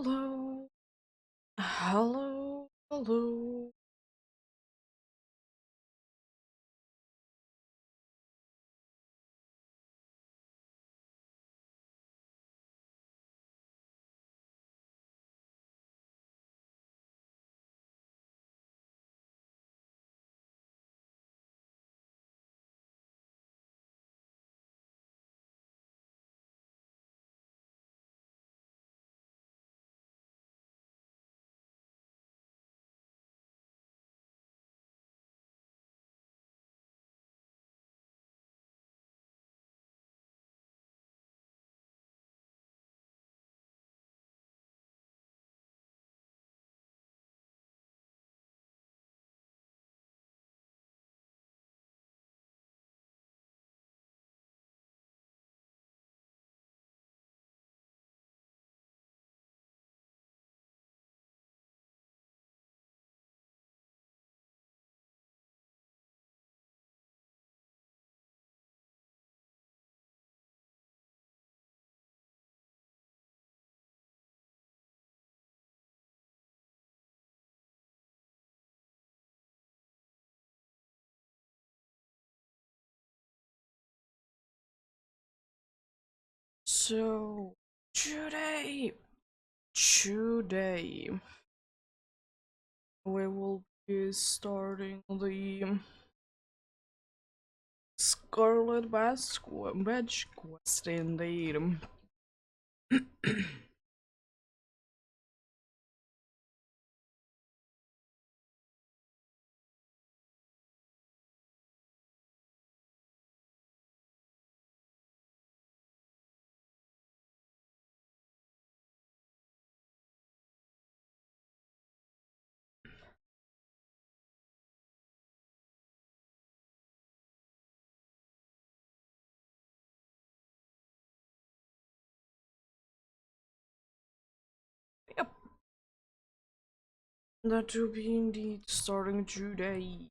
Hello, hello, hello. So today we will be starting the Scarlet Badge quest indeed. Yep, that will be indeed starting today.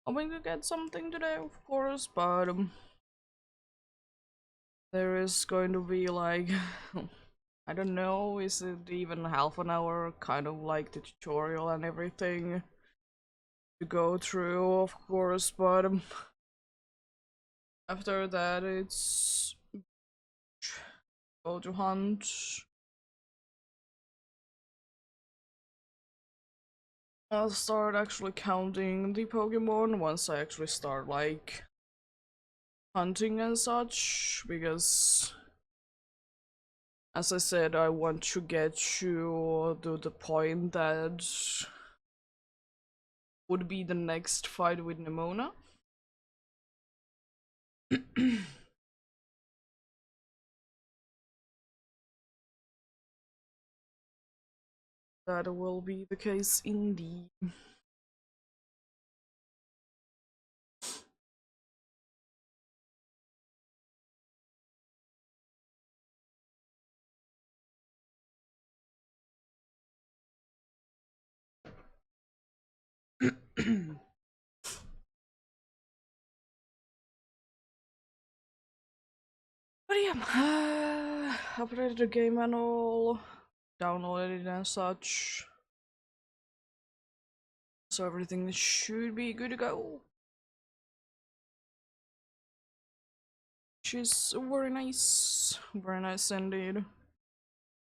Hoping to get something today, of course, but there is going to be like I don't know, is it even half an hour, kind of like the tutorial and everything to go through, of course, but after that it's go to hunt. I'll start actually counting the Pokemon once I actually start like hunting and such, because as I said, I want to get to the point that would be the next fight with Nemona. That will be the case indeed. But yeah, updated the game and all, downloaded it and such, so everything should be good to go. Which is very nice indeed.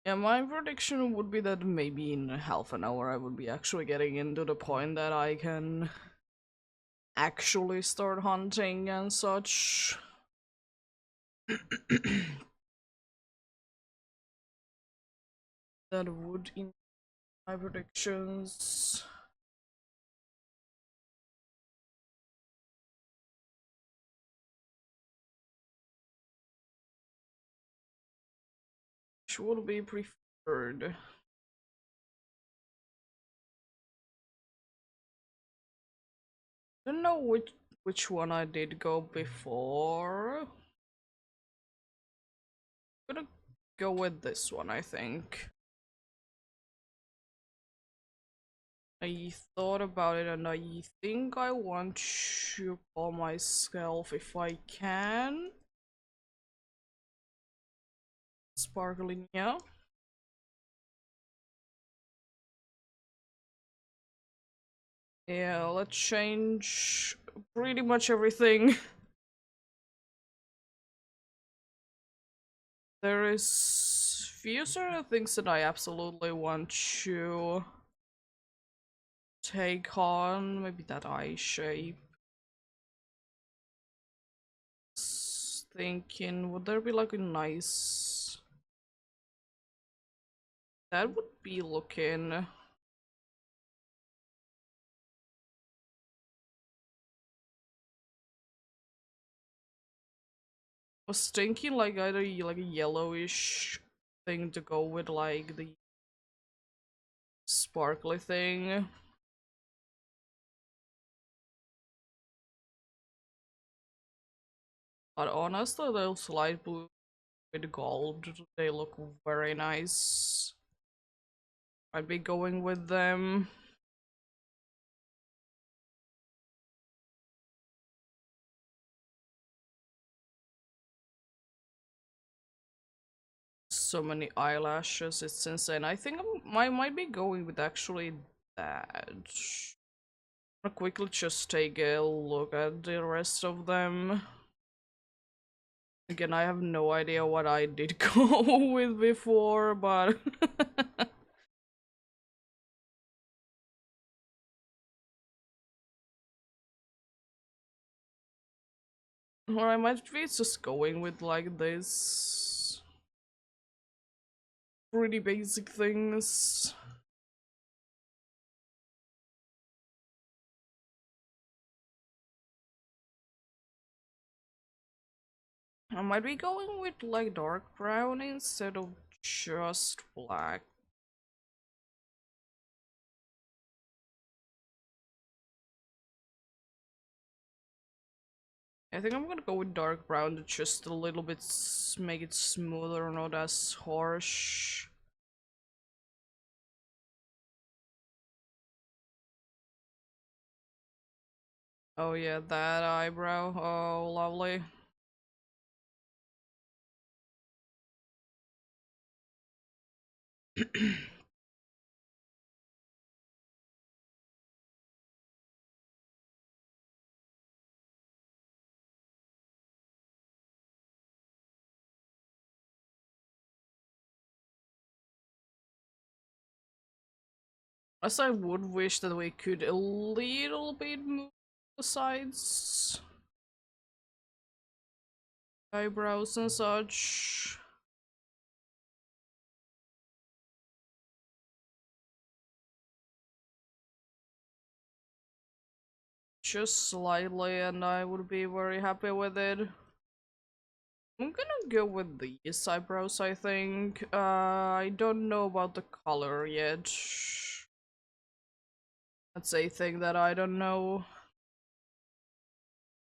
Yeah, my prediction would be that maybe in half an hour I would be actually getting into the point that I can actually start hunting and such. That would in my predictions. Which would be preferred. I don't know which one I did go before. I'm gonna go with this one, I think. I thought about it and I think I want to call myself if I can. sparkling, yeah. Yeah, let's change pretty much everything. There is few certain things that I absolutely want to take on. Maybe that eye shape. Thinking, would there be like a nice... That would be looking... Was thinking like either like a yellowish thing to go with like the sparkly thing. But honestly, those light blue with gold, they look very nice. I'd be going with them. So many eyelashes, it's insane. I think I might be going with actually that. I'll quickly just take a look at the rest of them. Again, I have no idea what I did go with before, but... Or I might be just going with like this pretty basic things. I might be going with like dark brown instead of just black. I think I'm gonna go with dark brown to just a little bit make it smoother, not as harsh. Oh yeah, that eyebrow. Oh, lovely. As I would wish that we could a little bit move the sides, eyebrows and such. Just slightly, and I would be very happy with it. I'm gonna go with these eyebrows, I think. I don't know about the color yet. That's a thing that I don't know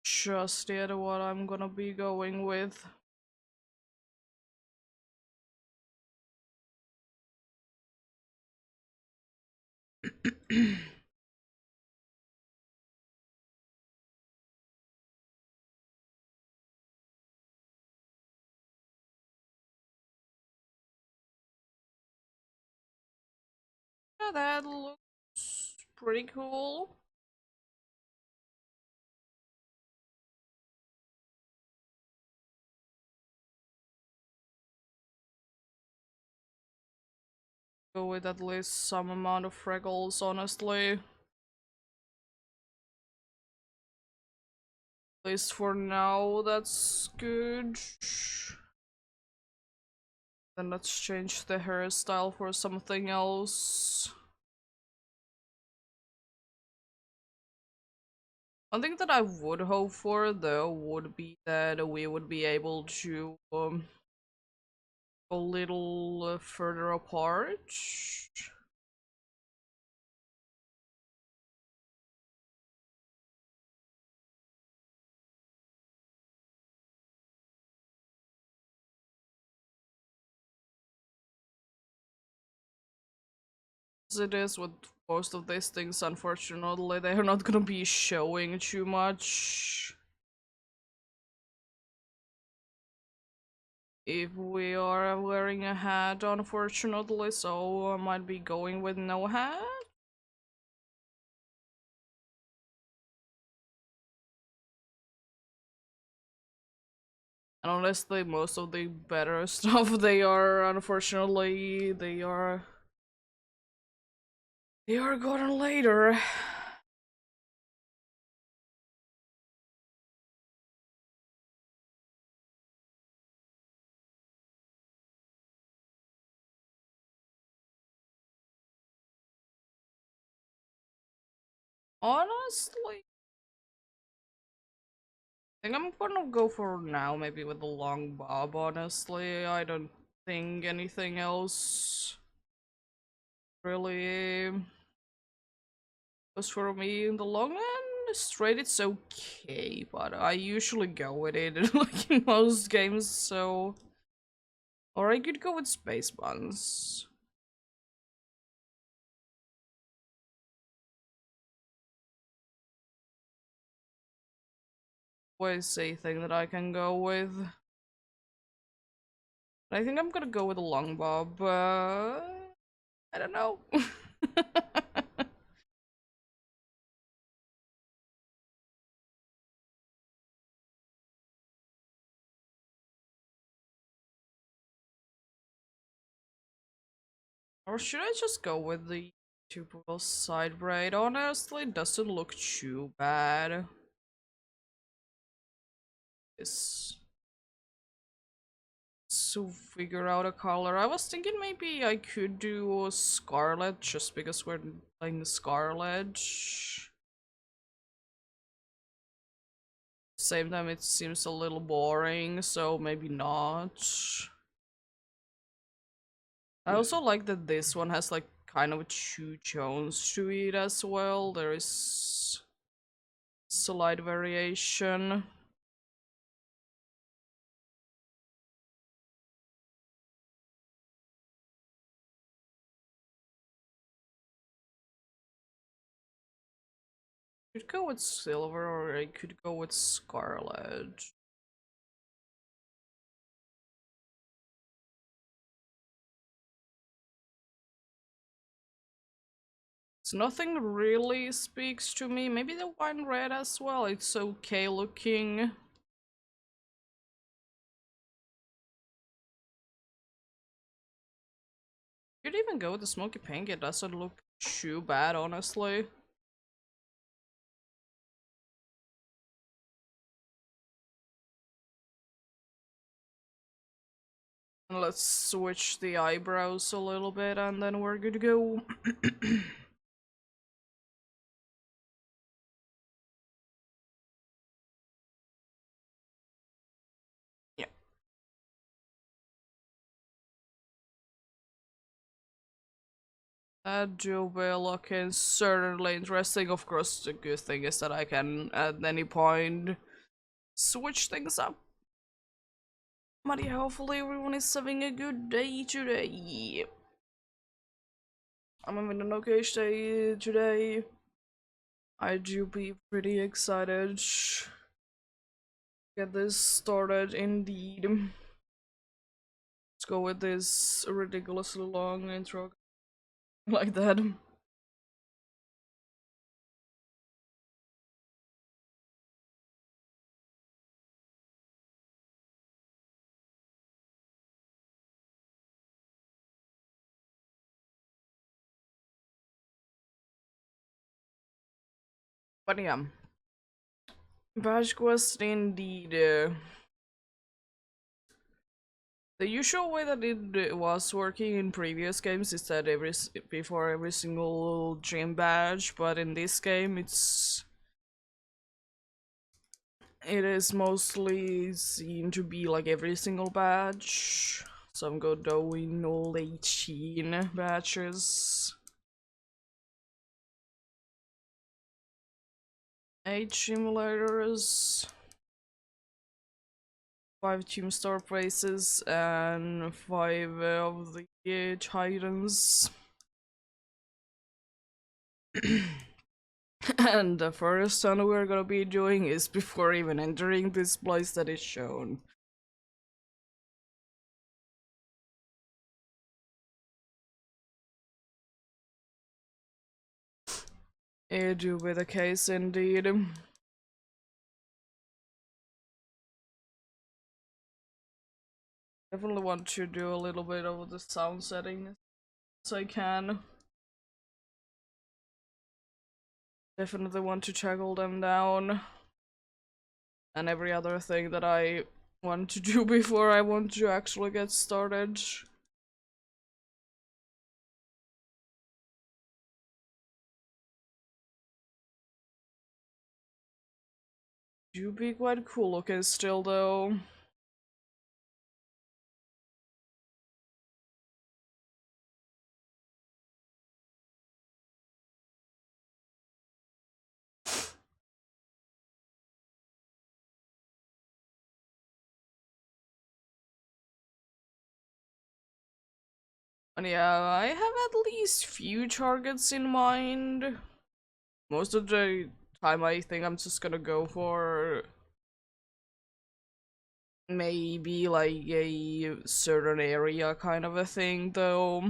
just yet what I'm gonna be going with. Yeah, that looks pretty cool. Go with at least some amount of freckles, honestly. At least for now, that's good. Then let's change the hairstyle for something else. One thing that I would hope for, though, would be that we would be able to go a little further apart. As it is with most of these things, unfortunately, they are not gonna be showing too much. if we are wearing a hat, unfortunately, so I might be going with no hat. And honestly, most of the better stuff they are, unfortunately, they are gotten later. Honestly, I think I'm gonna go for now, maybe with the long bob, honestly. I don't think anything else really goes for me in the long run. Straight, it's okay, but I usually go with it like in most games, so. Or I could go with space buns. Always a thing that I can go with. I think I'm gonna go with a long bob. I don't know. Or should I just go with the typical side braid? Honestly, it doesn't look too bad. This to figure out a color. I was thinking maybe I could do scarlet just because we're playing scarlet. Same time, it seems a little boring, so maybe not. I also like that this one has like kind of two tones to it as well. There is slight variation. Could go with silver or I could go with scarlet. So nothing really speaks to me. Maybe the wine red as well. It's okay looking. Could even go with the smoky pink. It doesn't look too bad, honestly. Let's switch the eyebrows a little bit and then we're good to go. Yeah. That will be looking certainly interesting. Of course, the good thing is that I can at any point switch things up. But yeah, hopefully everyone is having a good day today. I'm having an okay day today. I do be pretty excited to get this started indeed. Let's go with this ridiculously long intro like that. But yeah, badge quest indeed. The usual way that it was working in previous games is that before every single gym badge, but in this game it is mostly seen to be like every single badge. So I'm going all 18 badges. 8 simulators, 5 team star places, and 5 of the titans. And the first one we're gonna be doing is before even entering this place that is shown. It do be the case indeed. Definitely want to do a little bit of the sound setting as I can. Definitely want to tackle them down. And every other thing that I want to do before I want to actually get started. Do be quite cool looking still though. And yeah, I have at least few targets in mind. Most of the time I think I'm just gonna go for maybe like a certain area kind of a thing though.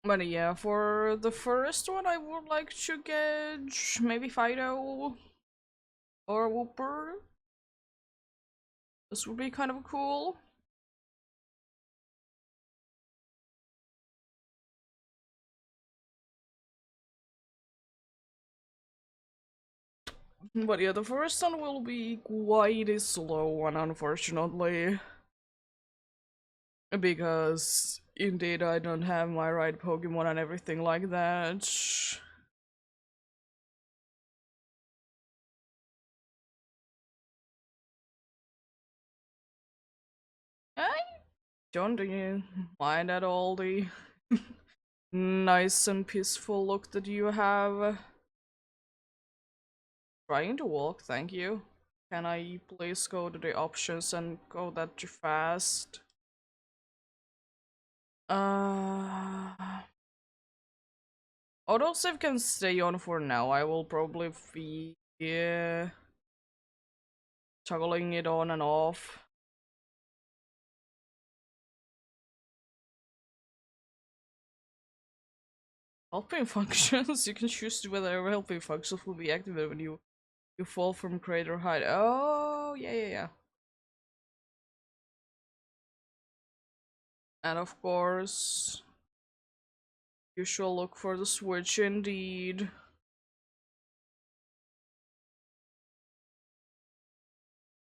But yeah, for the first one I would like to get maybe Fido or Whooper. This would be kind of cool. But yeah, the first one will be quite a slow one, unfortunately. Because indeed I don't have my right Pokemon and everything like that. I don't mind at all the nice and peaceful look that you have. Trying to walk, thank you. Can I please go to the options and go that too fast? Autosave can stay on for now. I will probably be toggling it on and off. Helping functions. You can choose whether helping functions will be activated when you fall from crater height. Oh yeah. And of course, you shall look for the switch indeed.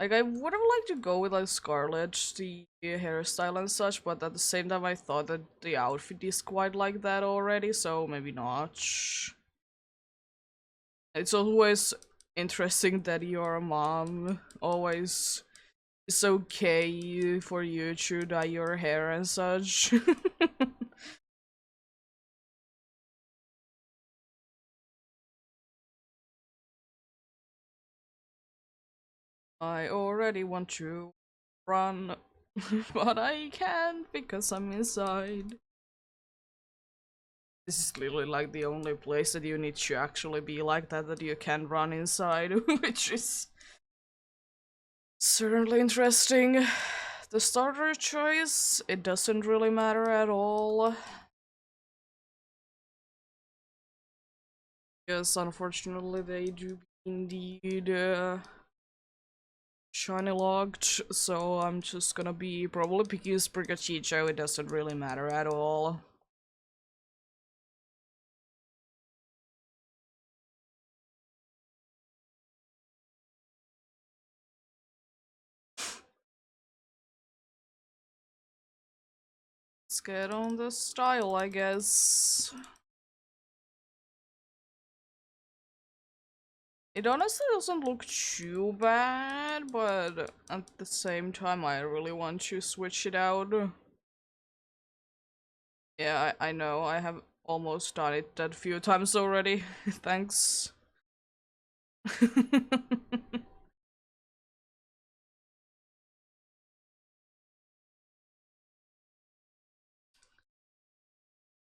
Like, I would have liked to go with like Scarlet, the hairstyle and such, but at the same time I thought that the outfit is quite like that already, so maybe not. It's always interesting that you're a mom. Always it's okay for you to dye your hair and such. I already want to run, but I can't because I'm inside. This is literally like the only place that you need to actually be like that you can run inside, which is certainly interesting. The starter choice, it doesn't really matter at all. Yes, unfortunately they do indeed shiny locked, so I'm just gonna be probably picking Sprigachicho, it doesn't really matter at all. Let's get on the style, I guess. It honestly doesn't look too bad, but at the same time I really want to switch it out. Yeah, I know, I have almost done it that few times already. Thanks.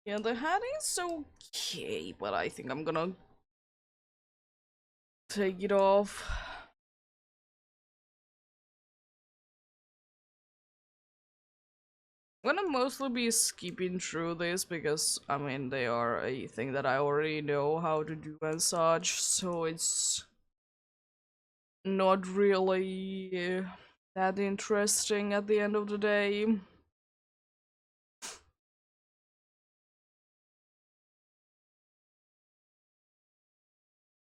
Yeah, the hat is okay, but I think I'm gonna take it off. I'm gonna mostly be skipping through this because, I mean, they are a thing that I already know how to do and such, so it's not really that interesting at the end of the day.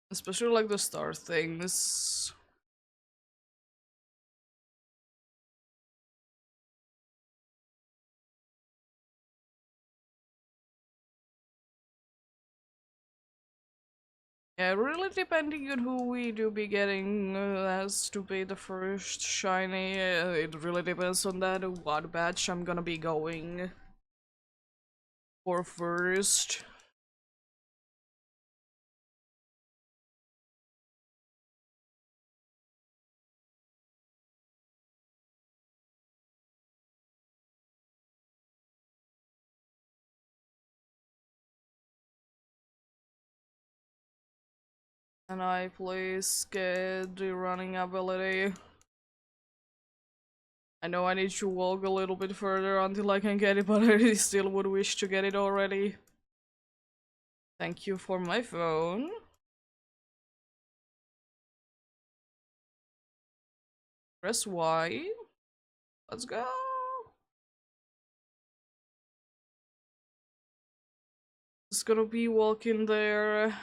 Especially like the star things. Yeah, really depending on who we do be getting as to be the first shiny, it really depends on that, what batch I'm gonna be going for first. And I please get the running ability. I know I need to walk a little bit further until I can get it, but I still would wish to get it already. Thank you for my phone. Press Y. Let's go. Just gonna be walking there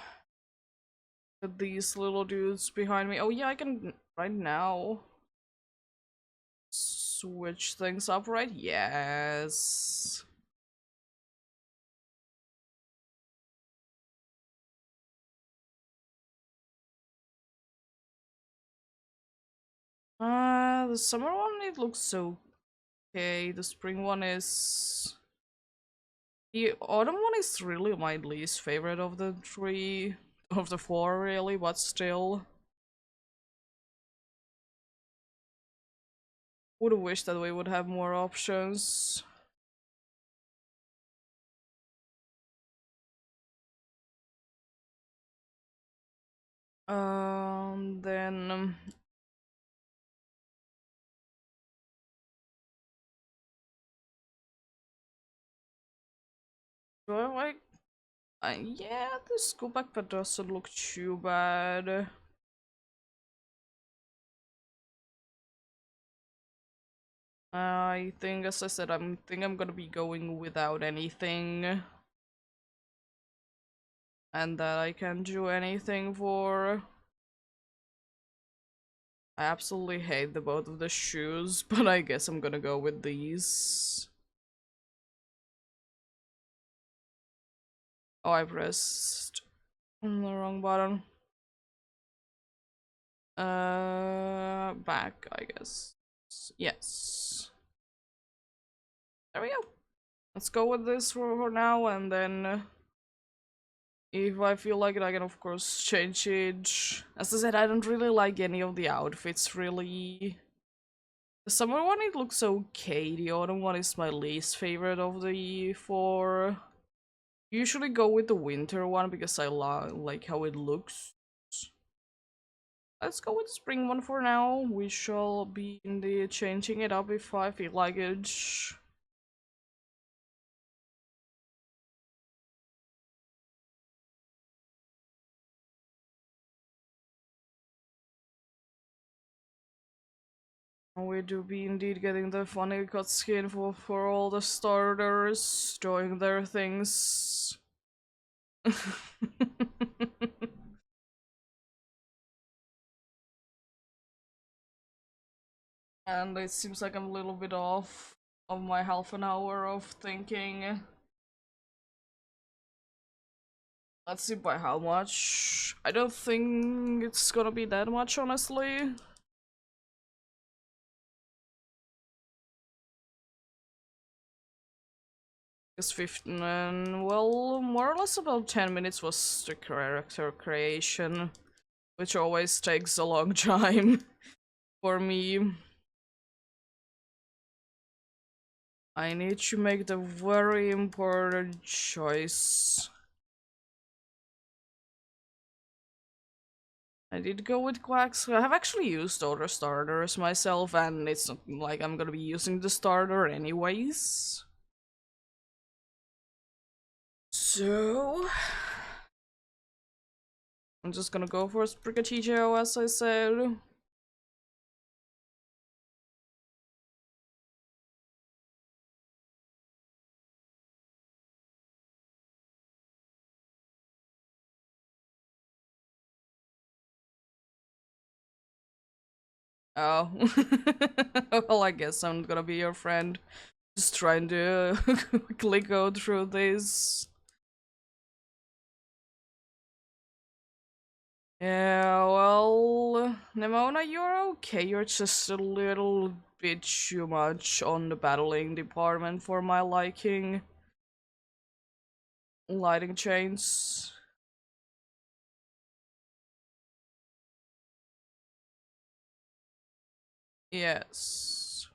with these little dudes behind me. Oh yeah, I can right now switch things up, right? Yes. The summer one, it looks okay. The spring one is... The autumn one is really my least favorite of the three, of the four really, but still. Would wish that we would have more options. Then do I like? Yeah, the school backpack doesn't look too bad. I think, as I said, I'm gonna be going without anything, and that I can do anything for. I absolutely hate the both of the shoes, but I guess I'm gonna go with these. Oh, I pressed the wrong button. Back, I guess. Yes. There we go. Let's go with this for now, and then if I feel like it, I can of course change it. As I said, I don't really like any of the outfits, really. The summer one, it looks okay. The autumn one is my least favorite of the four. Usually go with the winter one because I like how it looks. Let's go with the spring one for now. We shall be in the changing it up if I feel like it. We do be indeed getting the funny cutscene for all the starters doing their things. And it seems like I'm a little bit off of my half an hour of thinking. Let's see by how much. I don't think it's gonna be that much, honestly. It's 15, and well, more or less about 10 minutes was the character creation, which always takes a long time for me. I need to make the very important choice. I did go with Quacks. I have actually used other starters myself, and it's not like I'm gonna be using the starter anyways. So I'm just gonna go for Sprigatito, as I said. Oh. Well, I guess I'm gonna be your friend. Just trying to quickly go through this. Yeah, well, Nemona, you're okay. You're just a little bit too much on the battling department for my liking. Lighting chains. Yes.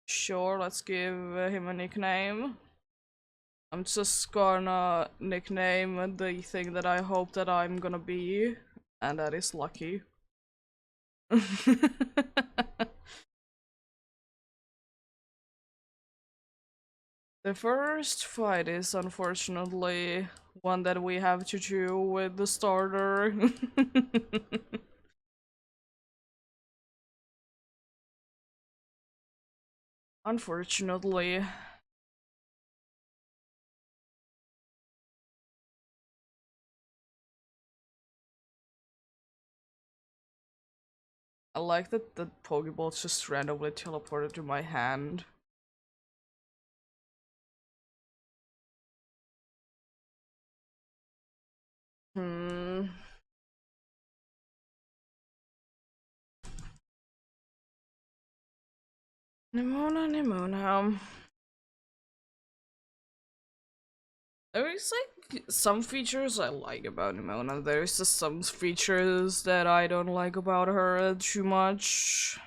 Sure, let's give him a nickname. I'm just gonna nickname the thing that I hope that I'm gonna be, and that is Lucky. The first fight is unfortunately one that we have to do with the starter. Unfortunately. I like that the Pokeballs just randomly teleported to my hand. Hmm. Nimona, Nimona. There is like some features I like about Nimona. There's just some features that I don't like about her too much.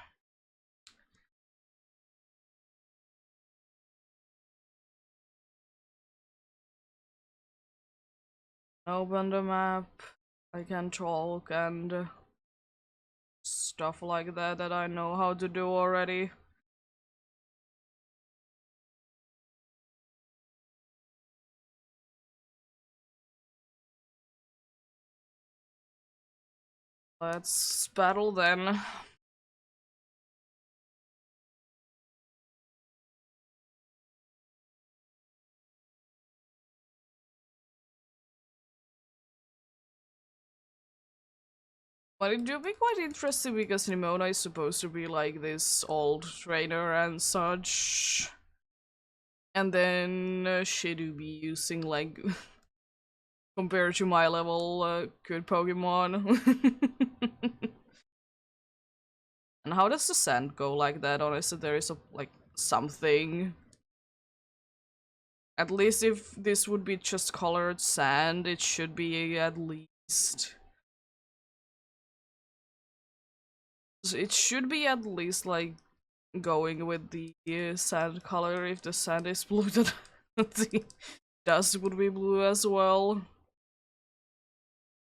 Open the map. I can talk and stuff like that that I know how to do already. Let's battle then. But it do be quite interesting because Nimona is supposed to be like this old trainer and such. And then she do be using like compared to my level good Pokemon. And how does the sand go like that? Honestly, there is a like something. At least if this would be just colored sand, it should be at least. It should be at least like going with the sand color. If the sand is blue, then the dust would be blue as well.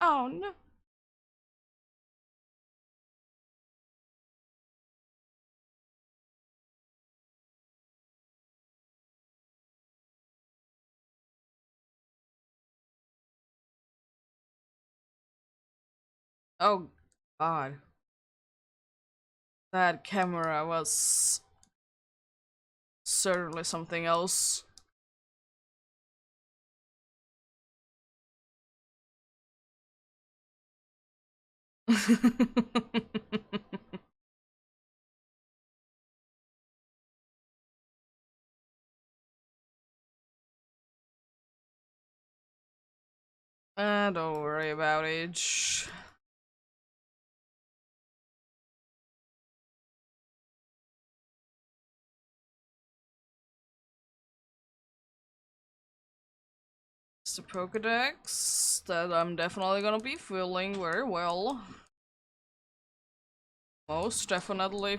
Oh no. Oh god. That camera was certainly something else. Don't worry about it. It's the Pokedex that I'm definitely gonna be feeling very well. Most definitely.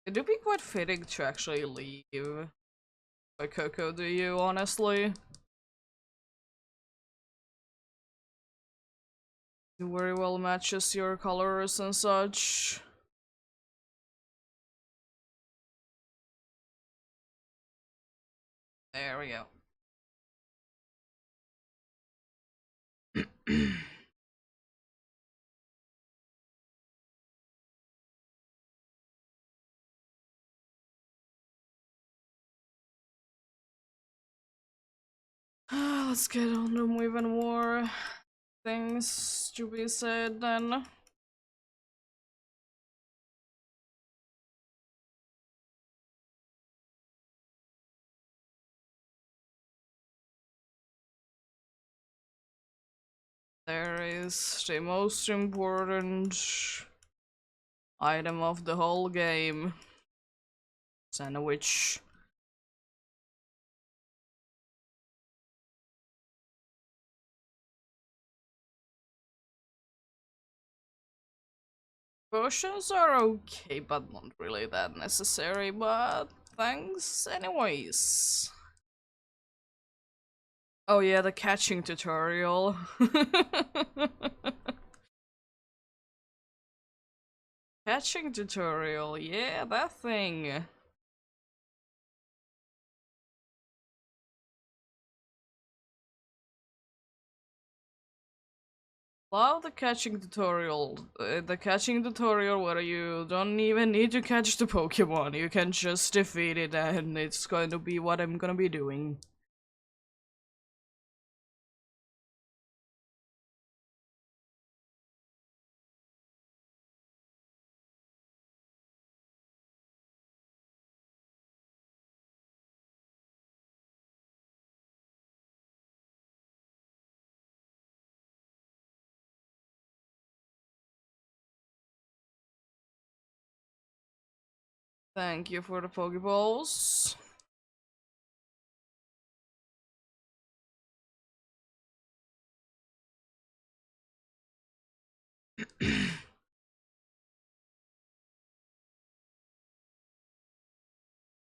It would be quite fitting to actually leave. A Coco, do you, honestly? It very well matches your colors and such. There we go. Let's get on to even more things to be said then. There is the most important item of the whole game. Sandwich. Potions are okay, but not really that necessary, but thanks anyways. Oh yeah, the catching tutorial. Catching tutorial, yeah, that thing. Love the catching tutorial. The catching tutorial where you don't even need to catch the Pokemon. You can just defeat it and it's going to be what I'm gonna be doing. Thank you for the Pokeballs.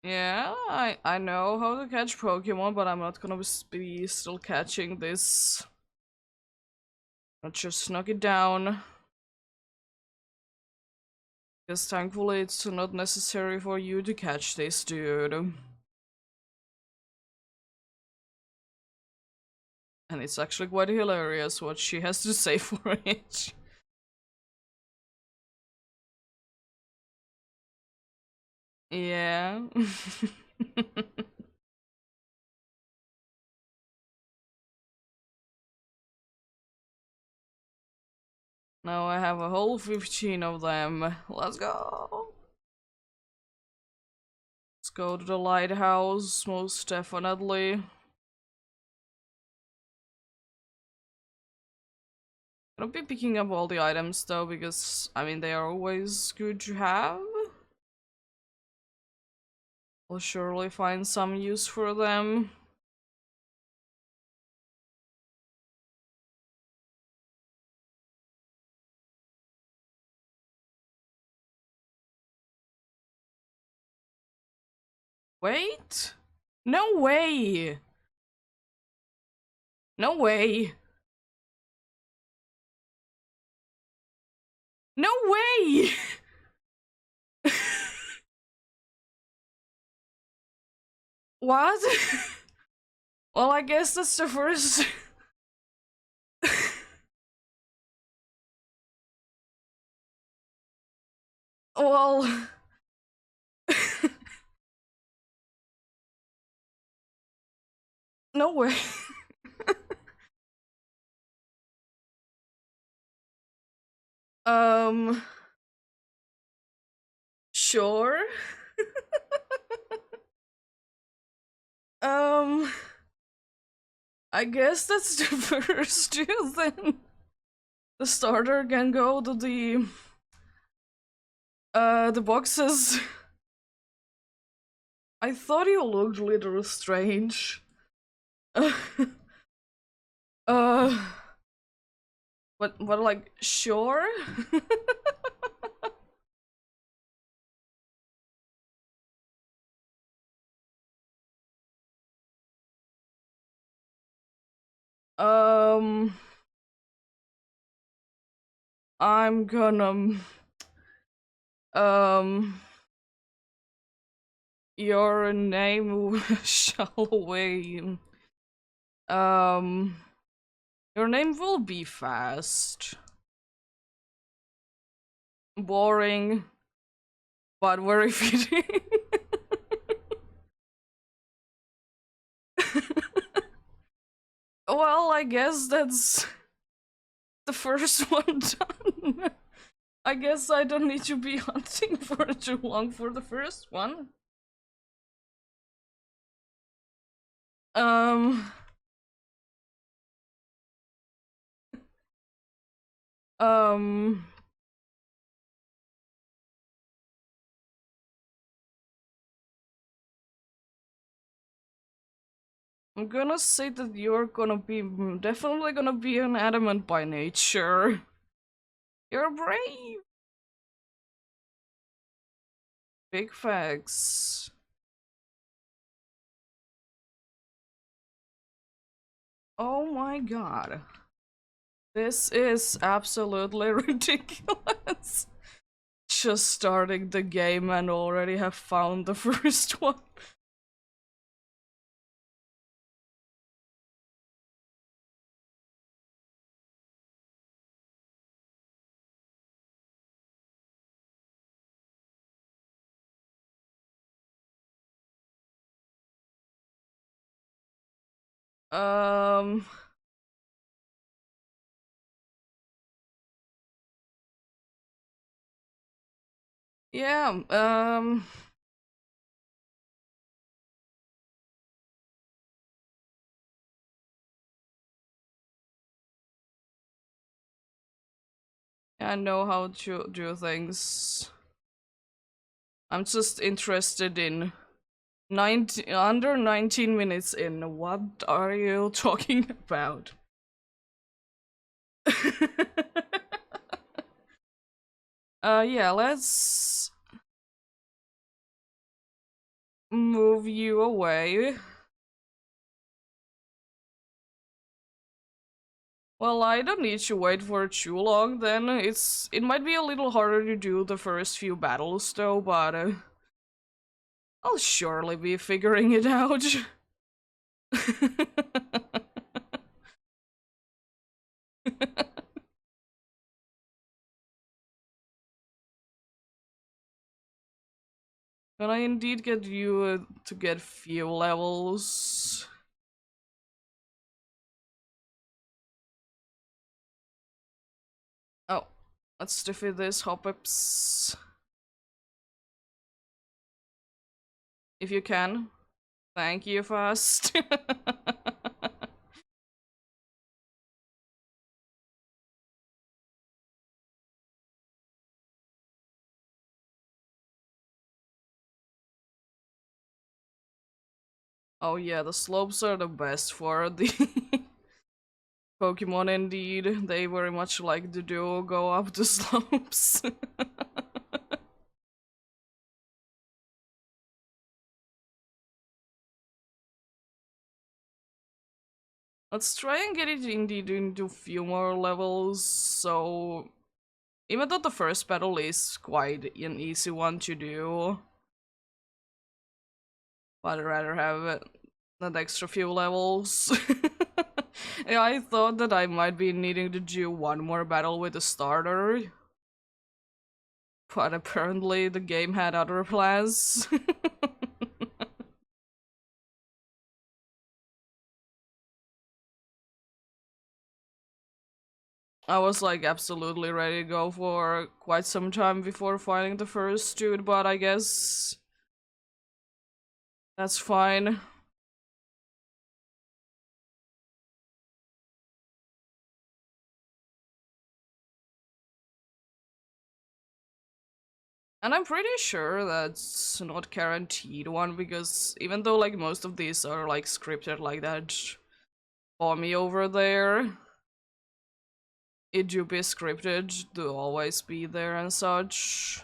Yeah, I know how to catch Pokemon, but I'm not gonna be still catching this. I'll just knock it down. Because thankfully it's not necessary for you to catch this, dude. And it's actually quite hilarious what she has to say for it. Yeah. Now I have a whole 15 of them. Let's go! Let's go to the lighthouse, most definitely. I'll be picking up all the items though, because, I mean, they are always good to have. I'll surely find some use for them. Wait? No way! No way! No way! What? Well, I guess that's the first. Well. No way. Um. Sure. um. I guess that's the first two then. The starter can go to the boxes. I thought you looked a little strange. uh what like sure? Um, I'm gonna um your name shall we um your name will be fast, boring, but very fitting. Well, I guess that's the first one done. I guess I don't need to be hunting for too long for the first one. Um, um, I'm gonna say that you're gonna be definitely gonna be an adamant by nature. You're brave. Big facts. Oh my god. This is absolutely ridiculous. Just starting the game and already have found the first one. Um, yeah, I know how to do things. I'm just interested in 19 minutes in. What are you talking about? Yeah, let's move you away. Well, I don't need to wait for too long then. It might be a little harder to do the first few battles though, but I'll surely be figuring it out. Can I indeed get you to get few levels? Oh, let's defeat this hop-ups. If you can. Thank you, fast. Oh yeah, the slopes are the best for the Pokemon indeed. They very much like the duo go up the slopes. Let's try and get it indeed into a few more levels, so even though the first battle is quite an easy one to do, but I'd rather have that extra few levels. Yeah, I thought that I might be needing to do one more battle with the starter, but apparently the game had other plans. I was like absolutely ready to go for quite some time before finding the first dude, but I guess that's fine. And I'm pretty sure that's not guaranteed one because even though like most of these are like scripted like that for me over there, it do be scripted to always be there and such.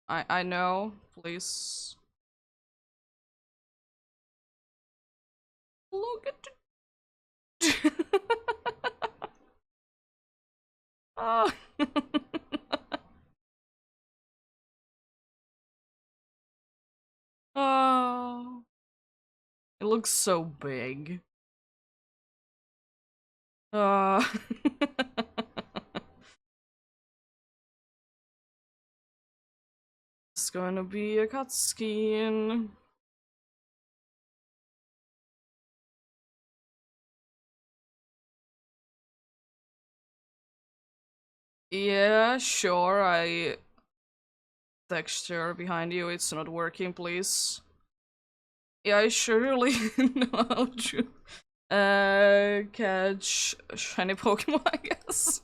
I know, please. Look at the... Oh. Oh. It looks so big. Uh. It's gonna be a cutscene. Yeah, sure, texture behind you, it's not working, please. Yeah, I surely know how to catch shiny Pokemon, I guess.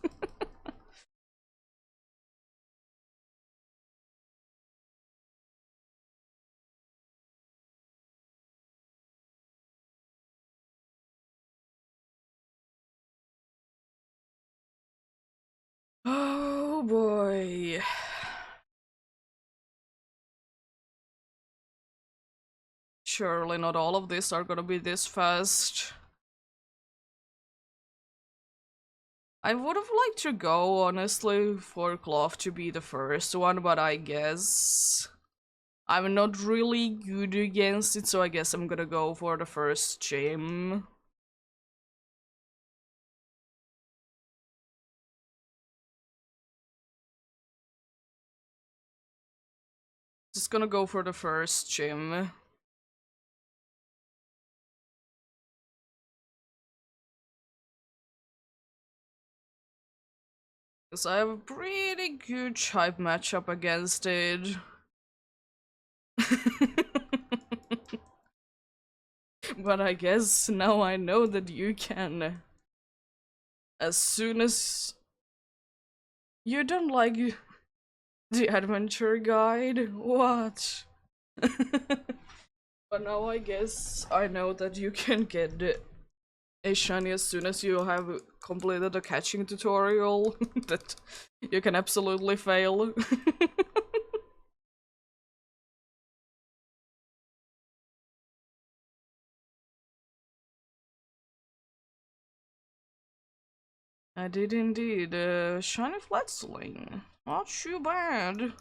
Oh boy. Surely not all of these are gonna be this fast. I would have liked to go, honestly, for Cloth to be the first one, but I guess I'm not really good against it, so I guess I'm gonna go for the first gym. Just gonna go for the first gym. Because I have a pretty good type matchup against it. But I guess now I know that you can. As soon as you don't like the adventure guide, what? But now I guess I know that you can get a shiny as soon as you have completed the catching tutorial. That you can absolutely fail. I did indeed. Shiny Flatling. Not too bad.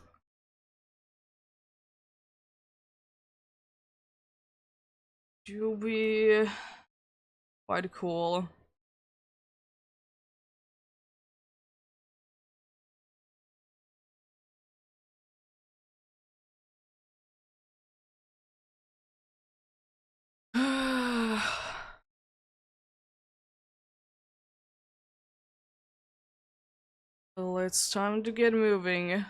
You'll be quite cool. Well, it's time to get moving.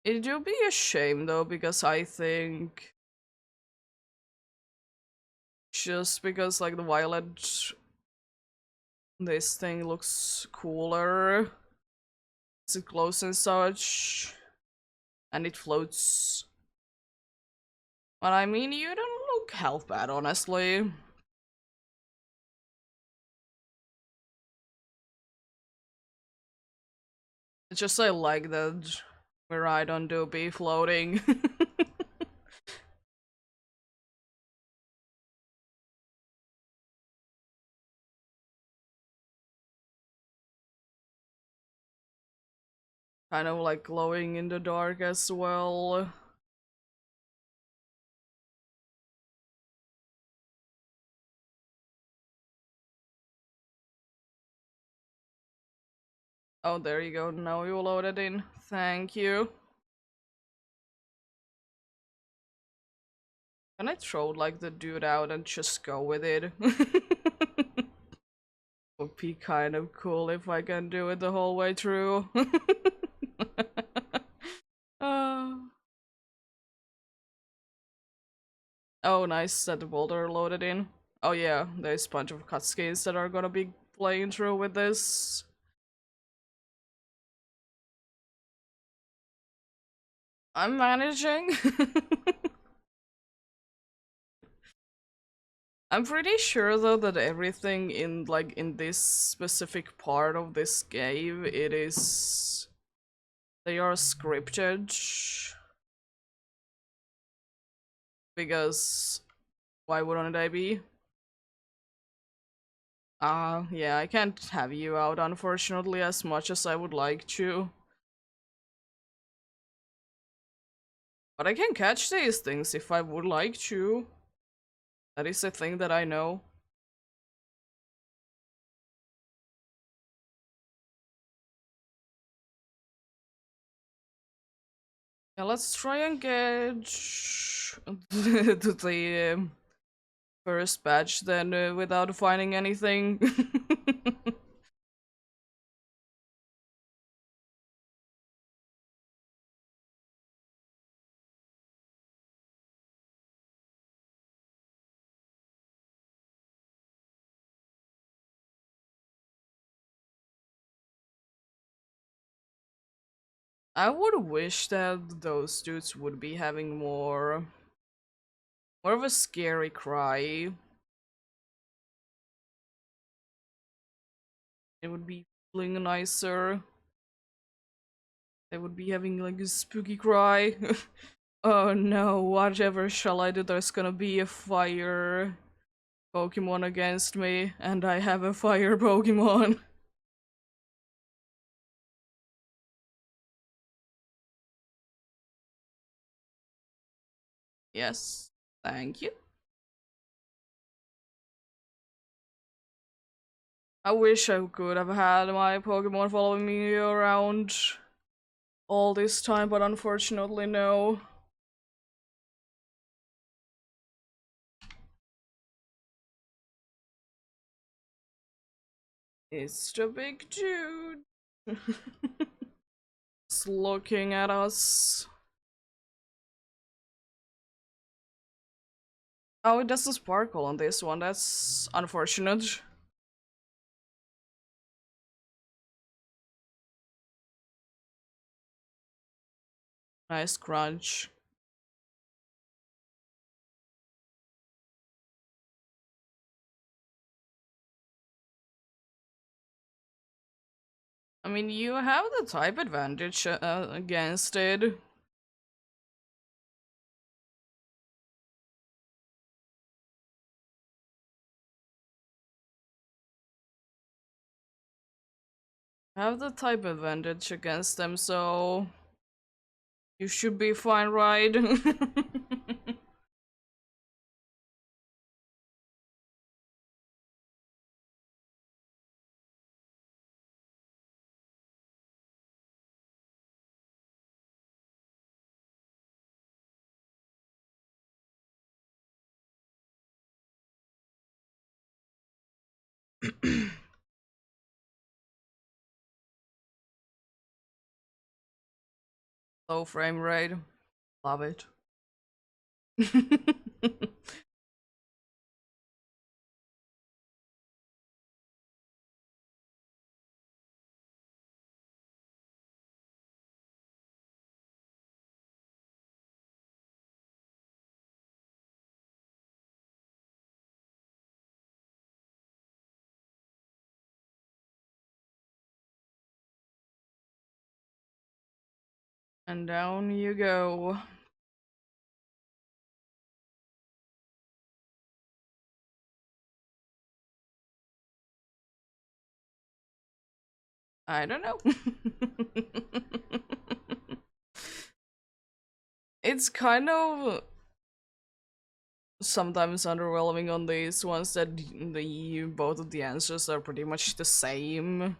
It will be a shame though, because I think just because like the violet this thing looks cooler. It's close and such. And it floats. But I mean, you don't look half bad, honestly. It's just I like that where I don't do be floating. Kind of like glowing in the dark as well. Oh, there you go. Now you loaded in. Thank you. Can I throw like the dude out and just go with it? Would be kind of cool if I can do it the whole way through. uh... Oh, nice that the boulder loaded in. Oh yeah, there's a bunch of cutscenes that are gonna be playing through with this. I'm managing. I'm pretty sure though that everything in like in this specific part of this game, they are scripted. because why wouldn't I be? Yeah, I can't have you out, unfortunately, as much as I would like to. But I can catch these things if I would like to. That is a thing that I know. Yeah, let's try and get to the first batch then without finding anything. I would wish that those dudes would be having more of a scary cry. It would be feeling nicer. They would be having like a spooky cry. Oh no, whatever shall I do? There's gonna be a fire Pokemon against me, and I have a fire Pokemon. Yes, thank you. I wish I could have had my Pokemon following me around all this time, but unfortunately, no. It's the big dude. It's looking at us. Oh, it does a sparkle on this one. That's unfortunate. Nice crunch. I mean, you have the type advantage against it. Have the type advantage against them, so you should be fine, right? Low frame rate. Love it. And down you go. I don't know. It's kind of sometimes underwhelming on these ones that the both of the answers are pretty much the same.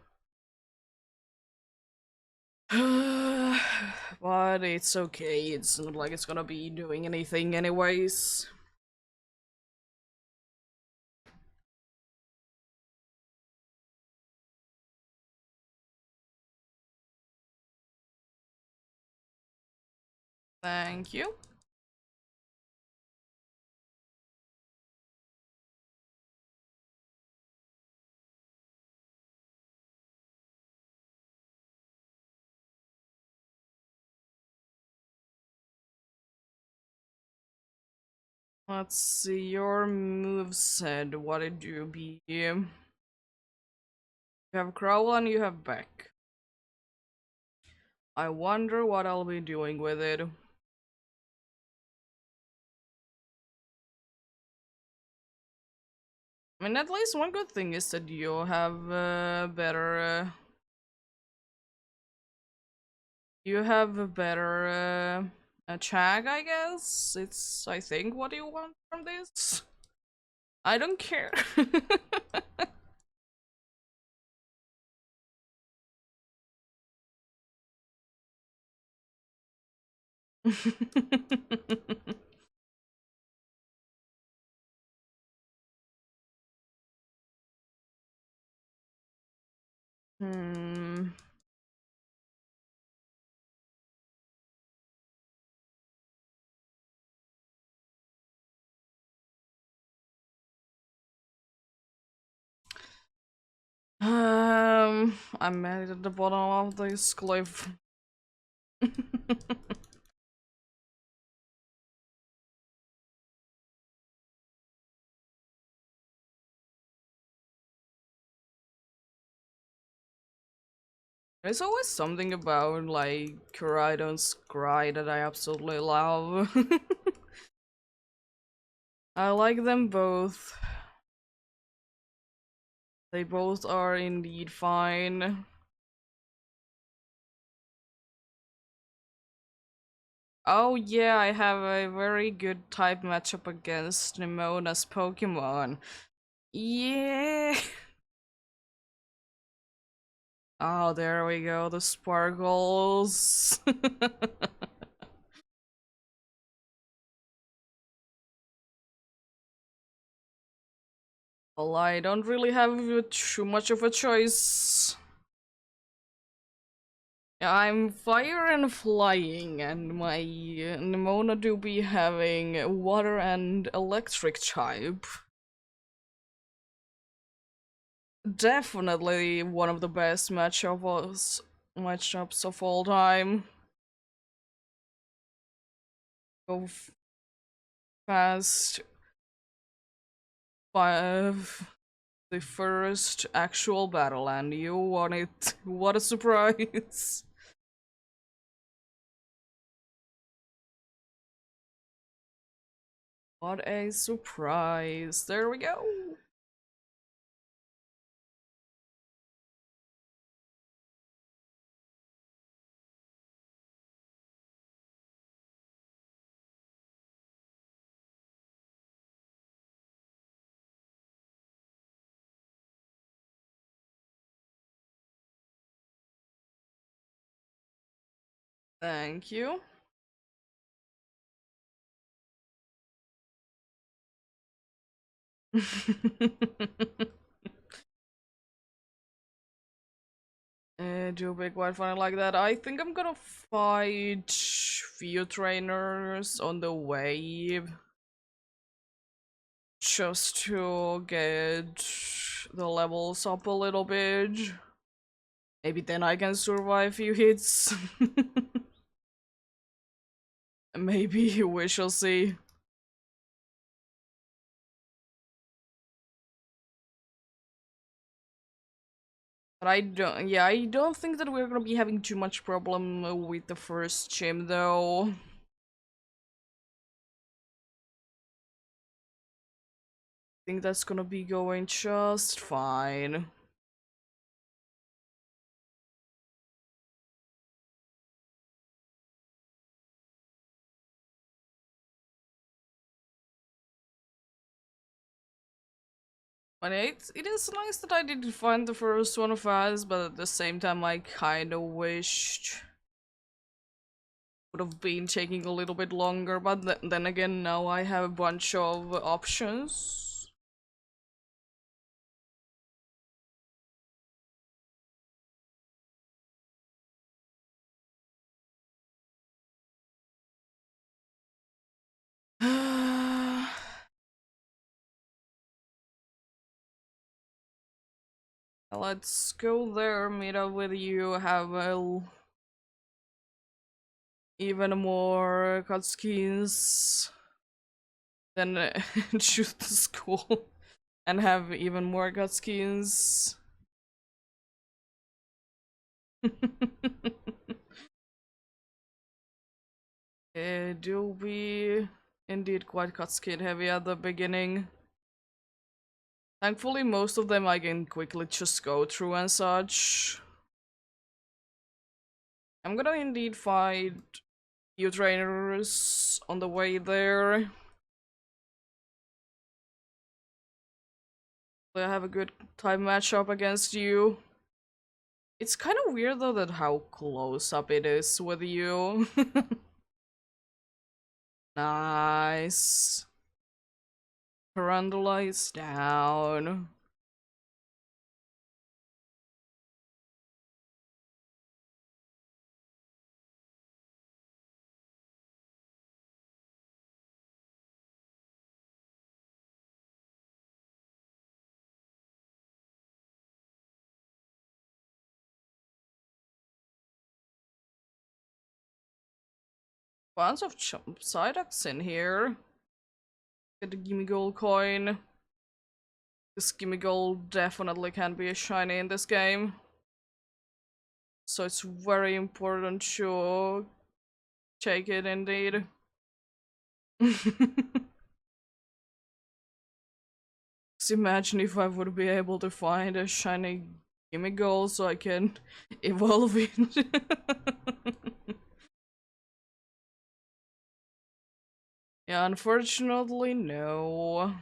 But it's okay, it's not like it's gonna be doing anything anyways. Thank you. Let's see your moveset. What did you be? You have Growl and you have Beck. I wonder what I'll be doing with it. I mean, at least one good thing is that you have better. You have a better check, I guess. It's, I think, what you want from this. I don't care. Hmm. I'm at the bottom of this cliff. There's always something about like Kuraido and Scry that I absolutely love. I like them both. They both are indeed fine. Oh yeah, I have a very good type matchup against Nemona's Pokemon. Yeah. Oh, there we go, the sparkles. Well, I don't really have too much of a choice. Yeah, I'm fire and flying, and my Nemona do be having water and electric type. Definitely one of the best matchups of all time. Go fast. Five. The first actual battle, and you won it. What a surprise! What a surprise! There we go. Thank you. Do a big white fire like that. I think I'm gonna fight few trainers on the way just to get the levels up a little bit. Maybe then I can survive few hits. Maybe, we shall see. But I don't think that we're gonna be having too much problem with the first gym though. I think that's gonna be going just fine. But it is nice that I did find the first one fast, but at the same time I kinda wished would have been taking a little bit longer, but then again now I have a bunch of options. Let's go there, meet up with you, have even more cutscenes, then choose the school and have even more cutscenes. It will be indeed quite cutscene heavy at the beginning. Thankfully, most of them I can quickly just go through and such. I'm gonna indeed fight few trainers on the way there. I have a good time matchup against you. It's kind of weird though that how close up it is with you. Nice. Tarantula is down. Bunch of Psyducks in here. Get the gimme gold coin. This gimme gold definitely can be a shiny in this game. So it's very important to take it indeed. Just imagine if I would be able to find a shiny gimme gold so I can evolve it. Yeah, unfortunately, no.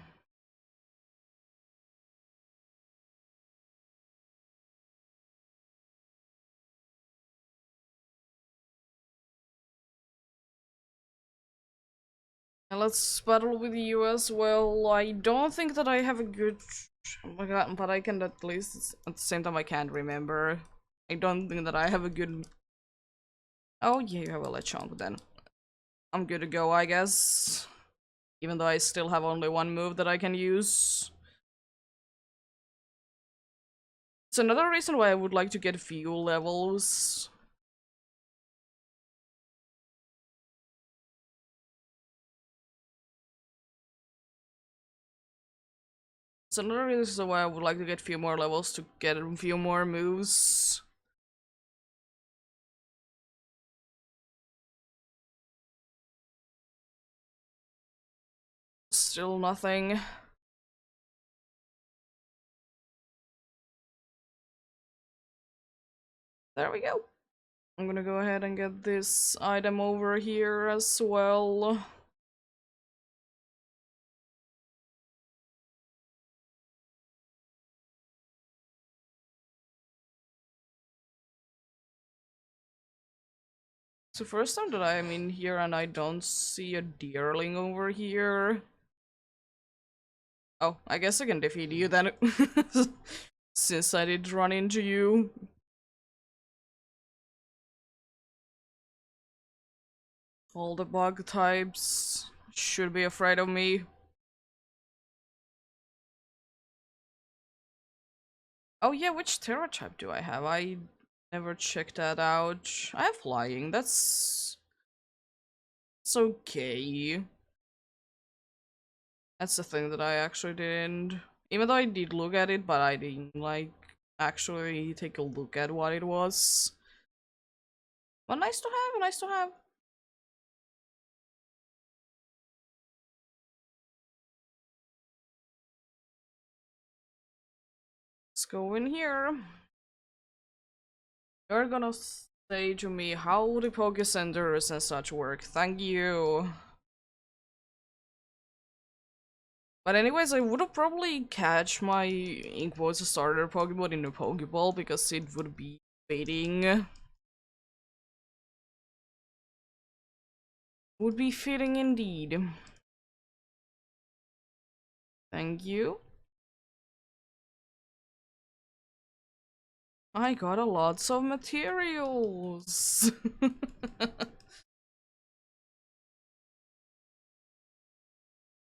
And let's battle with you as well. I don't think that I have a good... Oh my god, but I can at least... At the same time, I can't remember. I don't think that I have a good... Oh yeah, you have a Lechonk then. I'm good to go, I guess. Even though I still have only one move that I can use. It's another reason why I would like to get few levels. It's another reason why I would like to get few more levels to get a few more moves. Still nothing. There we go. I'm gonna go ahead and get this item over here as well. So first time that I'm in here and I don't see a deerling over here. Oh, I guess I can defeat you then. Since I did run into you. All the bug types should be afraid of me. Oh yeah, which Terra type do I have? I never checked that out. I have flying, that's... It's okay. That's the thing that I actually didn't... Even though I did look at it, but I didn't, like, actually take a look at what it was. But nice to have, nice to have. Let's go in here. You're gonna say to me how the Poke Centers and such work. Thank you. But anyways, I would have probably catch my Inkvoice starter Pokemon in a Pokeball because it would be fitting. Would be fitting indeed. Thank you. I got a lots of materials.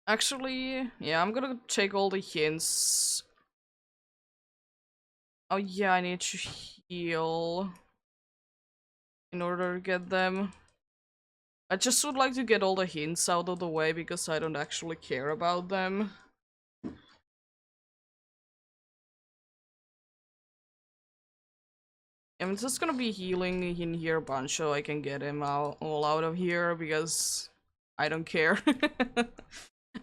Actually, yeah, I'm gonna take all the hints. Oh yeah, I need to heal in order to get them. I just would like to get all the hints out of the way because I don't actually care about them. I'm just gonna be healing in here a bunch so I can get him all out of here because I don't care.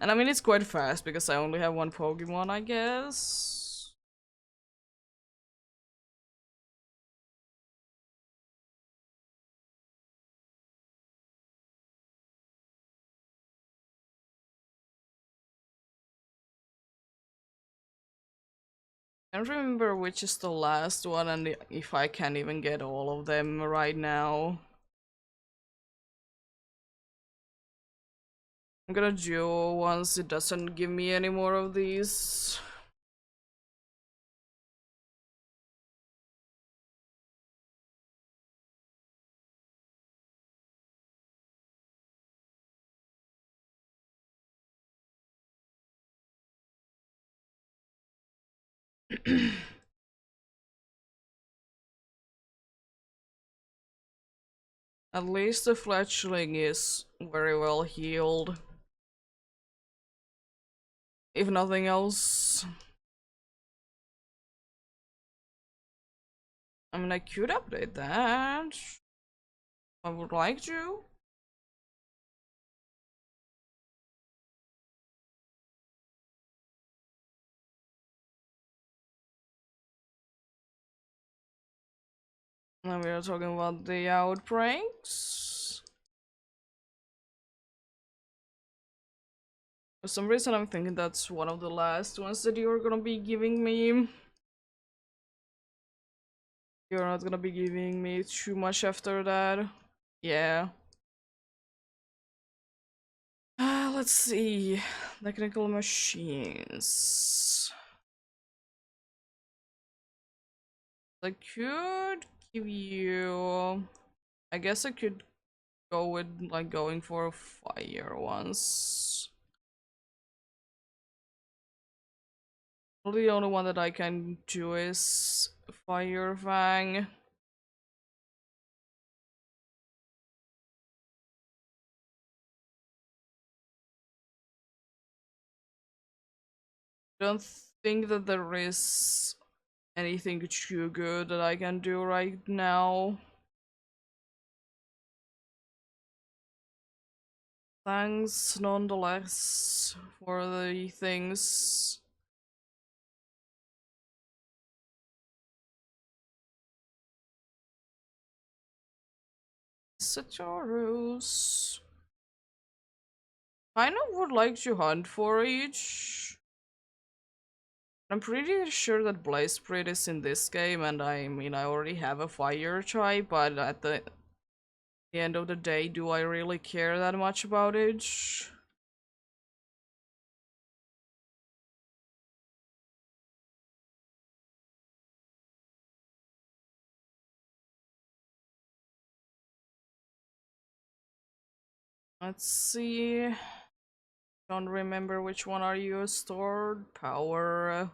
And I mean, it's quite fast because I only have one Pokemon, I guess. I don't remember which is the last one and if I can even get all of them right now. I'm gonna duo once it doesn't give me any more of these. At least the fledgling is very well healed. If nothing else. I mean, I could update that. I would like to. Now we are talking about the outbreaks. For some reason, I'm thinking that's one of the last ones that you're gonna be giving me. You're not gonna be giving me too much after that. Yeah. Let's see. Technical machines. I could give you. I guess I could go with like going for fire ones. Well, the only one that I can do is Fire Fang. Don't think that there is anything too good that I can do right now. Thanks nonetheless for the things. Satoros. Kind of would like to hunt for each. I'm pretty sure that Blaze Spirit is in this game, and I mean, I already have a fire type, but at the end of the day, do I really care that much about it? Let's see. Don't remember which one are you stored. Power.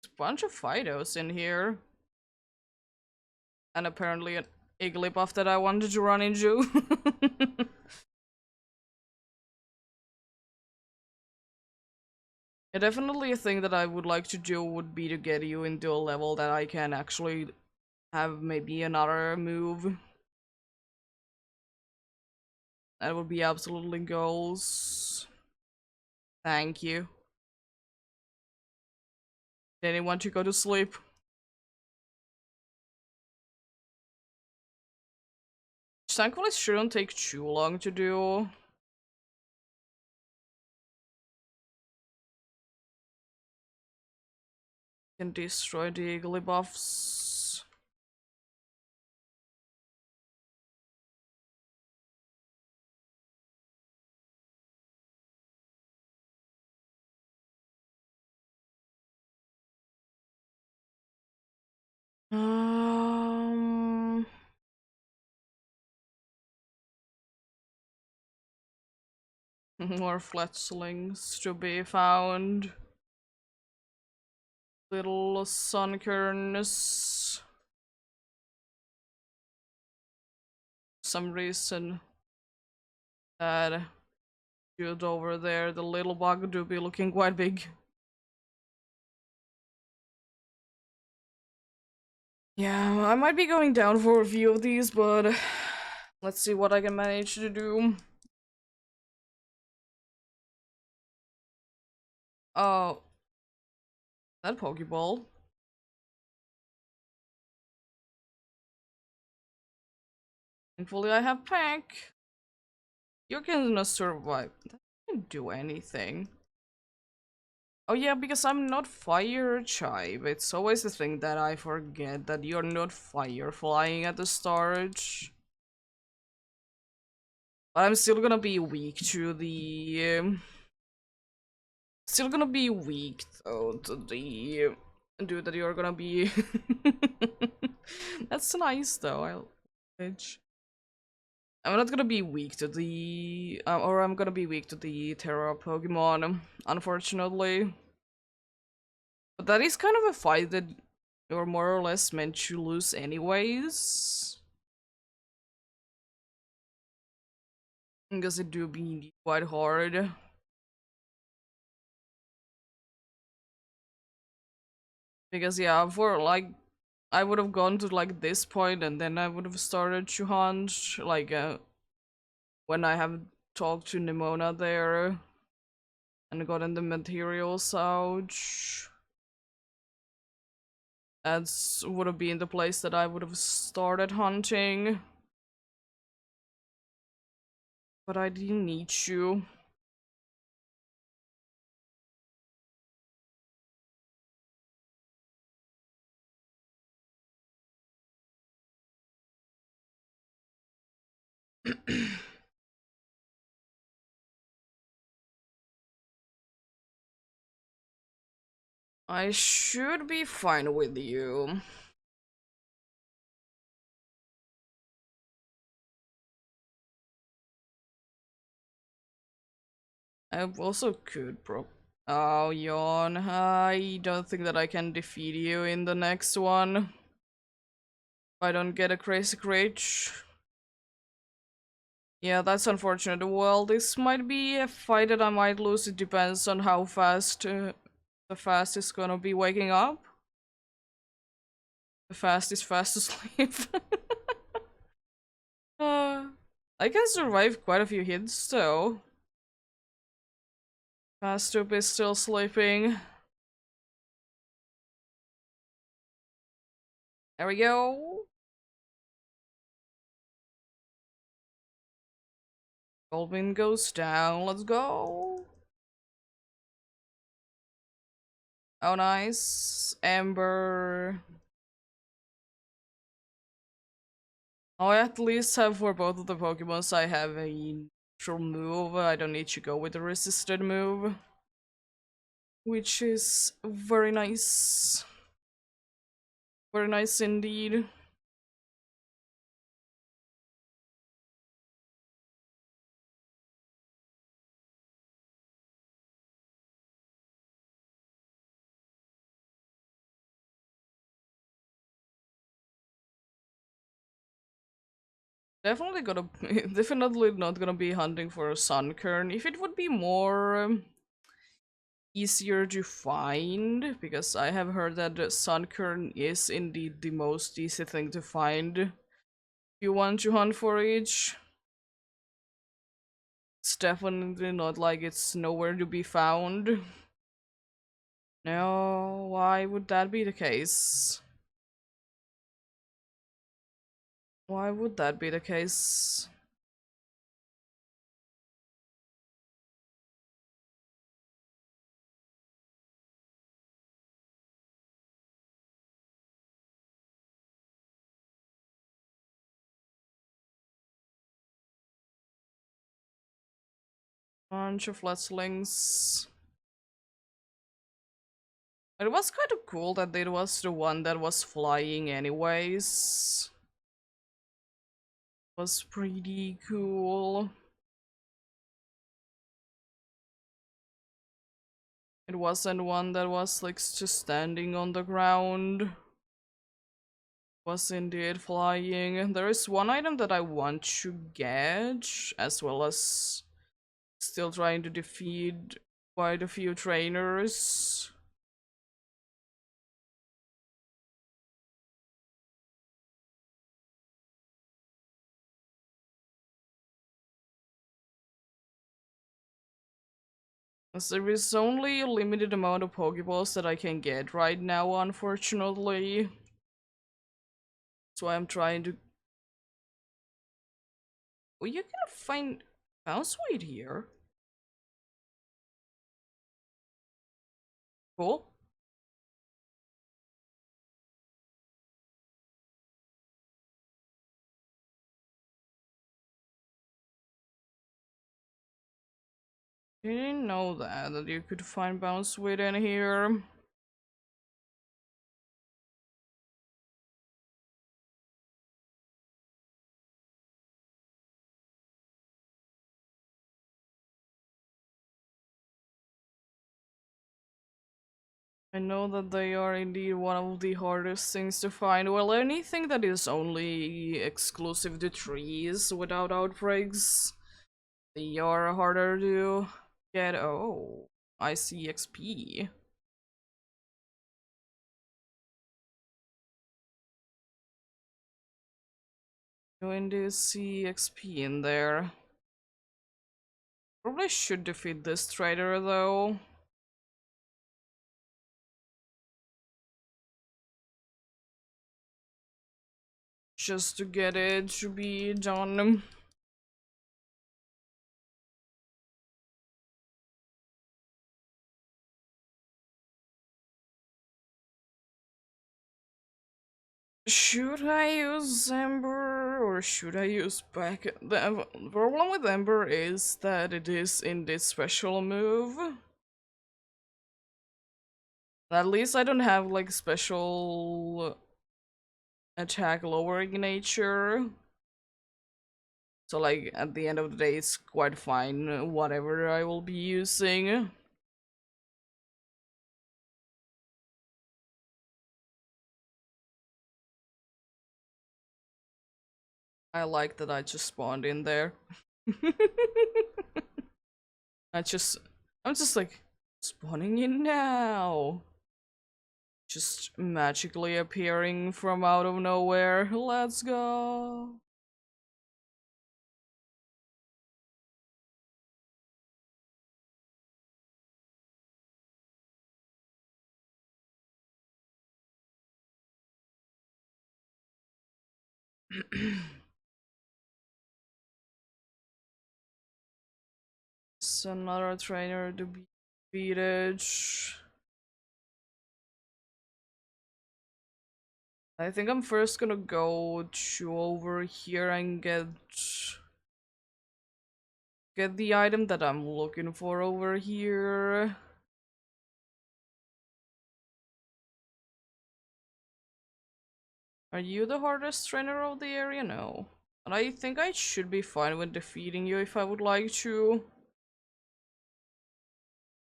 There's a bunch of Fidos in here. And apparently an Igglybuff that I wanted to run into. Yeah, definitely a thing that I would like to do would be to get you into a level that I can actually have maybe another move. That would be absolutely goals. Thank you. Did anyone to go to sleep? Thankfully shouldn't take too long to do. Can destroy the Igglybuffs. Um, more fletchlings to be found. Little sunkerns. Some reason that dude over there, the little bug, do be looking quite big. Yeah, I might be going down for a few of these, but let's see what I can manage to do. Oh, that Pokeball. Thankfully, I have Pack. You cannot survive. That didn't do anything. Oh yeah, because I'm not fire type. It's always the thing that I forget that you're not fire flying at the start. But I'm still gonna be weak to the. Still gonna be weak though to the dude that you're gonna be. That's nice though. I'm not gonna be weak to the, or I'm gonna be weak to the Terra Pokemon, unfortunately. But that is kind of a fight that you're more or less meant to lose anyways. Because it do be quite hard. Because yeah, for like, I would have gone to like this point and then I would have started to hunt, like when I have talked to Nimona there and gotten the materials out. That's would have been the place that I would have started hunting. But I didn't need to. I should be fine with you. I also could Oh, yawn. I don't think that I can defeat you in the next one. If I don't get a crazy crate. Yeah, that's unfortunate. Well, this might be a fight that I might lose. It depends on how fast the fast is gonna be waking up. The fast is fast asleep. uh, I can survive quite a few hits though. Fastoop is still sleeping. There we go. Goldwyn goes down. Let's go. Oh, nice. Amber. Oh, I at least have for both of the Pokemons, I have a neutral move. I don't need to go with the resisted move. Which is very nice. Very nice indeed. Definitely gonna, definitely not gonna be hunting for a Sunkern. If it would be more easier to find, because I have heard that the Sunkern is indeed the most easy thing to find. If you want to hunt for each, it's definitely not like it's nowhere to be found. No, why would that be the case? Why would that be the case? Bunch of Fletchlings. It was kind of cool that it was the one that was flying anyways. Was pretty cool. It wasn't one that was like just standing on the ground. Was indeed flying. There is one item that I want to get, as well as still trying to defeat quite a few trainers. As there is only a limited amount of Pokeballs that I can get right now, unfortunately. That's why I'm trying to... Well, you can find Bounce Weight here. Cool. Didn't know that you could find Bounce Weight in here. I know that they are indeed one of the hardest things to find. Well, anything that is only exclusive to trees without outbreaks, they are harder to get. Oh, I see XP. Going to see XP in there. Probably should defeat this trader though. Just to get it to be done. Should I use Ember or should I use back? The problem with Ember is that it is in this special move. At least I don't have like special attack lowering nature. So like at the end of the day it's quite fine whatever I will be using. I like that I just spawned in there. I'm just like spawning in now. Just magically appearing from out of nowhere. Let's go. It's another trainer to be defeated. I think I'm first gonna go to over here and get the item that I'm looking for over here. Are you the hardest trainer of the area? No. And I think I should be fine with defeating you if I would like to.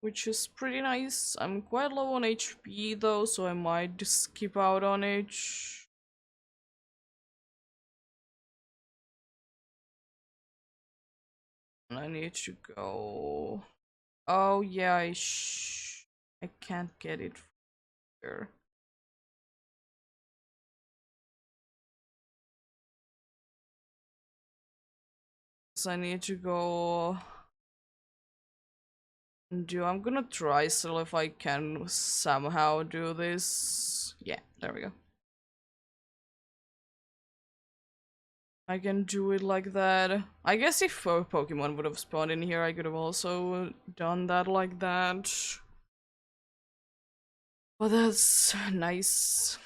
Which is pretty nice. I'm quite low on HP though, so I might just skip out on it. I need to go. Oh yeah, I can't get it here. So I need to go. I'm gonna try still if I can somehow do this. Yeah, there we go. I can do it like that. I guess if Pokemon would have spawned in here, I could have also done that like that. But that's nice.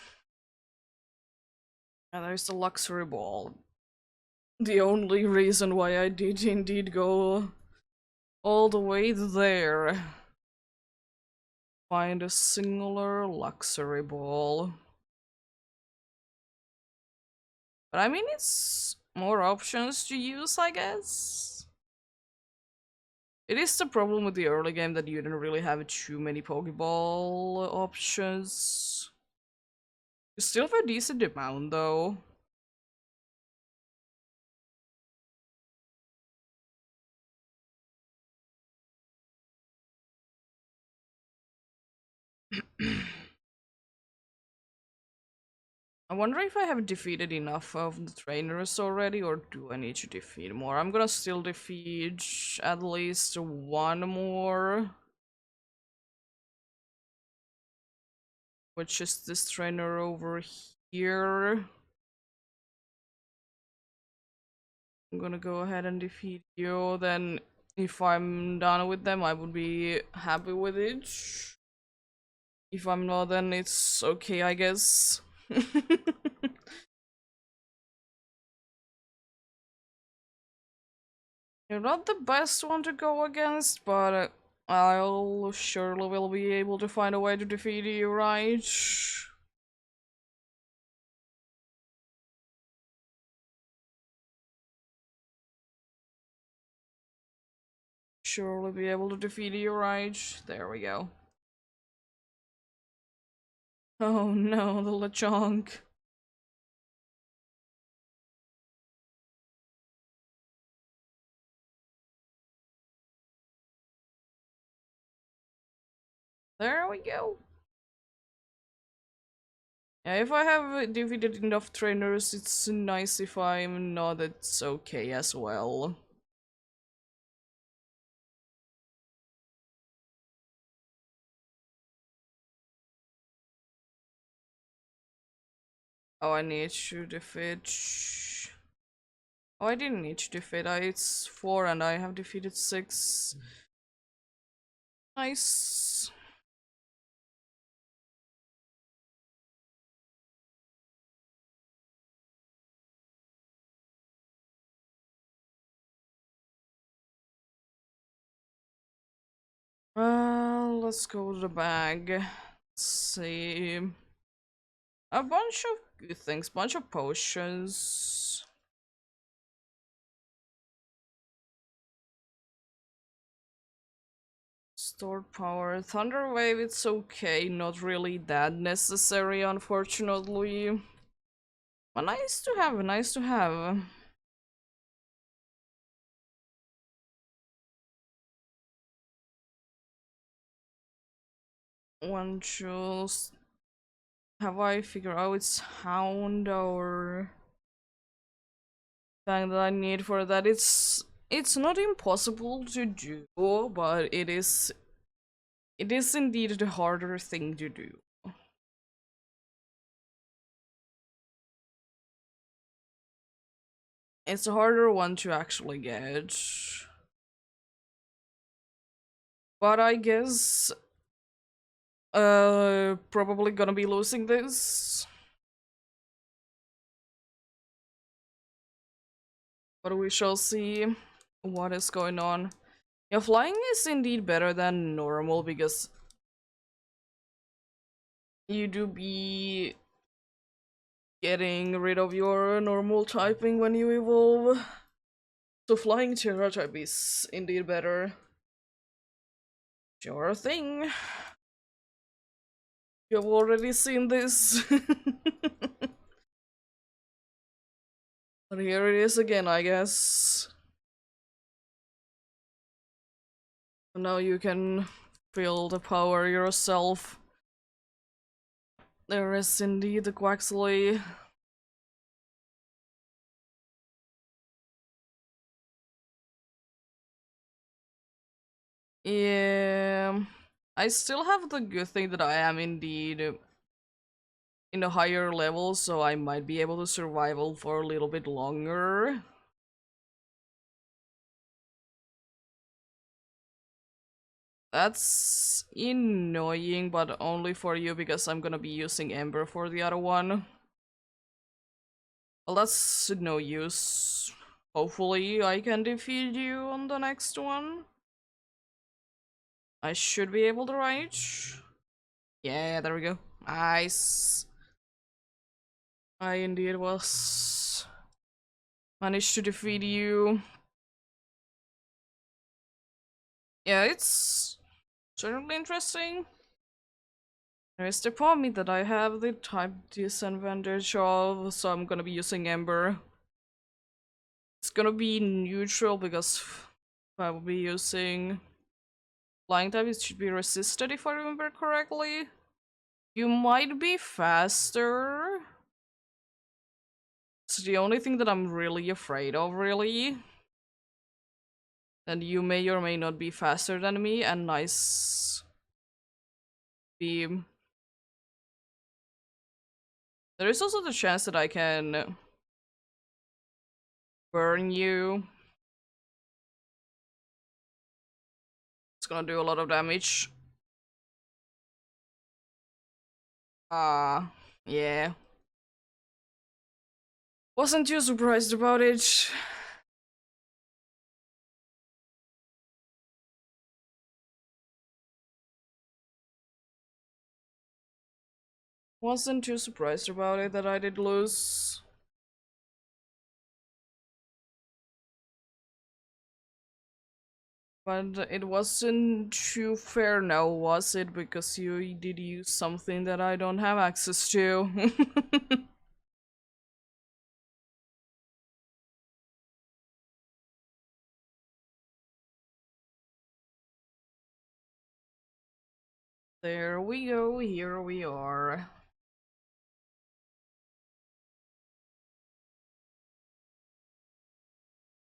And there's the luxury ball. The only reason why I did indeed go all the way there. Find a singular luxury ball. But I mean, it's more options to use, I guess. It is the problem with the early game that you don't really have too many Pokeball options. You still have a decent amount, though. I wonder if I have defeated enough of the trainers already, or do I need to defeat more? I'm gonna still defeat at least one more. which is this trainer over here. I'm gonna go ahead and defeat you. Then, if I'm done with them, I would be happy with it. If I'm not, then it's okay, I guess. You're not the best one to go against, but I'll surely will be able to find a way to defeat you, right? Surely be able to defeat you, right? There we go. Oh no, the Lechonk. There we go. Yeah, if I have defeated enough trainers, it's nice if I'm not, it's okay as well. Oh, I need to defeat... Oh, I didn't need to defeat, it's 4 and I have defeated 6. Nice. Let's go to the bag. Let's see. A bunch of good things, bunch of potions. Stored power. Thunder Wave, it's okay, not really that necessary, unfortunately. But nice to have, nice to have. One choose. Have I figured out it's Hound or thing that I need for that? It's not impossible to do, but it is indeed the harder thing to do. It's a harder one to actually get. But I guess probably gonna be losing this. But we shall see what is going on. Yeah, flying is indeed better than normal because you do be getting rid of your normal typing when you evolve. So flying Terra type is indeed better. Sure thing. You've already seen this. But here it is again, I guess. Now you can feel the power yourself. There is indeed the Quaxley. Yeah, I still have the good thing that I am indeed in a higher level, so I might be able to survive for a little bit longer. That's annoying, but only for you because I'm gonna be using Ember for the other one. Well, that's no use. Hopefully I can defeat you on the next one. I should be able to, right? Yeah, there we go. Nice. I indeed was managed to defeat you. Yeah, it's certainly interesting. There is the problem that I have the type disadvantage of, so I'm gonna be using Ember. It's gonna be neutral because I will be using flying type. It should be resisted if I remember correctly. You might be faster. It's the only thing that I'm really afraid of, really. And you may or may not be faster than me, and nice beam. There is also the chance that I can burn you. It's gonna do a lot of damage. Yeah. Wasn't too surprised about it. Wasn't too surprised about it that I did lose. But it wasn't too fair now, was it? Because you did use something that I don't have access to. There we go, here we are.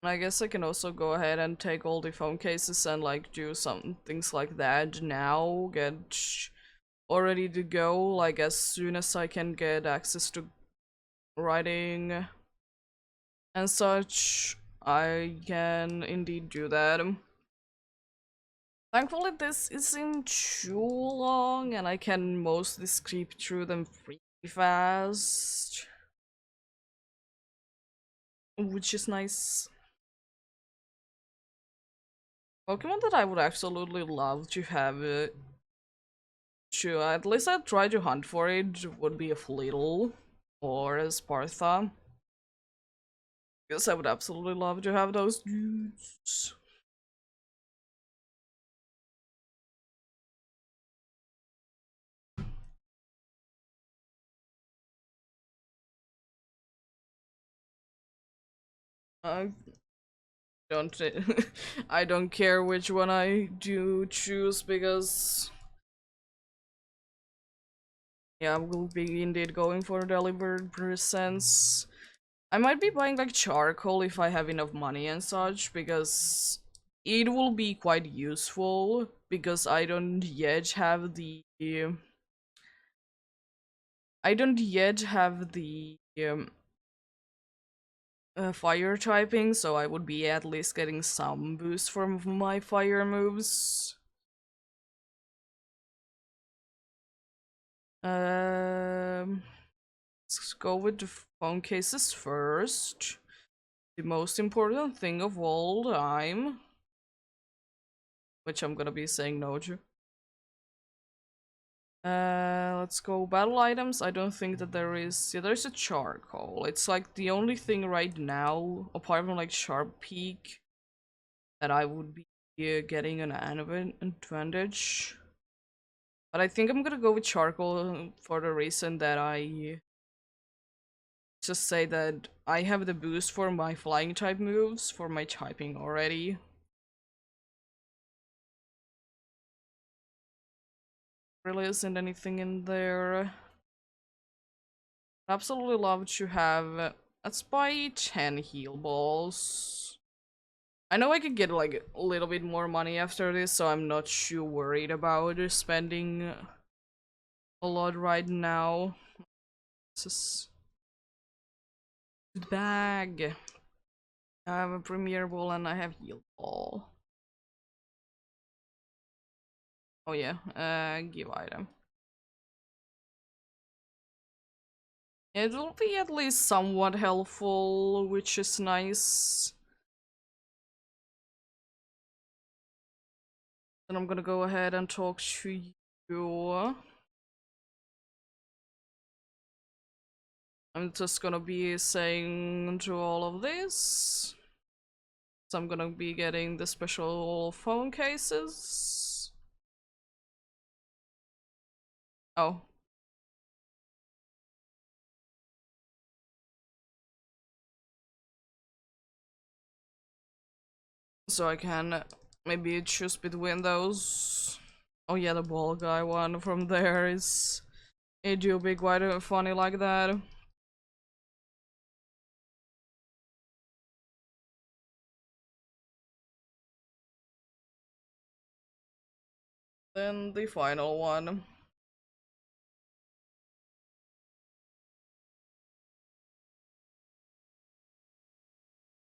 I guess I can also go ahead and take all the phone cases and like do some things like that now, get all ready to go, like as soon as I can get access to writing and such, I can indeed do that. Thankfully this isn't too long and I can mostly skip through them pretty fast, which is nice. Pokemon that I would absolutely love to have to at least I'd try to hunt for it would be a Flittle or a Spartha. Because I would absolutely love to have those dudes. I don't I don't care which one I do choose because yeah, I will be indeed going for delivered presents. I might be buying like charcoal if I have enough money and such because it will be quite useful because I don't yet have the fire typing, so I would be at least getting some boost from my fire moves. Let's go with the phone cases first. The most important thing of all time, which I'm gonna be saying no to. Let's go battle items. I don't think that there is. Yeah, there's a charcoal. It's like the only thing right now, apart from like sharp peak, that I would be getting an advantage. But I think I'm gonna go with charcoal for the reason that I just say that I have the boost for my flying type moves for my typing already. Really isn't anything in there. Absolutely love to have. Let's buy 10 heal balls. I know I could get like a little bit more money after this, so I'm not too worried about spending a lot right now. This is bag. I have a premier ball and I have heal ball. Oh yeah, give item. It will be at least somewhat helpful, which is nice. Then I'm gonna go ahead and talk to you. I'm just gonna be saying to all of this. So I'm gonna be getting the special phone cases. Oh. So I can maybe choose between those. Oh yeah, the ball guy one from there is it do be quite funny like that. Then the final one.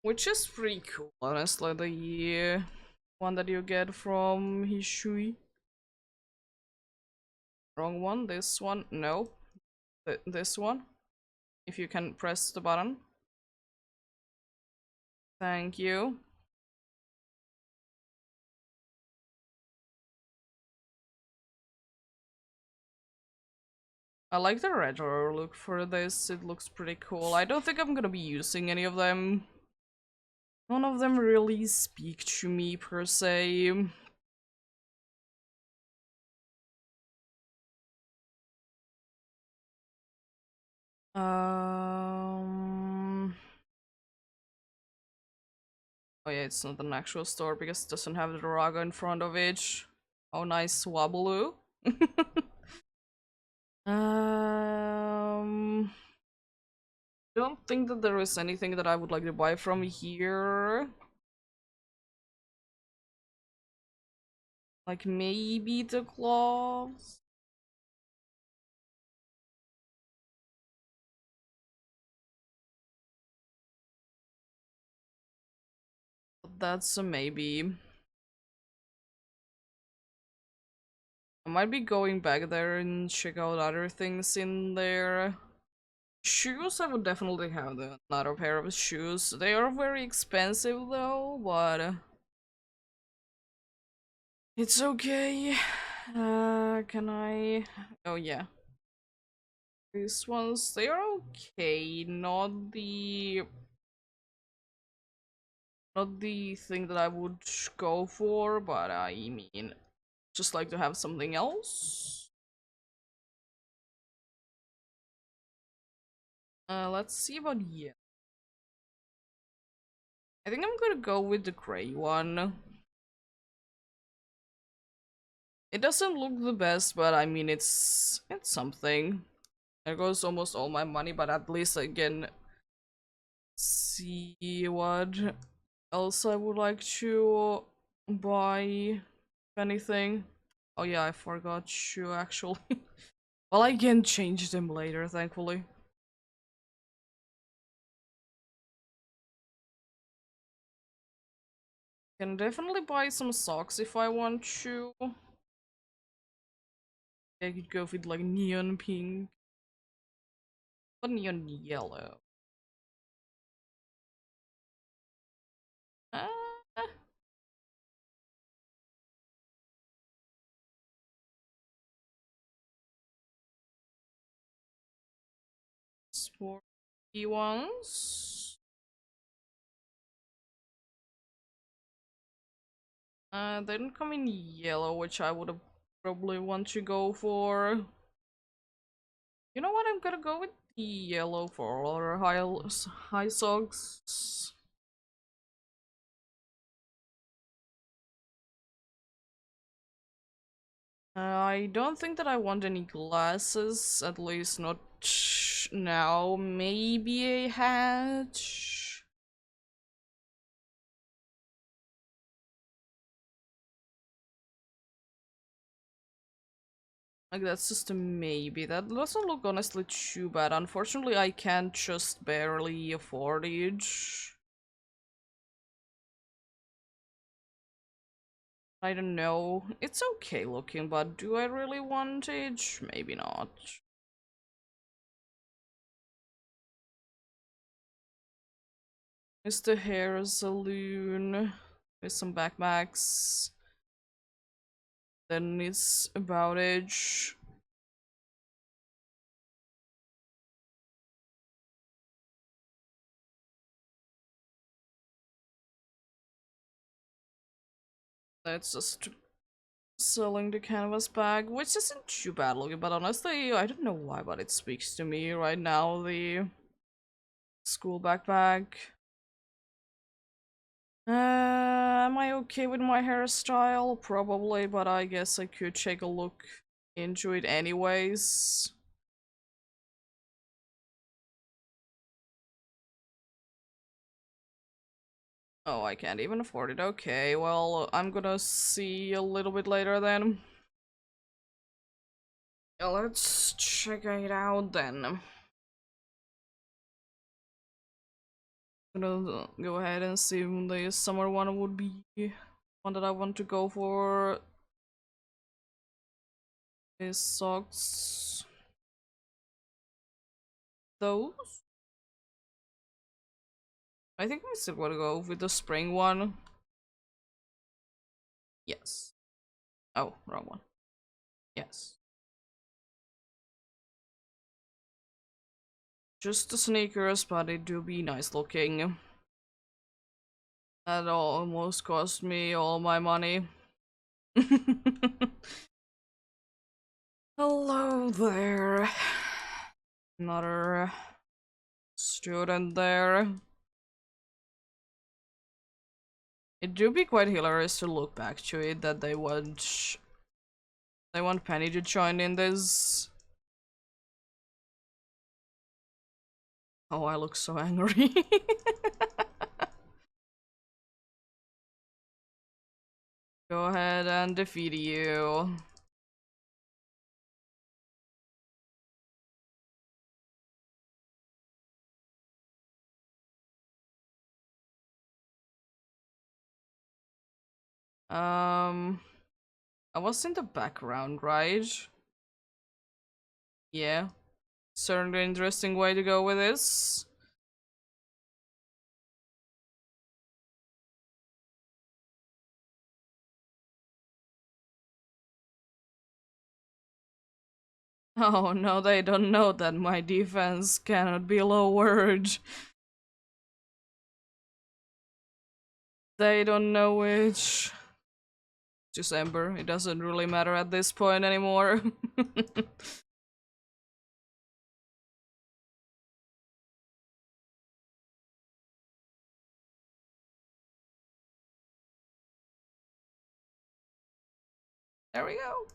Which is pretty cool, honestly, the one that you get from Hishui. Wrong one, this one, no. This one. If you can press the button. Thank you. I like the retro look for this, it looks pretty cool. I don't think I'm gonna be using any of them. None of them really speak to me per se. Oh yeah, it's not an actual store because it doesn't have the Raga in front of it. Oh, nice Wabaloo. um, don't think that there is anything that I would like to buy from here. Like maybe the gloves. But that's a maybe. I might be going back there and check out other things in there. Shoes, I would definitely have another pair of shoes. They are very expensive though, but it's okay. Can I? Oh yeah. These ones, they are okay. Not the thing that I would go for, but I mean, just like to have something else. Let's see about yeah. I think I'm gonna go with the gray one. It doesn't look the best, but I mean, it's something. There goes almost all my money, but at least I can see what else I would like to buy, if anything. Oh yeah, I forgot to actually. Well, I can change them later, thankfully. Can definitely buy some socks if I want to. I could go with like neon pink, but neon yellow. Uh, sporty ones. They don't come in yellow, which I would have probably want to go for. You know what? I'm gonna go with the yellow for our high socks. I don't think that I want any glasses, at least not now. Maybe a hat. Like, that's just a maybe. That doesn't look honestly too bad. Unfortunately, I can't just barely afford it. I don't know. It's okay looking, but do I really want it? Maybe not. It's the hair saloon with some backpacks. Then it's about it. That's just selling the canvas bag, which isn't too bad looking, but honestly, I don't know why, but it speaks to me right now, the school backpack. Am I okay with my hairstyle? Probably, but I guess I could take a look into it anyways. Oh, I can't even afford it. Okay, well, I'm gonna see a little bit later then. Yeah, let's check it out then. I'm gonna go ahead and see if the summer one would be one that I want to go for. These socks. Those? I think we still want to go with the spring one. Yes. Oh, wrong one. Yes. Just the sneakers, but they do be nice looking. That almost cost me all my money. Hello there. Another student there. It do be quite hilarious to look back to it that they want Penny to join in this. Oh, I look so angry. Go ahead and defeat you. I was in the background, right? Yeah. Certainly an interesting way to go with this. Oh no, they don't know that my defense cannot be lowered. They don't know which. December, it doesn't really matter at this point anymore. There we go.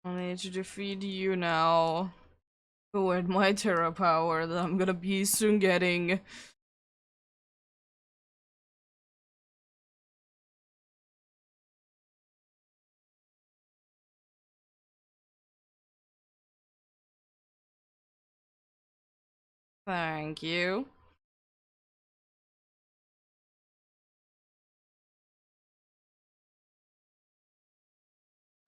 I need to defeat you now. With my Terra power that I'm gonna be soon getting. Thank you.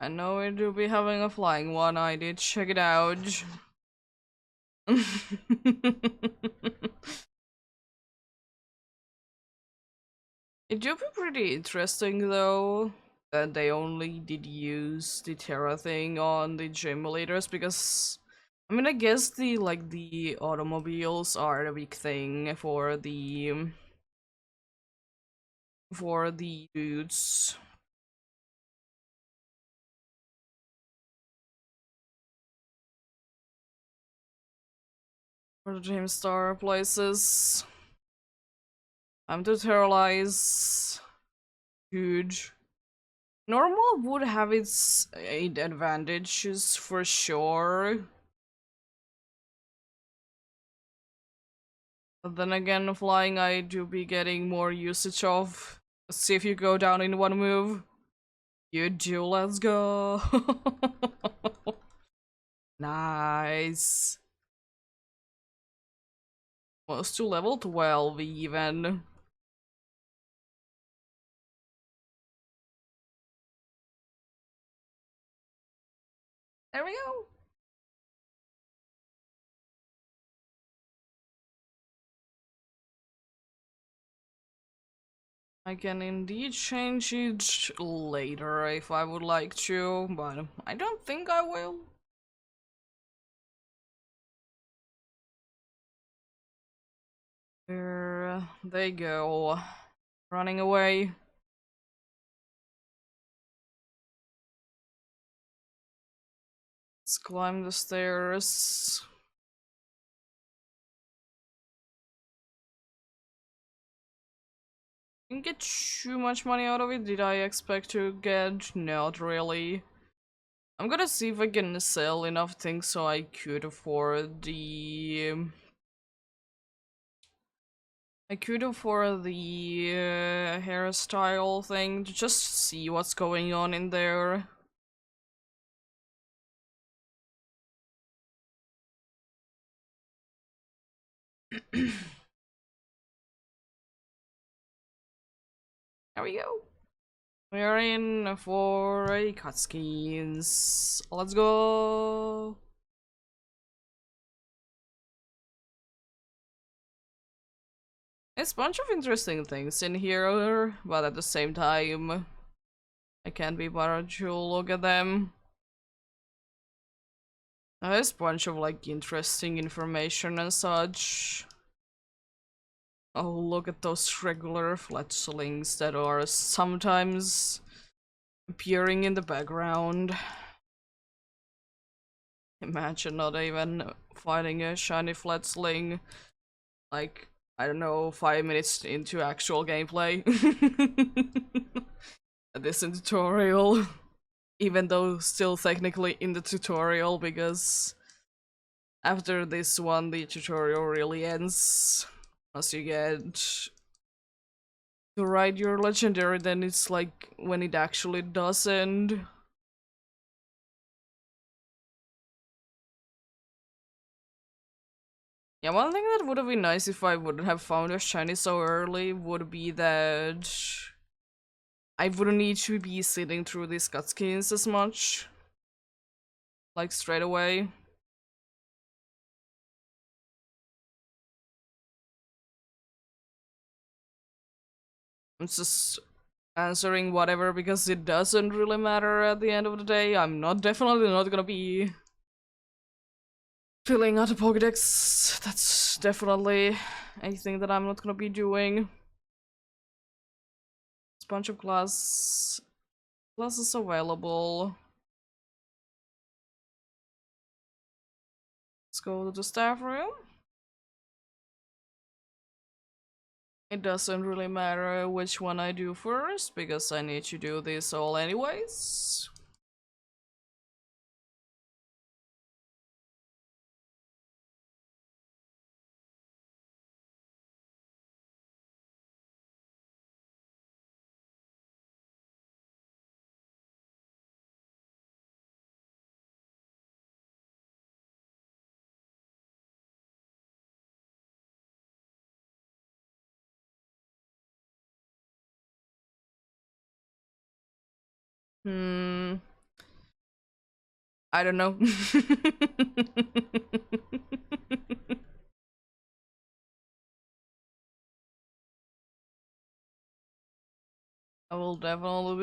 I know we do be having a flying one, I did check it out. It do be pretty interesting though that they only did use the Terra thing on the gym leaders because I mean I guess the automobiles are the big thing for the dudes. For the gym star places. I'm to terrorize. Huge. Normal would have its advantages for sure. But then again, flying I do be getting more usage of. Let's see if you go down in one move. You do, let's go. Nice. Close to level 12 even. There we go. I can indeed change it later if I would like to, but I don't think I will. There they go. Running away. Let's climb the stairs. Didn't get too much money out of it. Did I expect to get? Not really. I'm gonna see if I can sell enough things so I could afford the hairstyle thing to just see what's going on in there. There we go. We are in for a cutscenes. Let's go. It's a bunch of interesting things in here, but at the same time, I can't be bothered to look at them. There's a bunch of like interesting information and such. Oh, look at those regular fletchlings that are sometimes appearing in the background. Imagine not even finding a shiny fletchling, like, I don't know, 5 minutes into actual gameplay. This in tutorial. Even though still technically in the tutorial, because after this one the tutorial really ends. Once you get to ride your legendary, then it's like when it actually does end. Yeah, one thing that would have been nice if I wouldn't have found a shiny so early would be that I wouldn't need to be sitting through these cutscenes as much. Like, straight away. I'm just answering whatever because it doesn't really matter at the end of the day. I'm definitely not gonna be filling out a Pokédex. That's definitely a thing that I'm not gonna be doing. It's a bunch of classes available. Let's go to the staff room. It doesn't really matter which one I do first, because I need to do this all anyways. I don't know. I will definitely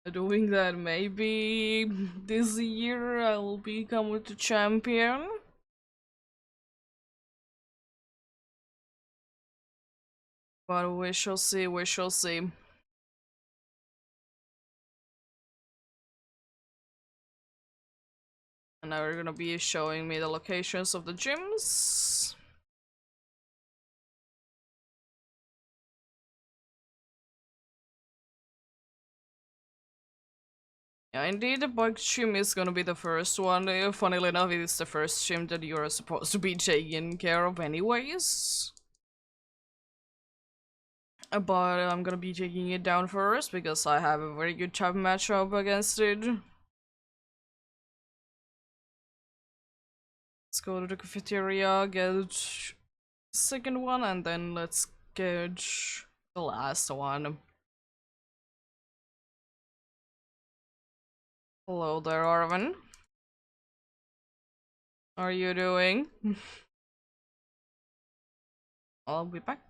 be doing that. Maybe this year I'll become with the champion. But we shall see, we shall see. And now we're gonna be showing me the locations of the gyms. Yeah, indeed, the bug gym is gonna be the first one. Funnily enough, it is the first gym that you're supposed to be taking care of anyways. But I'm gonna be taking it down first because I have a very good type matchup against it. Let's go to the cafeteria, get second one, and then let's get the last one. Hello there, Arvin. How are you doing? I'll be back.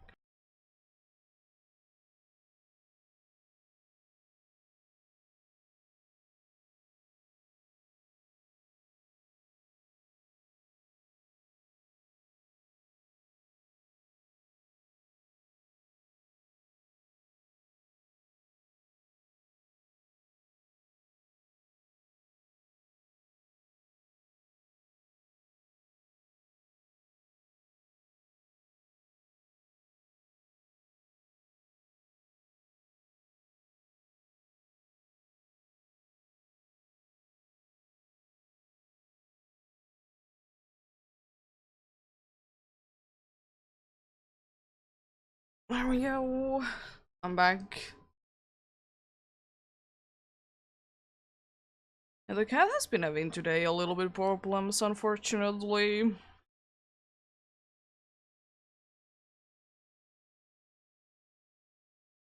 There we go. I'm back. Yeah, the cat has been having today a little bit problems, unfortunately.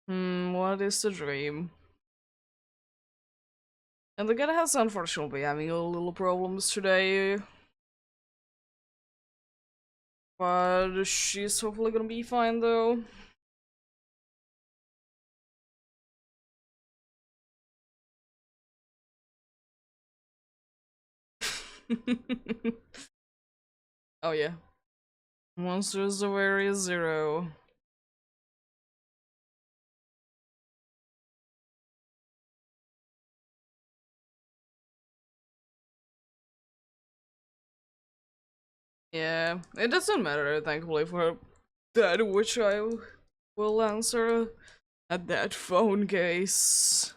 What is the dream? And the cat has unfortunately having a little problems today. But she's hopefully gonna be fine though. Oh yeah. Monsters of Area Zero. Yeah, it doesn't matter, thankfully, for that, which I will answer at that phone case.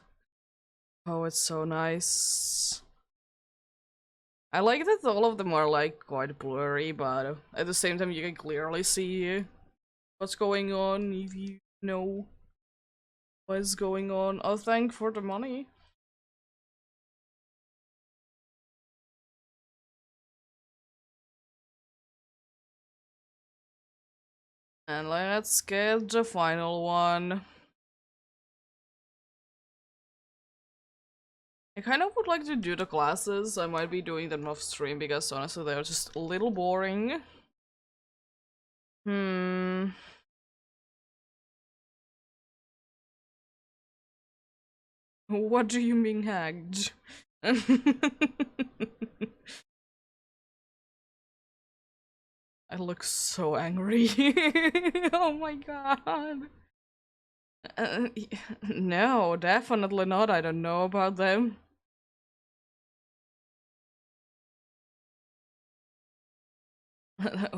Oh, it's so nice. I like that all of them are like quite blurry, but at the same time you can clearly see what's going on if you know what's going on. Oh, thank for the money. And let's get the final one. I kind of would like to do the classes. I might be doing them off stream because honestly they're just a little boring. Hmm. What do you mean hacked? I look so angry. Oh my god. Uh, no, definitely not. I don't know about them.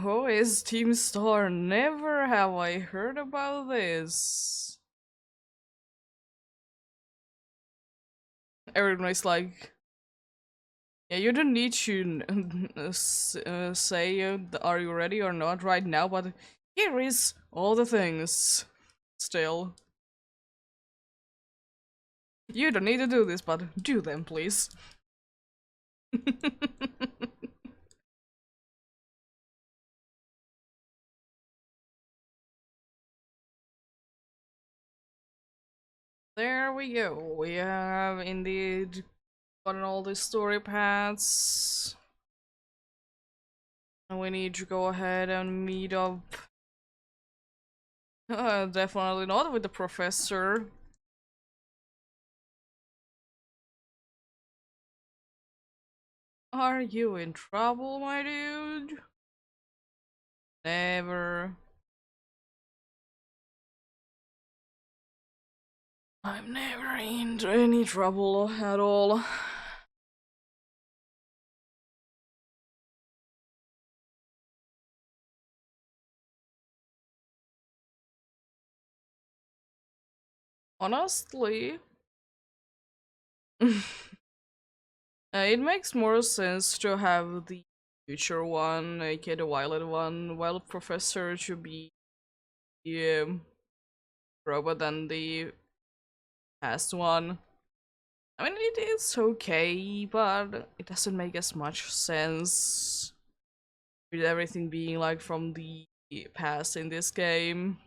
Who is Team Star? Never have I heard about this. Everyone's like, yeah, you don't need to say, are you ready or not right now, but here is all the things. Still. You don't need to do this, but do them, please. There we go. We have indeed gotten all the story paths. And we need to go ahead and meet up. Definitely not with the professor. Are you in trouble, my dude? Never. I'm never into any trouble at all. Honestly, it makes more sense to have the future one, aka the violet one, while Professor should be the robot than the past one. I mean, it is okay, but it doesn't make as much sense with everything being like from the past in this game.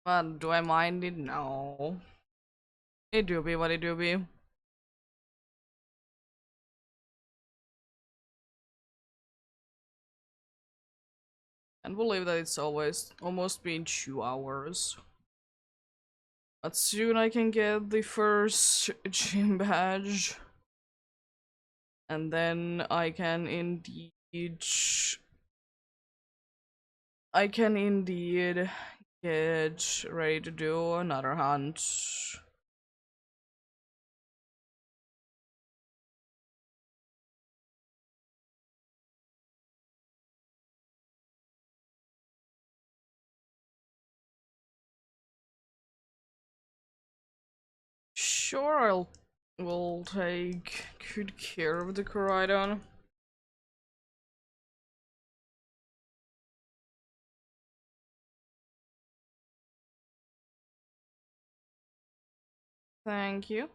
But do I mind it? No. It do be what it do be. And believe that it's always almost been 2 hours. But soon I can get the first gym badge. And then I can indeed get ready to do another hunt. Sure, will take good care of the Koraidon. Thank you.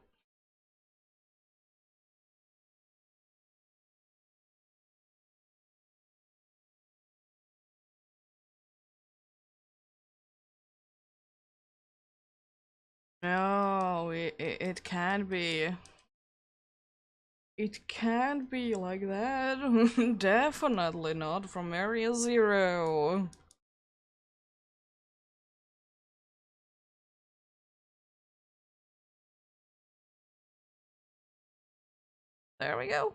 No, it can't be. It can't be like that. Definitely not from Area Zero. There we go.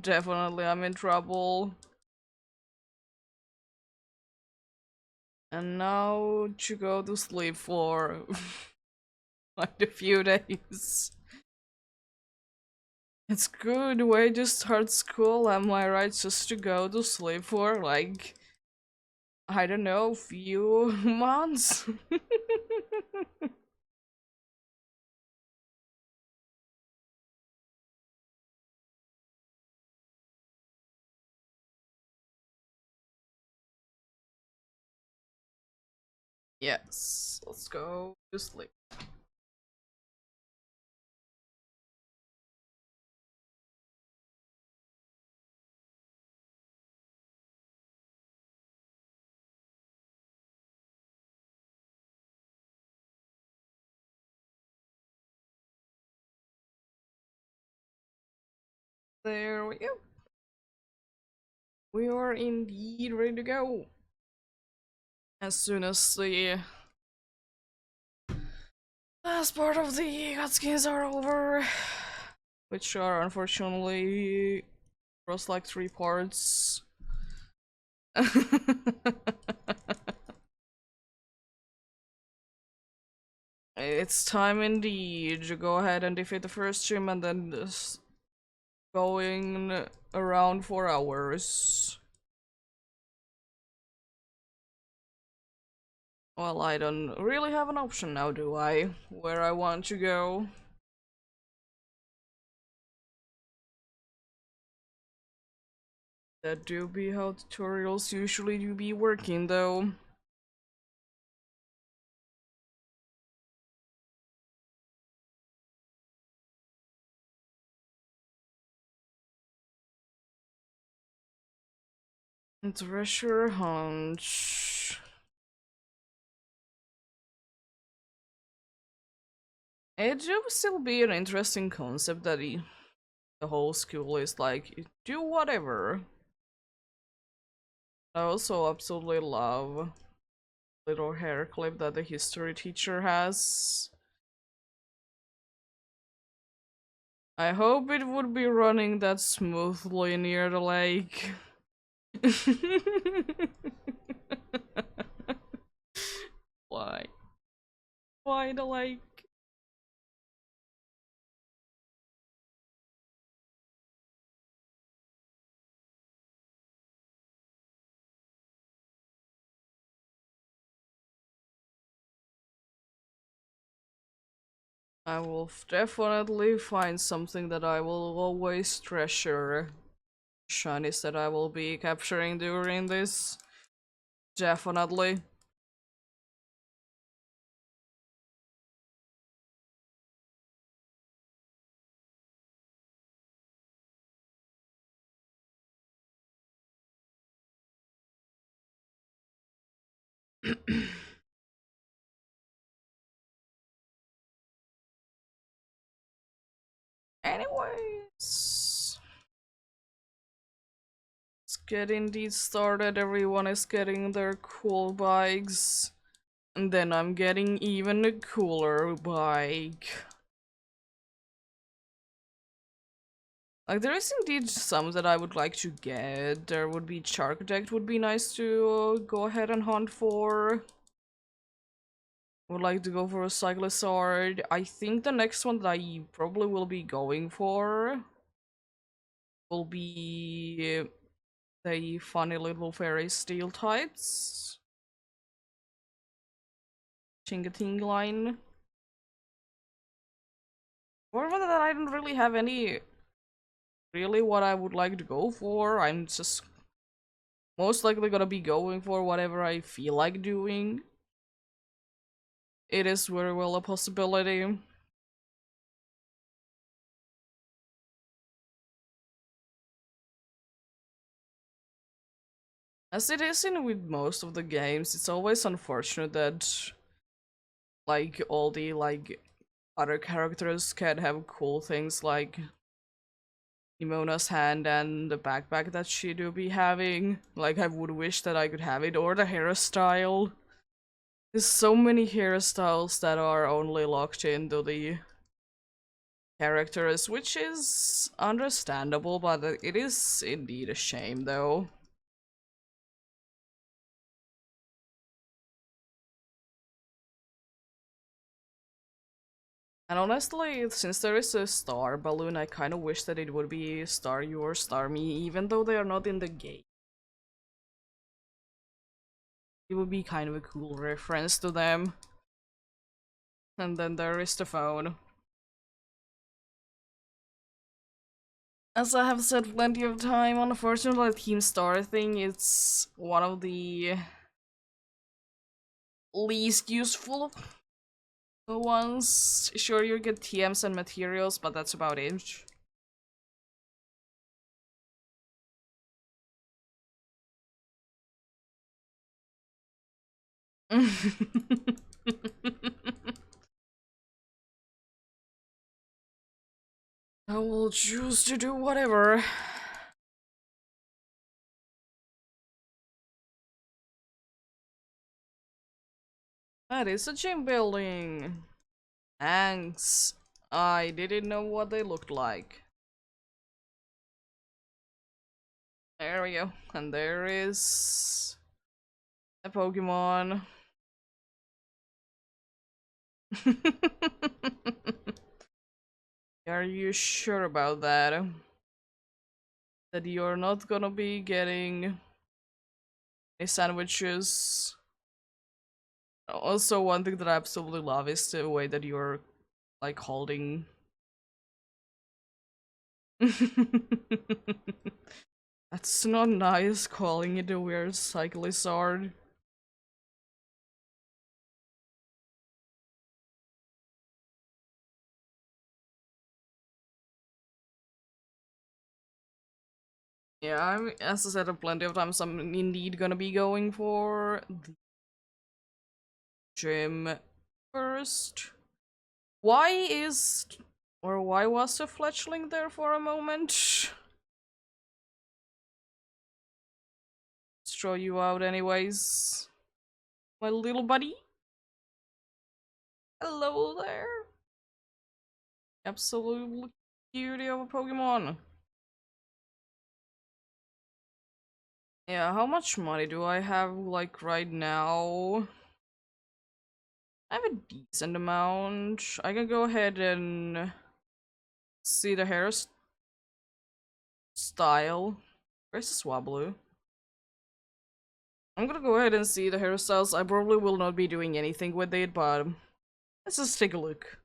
Definitely I'm in trouble. And now to go to sleep for like a few days. It's good way to start school, am I right? Just to go to sleep for like, I don't know, few months. Yes, let's go to sleep. There we go. We are indeed ready to go. As soon as the last part of the cutscenes are over, which are unfortunately across like 3 parts. It's time indeed to go ahead and defeat the first gym and then just going around 4 hours. Well, I don't really have an option now, do I? Where I want to go? That do be how tutorials usually do be working, though. Treasure hunch. It would still be an interesting concept that the whole school is like, do whatever. I also absolutely love little hair clip that the history teacher has. I hope it would be running that smoothly near the lake. Why? Why the lake? I will definitely find something that I will always treasure. Shinies that I will be capturing during this. Definitely. Anyways, let's get indeed started. Everyone is getting their cool bikes. And then I'm getting even a cooler bike. Like, there is indeed some that I would like to get. There would be Charkadect would be nice to go ahead and hunt for. Would like to go for a Cyclosard. I think the next one that I probably will be going for will be the funny little fairy steel types. Chingating line. More than that, I don't really have any really what I would like to go for. I'm just most likely gonna be going for whatever I feel like doing. It is very well a possibility. As it is in with most of the games, it's always unfortunate that like all the like other characters can have cool things like Nimona's hand and the backpack that she do be having. Like I would wish that I could have it, or the hairstyle. There's so many hairstyles that are only locked into the characters, which is understandable, but it is indeed a shame though. And honestly, since there is a star balloon, I kind of wish that it would be Star You or Star Me, even though they are not in the game. It would be kind of a cool reference to them. And then there is the phone. As I have said plenty of time, unfortunately the Team Star thing is one of the least useful ones. Sure, you get TMs and materials, but that's about it. I will choose to do whatever. That is a gym building. Thanks. I didn't know what they looked like. There we go. And there is a Pokemon. Are you sure about that? That you're not gonna be getting any sandwiches? Also, one thing that I absolutely love is the way that you're like holding. That's not nice calling it a weird cyclizard. Yeah, as I said plenty of times, I'm indeed gonna be going for the gym first. Why is, or why was the fledgling there for a moment? Let's throw you out anyways. My little buddy. Hello there. Absolute beauty of a Pokemon. Yeah, how much money do I have, like, right now? I have a decent amount. I can go ahead and see the hairstyle. Where's the Swablu? I'm gonna go ahead and see the hairstyles. I probably will not be doing anything with it, but let's just take a look.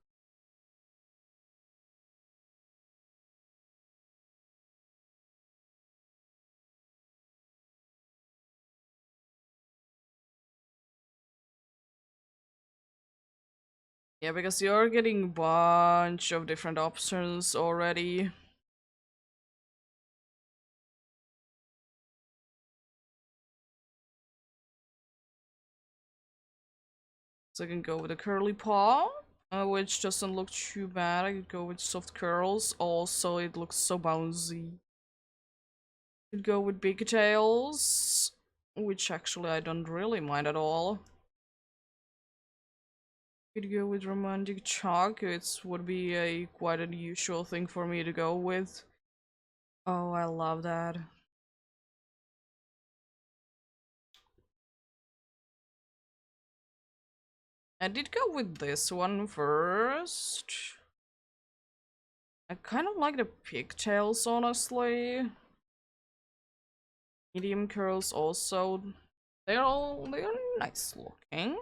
Yeah, because you're getting a bunch of different options already. So I can go with a curly paw, which doesn't look too bad. I could go with soft curls. Also, it looks so bouncy. Could go with big tails, which actually I don't really mind at all. Could go with romantic chalk. It would be a quite unusual thing for me to go with. Oh, I love that. I did go with this one first. I kind of like the pigtails, honestly. Medium curls also. They're nice looking.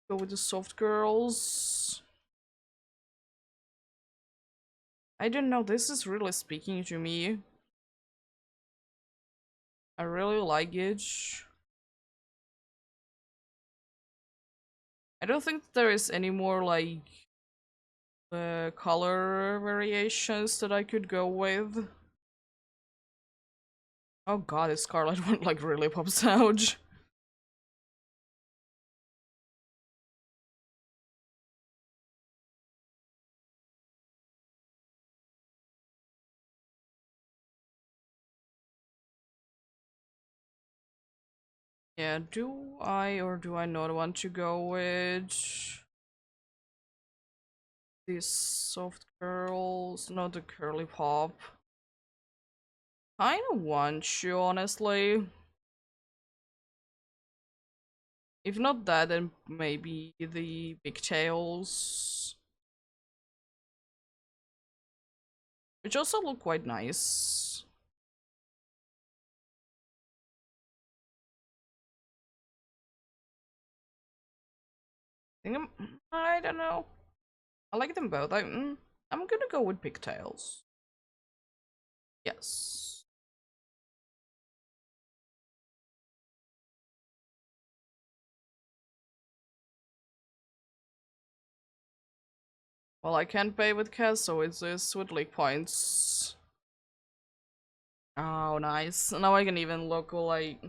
Go with the soft curls. I don't know, this is really speaking to me. I really like it. I don't think there is any more like color variations that I could go with. Oh god, this Scarlet one like really pops out. Yeah, do I or do I not want to go with these soft curls? Not the curly pop. I don't want to, honestly. If not that, then maybe the pigtails. Which also look quite nice. I don't know. I like them both. I'm gonna go with pigtails. Yes. Well, I can't pay with cash, so it's this with league points. Oh, nice. Now I can even look like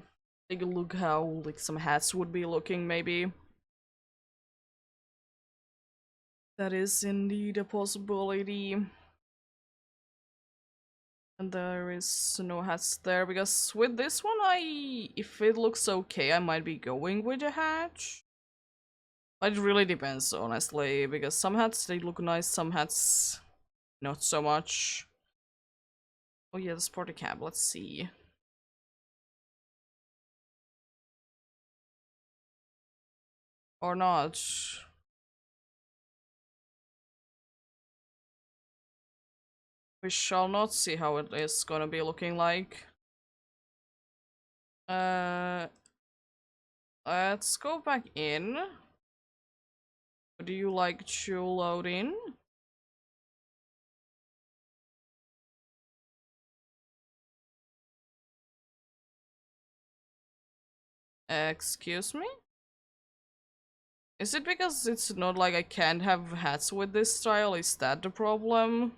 take a look how like some hats would be looking, maybe. That is indeed a possibility. And there is no hats there, because with this one, if it looks okay, I might be going with a hat. But it really depends, honestly, because some hats, they look nice, some hats, not so much. Oh yeah, the sporty cap, let's see. Or not. We shall not see how it is gonna be looking like. Uh, let's go back in. Do you like to load in? Excuse me? Is it because it's not like I can't have hats with this style? Is that the problem?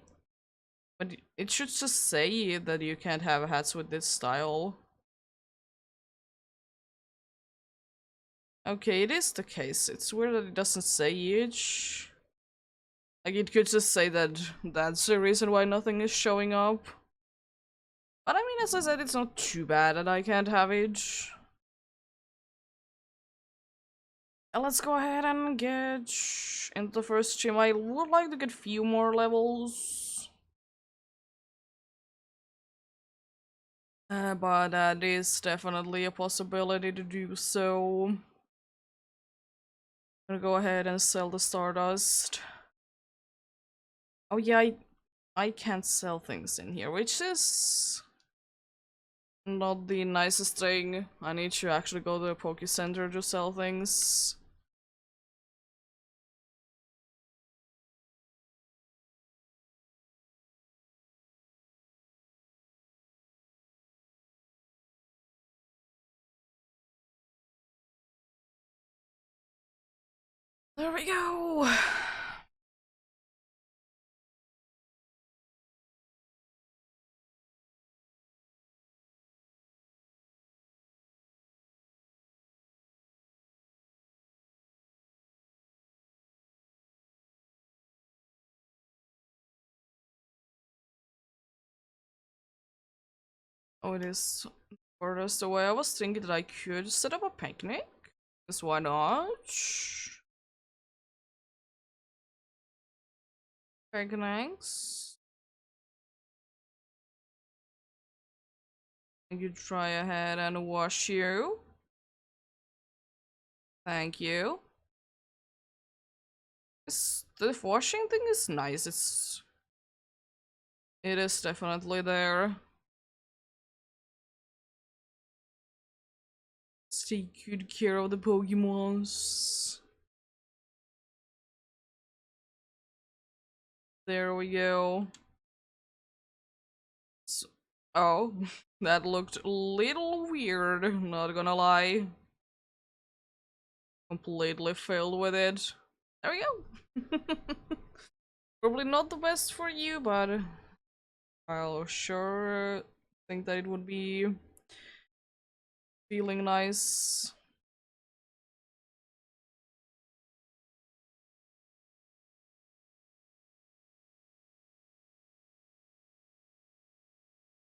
But it should just say that you can't have hats with this style. Okay, it is the case. It's weird that it doesn't say each. Like, it could just say that that's the reason why nothing is showing up. But I mean, as I said, it's not too bad that I can't have it. And let's go ahead and get into the first gym. I would like to get a few more levels. But that is definitely a possibility to do so. I'm gonna go ahead and sell the Stardust. Oh yeah, I can't sell things in here, which is not the nicest thing. I need to actually go to the Poke Center to sell things. There we go! Oh, it is furthest away. I was thinking that I could set up a picnic. Because why not? Picnics. You try ahead and wash you. Thank you. The washing thing is nice. It is definitely there. Let's take good care of the Pokemons. There we go. Oh, that looked a little weird, not gonna lie. Completely failed with it. There we go. Probably not the best for you, but I'll sure think that it would be feeling nice.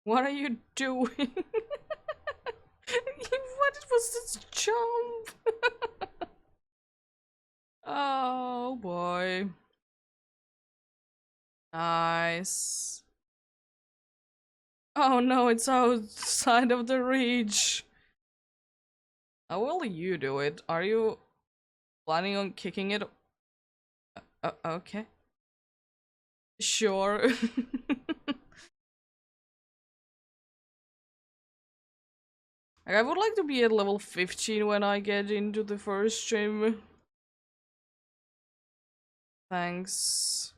What are you doing? What was this jump? Oh boy. Nice. Oh no, it's outside of the reach. How will you do it? Are you planning on kicking it? Okay. Sure. Like, I would like to be at level 15 when I get into the first gym. Thanks.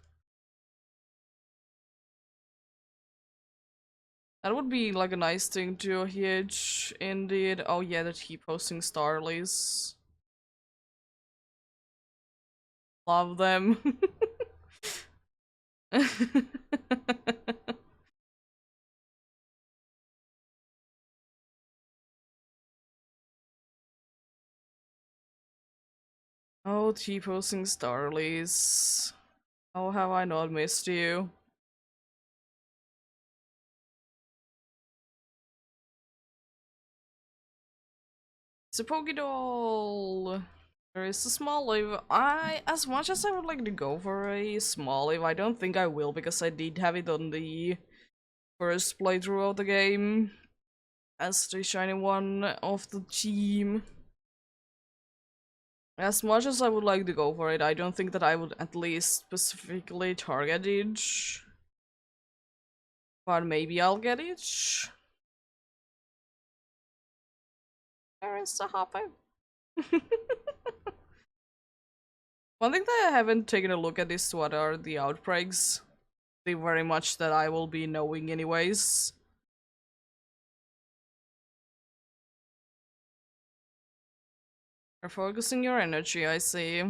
That would be like a nice thing to hitch, indeed. Oh yeah, the T-posting Starlies. Love them. Oh, T-posting Starlies. How have I not missed you? It's a Pokédoll. There is a small live. As much as I would like to go for a small live, I don't think I will because I did have it on the first playthrough of the game as the shiny one of the team. As much as I would like to go for it, I don't think that I would at least specifically target it. But maybe I'll get it. There is a hopper. One thing that I haven't taken a look at is what are the outbreaks. They very much that I will be knowing anyways. You're focusing your energy, I see.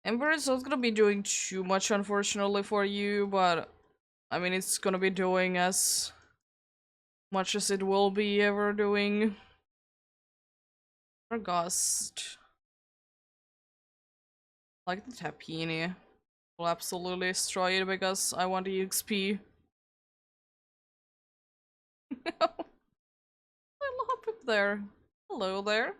Ember is not gonna be doing too much unfortunately for you, but I mean it's gonna be doing as much as it will be ever doing. Or Gust. Like the Tapini. Will absolutely destroy it because I want the XP. I love it there. Hello there.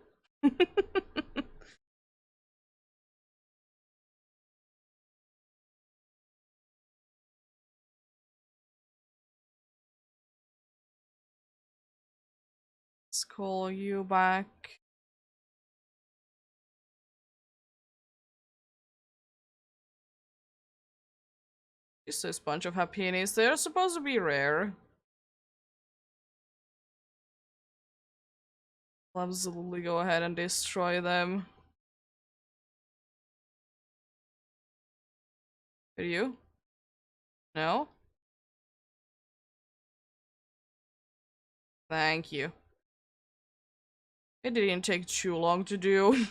Let's call you back. Just this bunch of Happinies. They're supposed to be rare. I'll absolutely go ahead and destroy them. Are you? No? Thank you. It didn't take too long to do.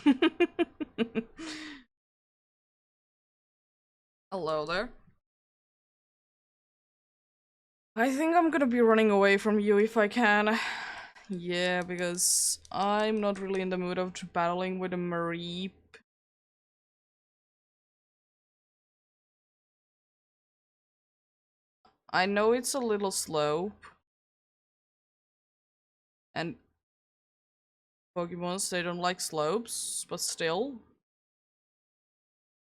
Hello there. I think I'm gonna be running away from you if I can. Yeah, because I'm not really in the mood of battling with a Mareep. I know it's a little slow. And Pokemons, they don't like slopes, but still.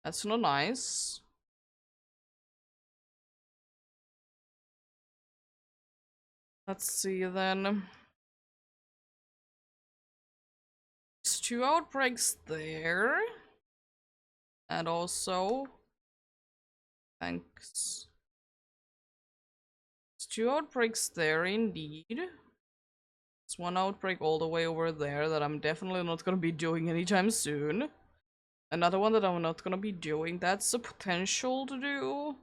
That's not nice. Let's see then. There's 2 outbreaks there. And also... Thanks. There's 2 outbreaks there indeed. There's 1 outbreak all the way over there that I'm definitely not gonna be doing anytime soon. Another one that I'm not gonna be doing. That's a potential to do.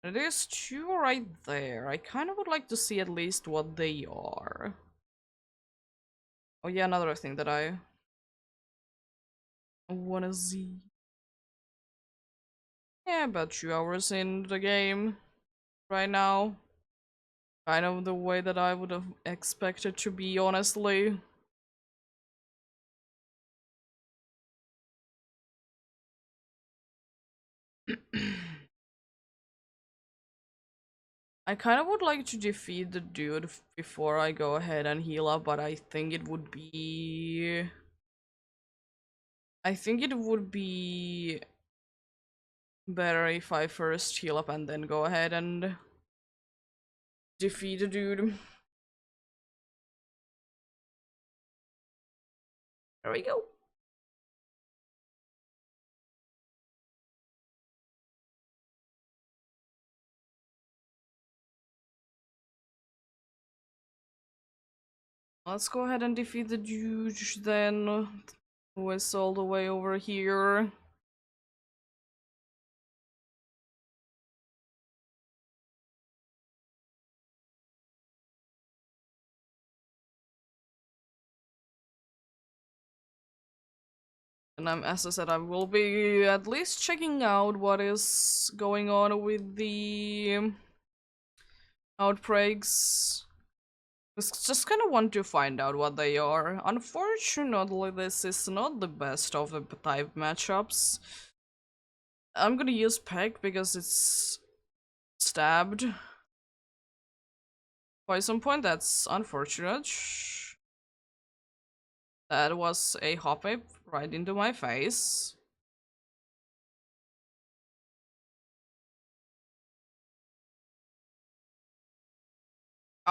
There's 2 right there. I kind of would like to see at least what they are. Oh yeah, another thing that I wanna see. Yeah, about 2 hours in the game right now. kind of the way that I would have expected to be, honestly. I kind of would like to defeat the dude before I go ahead and heal up, but I think it would be... I think it would be better if I first heal up and then go ahead and defeat the dude. There we go. Let's go ahead and defeat the dude then, who is all the way over here. And as I said, I will be at least checking out what is going on with the outbreaks. Just kind of want to find out what they are. Unfortunately, this is not the best of the type matchups. I'm gonna use Peck because it's stabbed. Poison point, that's unfortunate. That was a hop right into my face.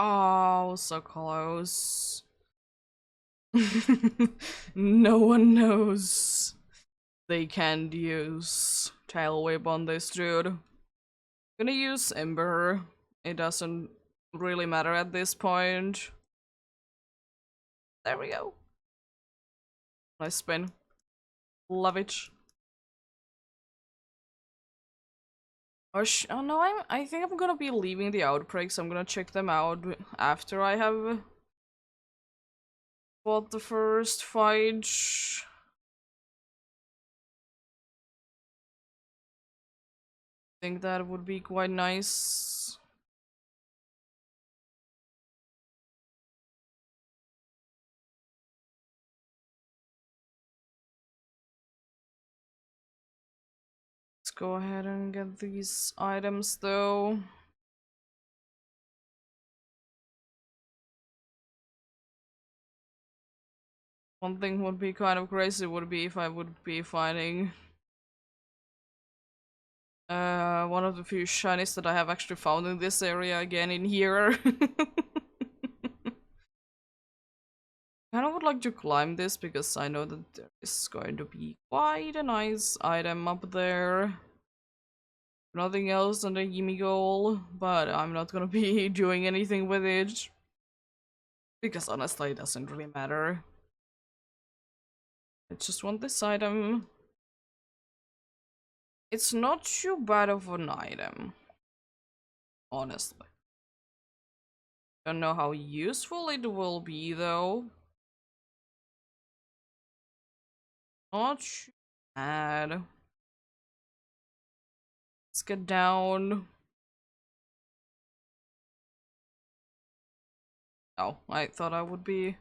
Oh, so close. No one knows they can't use Tail Whip on this dude. Gonna use Ember. It doesn't really matter at this point. There we go. Nice spin. Love it. Oh no, I think I'm gonna be leaving the outbreaks. I'm gonna check them out after I have fought the first fight. I think that would be quite nice. Let's go ahead and get these items though. One thing would be kind of crazy would be if I would be finding one of the few shinies that I have actually found in this area again in here. Kind of would like to climb this because I know that there is going to be quite a nice item up there. Nothing else than the gimme goal, but I'm not gonna be doing anything with it. Because honestly, it doesn't really matter. I just want this item. It's not too bad of an item. Honestly. Don't know how useful it will be though. Not too bad. Let's get down. Oh, I thought I would be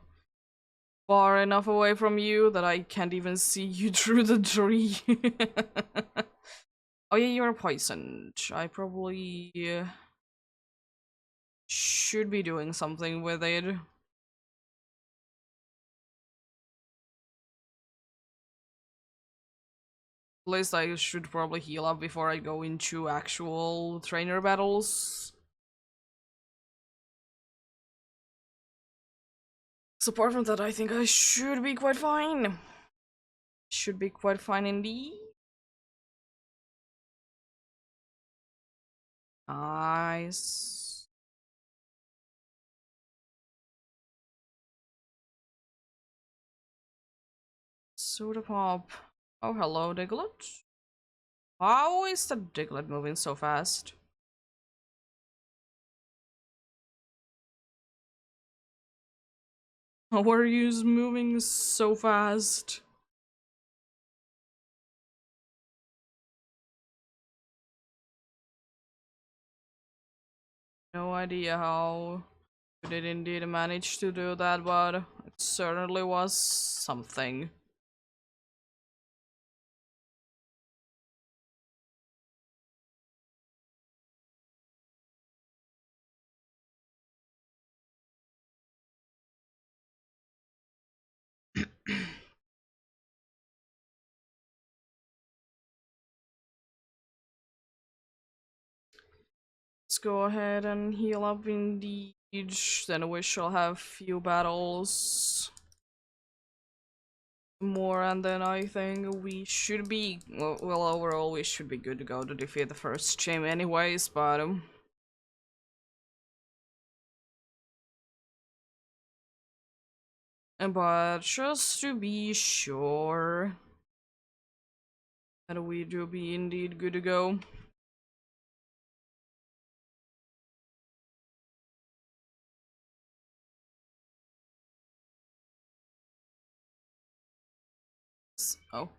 far enough away from you that I can't even see you through the tree. Oh yeah, you're poisoned. I probably should be doing something with it. At least I should probably heal up before I go into actual trainer battles. So apart from that, I think I should be quite fine. Should be quite fine indeed. Nice. Soda pop. Oh, hello, Diglett. How is the Diglett moving so fast? How are you moving so fast? No idea how you did indeed manage to do that, but it certainly was something. Let's go ahead and heal up indeed. Then we shall have few battles more, and then I think we should be well overall we should be good to go to defeat the first gym anyways, but just to be sure that we do be indeed good to go. Oh,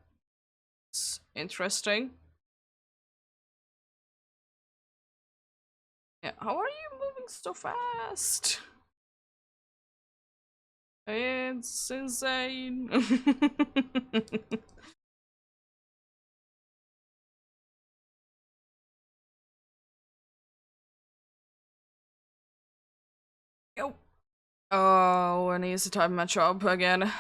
it's interesting. Yeah, how are you moving so fast? It's insane. Yo. Oh, an easy time matchup again.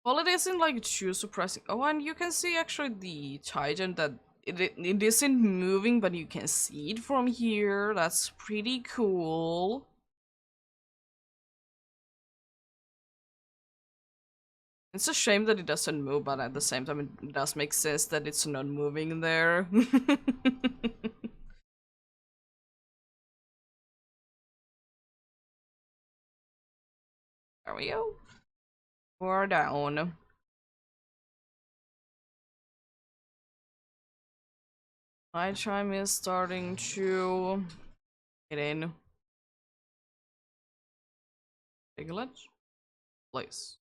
Well, it isn't like too surprising. Oh, and you can see actually the Titan that it isn't moving, but you can see it from here. That's pretty cool. It's a shame that it doesn't move, but at the same time, it does make sense that it's not moving there. There we go. We're down. My chime is starting to get in. Piglet, place.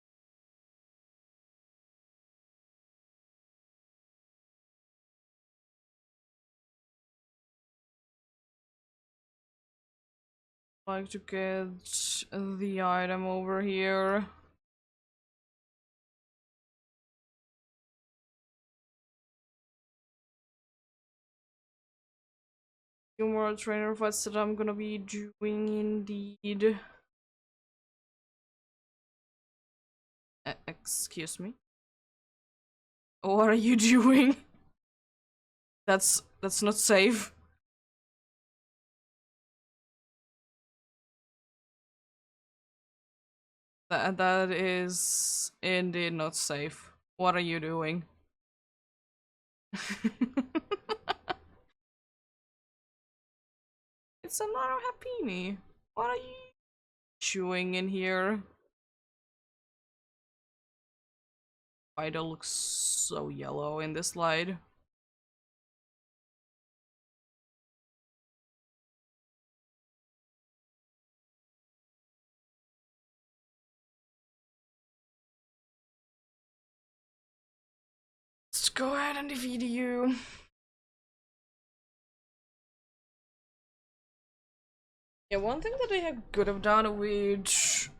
Like to get the item over here. Few more trainer fights that I'm gonna be doing indeed. Excuse me. What are you doing? That's not safe. That is indeed not safe. What are you doing? It's another Happini. What are you chewing in here? Spider looks so yellow in this slide. Let's go ahead and defeat you. Yeah, one thing that I could have done, which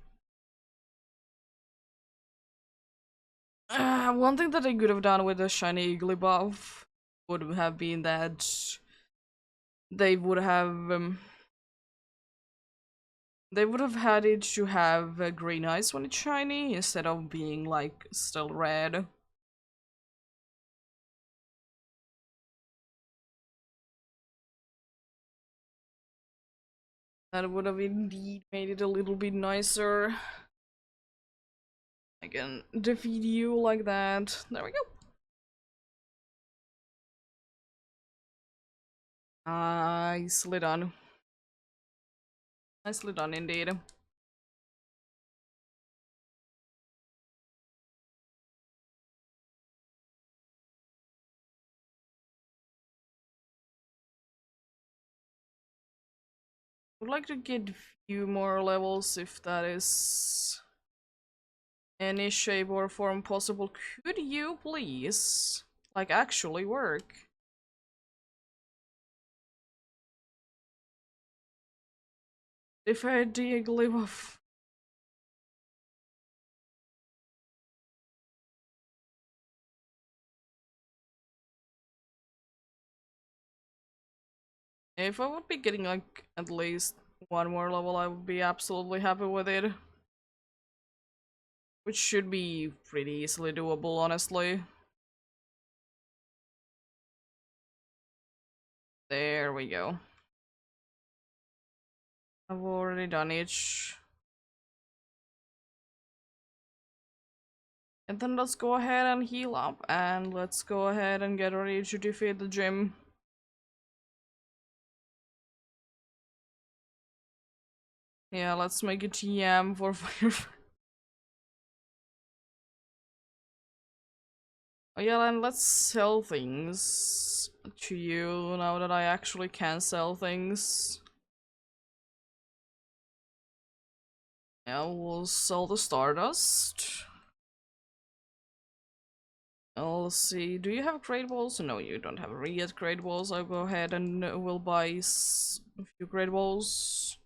one thing that I could have done with the shiny Eagly buff would have been that they would have they would have had it to have green eyes when it's shiny instead of being like still red. That would have indeed made it a little bit nicer. I can defeat you like that. There we go. Nicely done. Nicely done indeed. Would like to get a few more levels if that is any shape or form possible. Could you please, like, actually work? If I had the glyph of... If I would be getting like at least one more level, I would be absolutely happy with it. Which should be pretty easily doable, honestly. There we go. I've already done each. And then let's go ahead and heal up, and let's go ahead and get ready to defeat the gym. Yeah, let's make a TM for fire. Oh yeah, and let's sell things to you now that I actually can sell things. Yeah, we'll sell the Stardust. I'll see. Do you have great balls? No, you don't have yet great balls. I'll go ahead and we'll buy a few great balls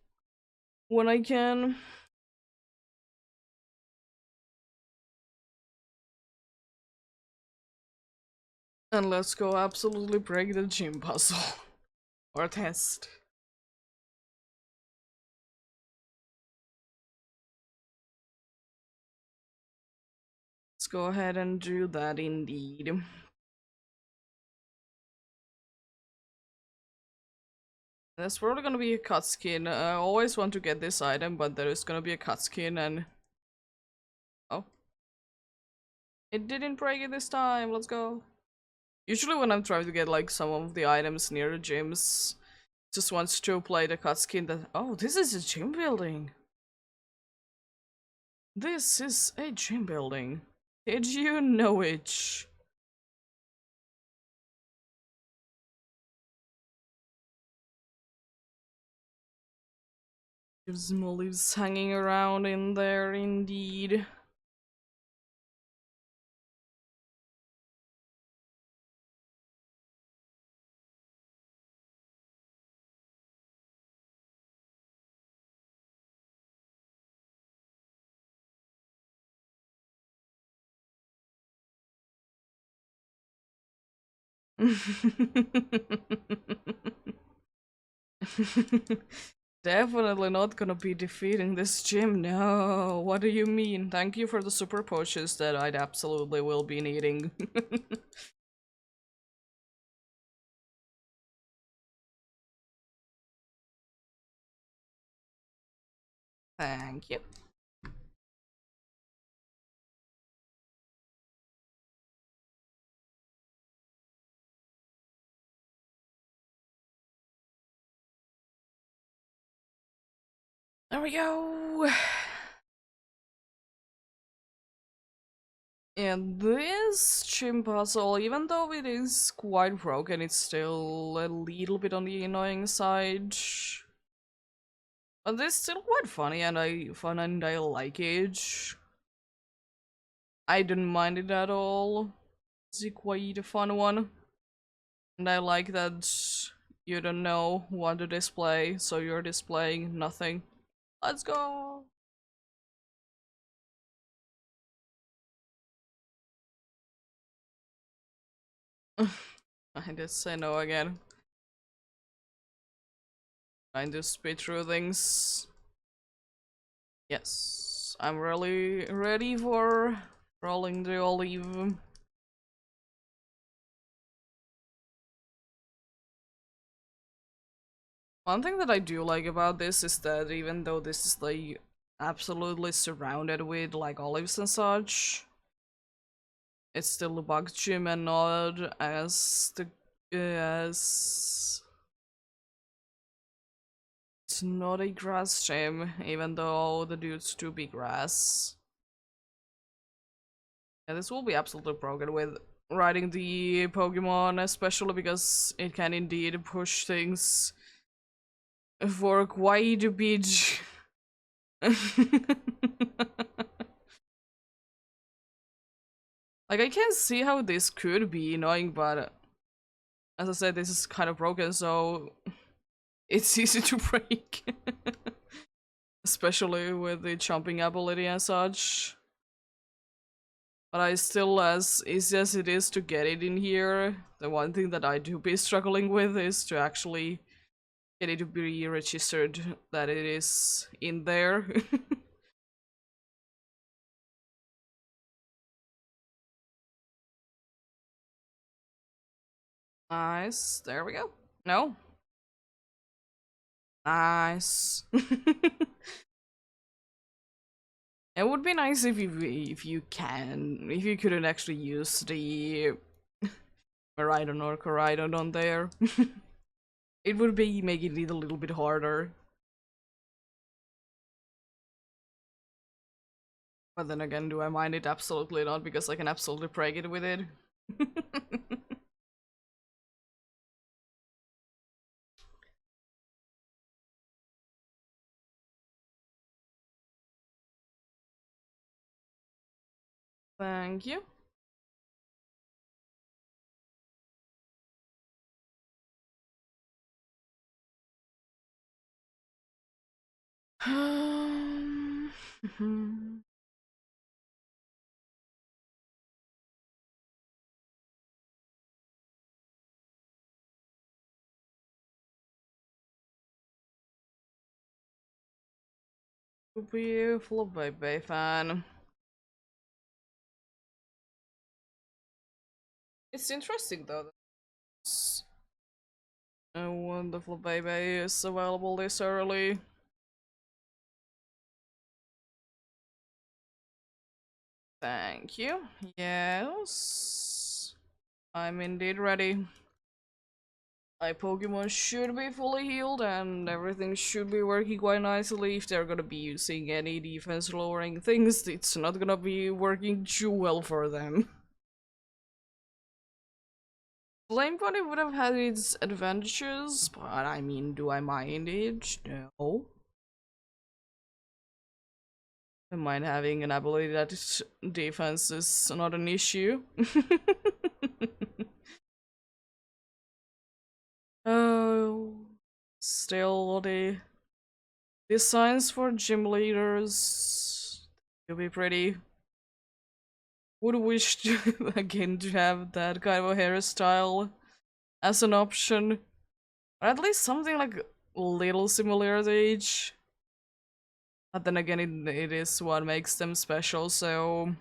when I can. And let's go absolutely break the gym puzzle. Or test. Let's go ahead and do that indeed. There's probably gonna be a cutscene. I always want to get this item, but there is gonna be a cutscene and... Oh. It didn't break it this time, let's go. Usually when I'm trying to get like some of the items near the gyms, just wants to play the cutscene that... Oh, this is a gym building. This is a gym building. Did you know it? There's more leaves hanging around in there indeed. Definitely not gonna be defeating this gym, no. What do you mean? Thank you for the super potions that I'd absolutely will be needing. Thank you. There we go. And this gym puzzle, even though it is quite broken, it's still a little bit on the annoying side. But it's still quite funny and I like it. I didn't mind it at all. It's quite a fun one. And I like that you don't know what to display, so you're displaying nothing. Let's go! I did say no again. Trying to speed through things. Yes, I'm really ready for rolling the olive. One thing that I do like about this is that even though this is like absolutely surrounded with like olives and such, it's still a bug gym and not as the as it's not a grass gym, even though the dudes do be grass. Yeah, this will be absolutely broken with riding the Pokemon, especially because it can indeed push things for quite a bit. Like, I can see how this could be annoying, but as I said, this is kind of broken, so it's easy to break. especially with the jumping ability and such. But I still, as easy as it is to get it in here, the one thing that I do be struggling with is to actually get it to be registered that it is in there. Nice, there we go. No? Nice. It would be nice if you couldn't actually use the Maridon or Coridon on there. It would be making it a little bit harder. But then again, do I mind it? Absolutely not, because I can absolutely preg it with it. Thank you. Beautiful baby fan. It's interesting though. That a wonderful baby is available this early. Thank you. Yes. I'm indeed ready. My Pokemon should be fully healed and everything should be working quite nicely. If they're gonna be using any defense lowering things, it's not gonna be working too well for them. Flame Pony would have had its advantages, but I mean, do I mind it? No. I mind having an ability that defense is not an issue. Oh, still the designs for gym leaders will be pretty. Would wish to again to have that kind of a hairstyle as an option, or at least something like a little similar to each. But then again, it is what makes them special, so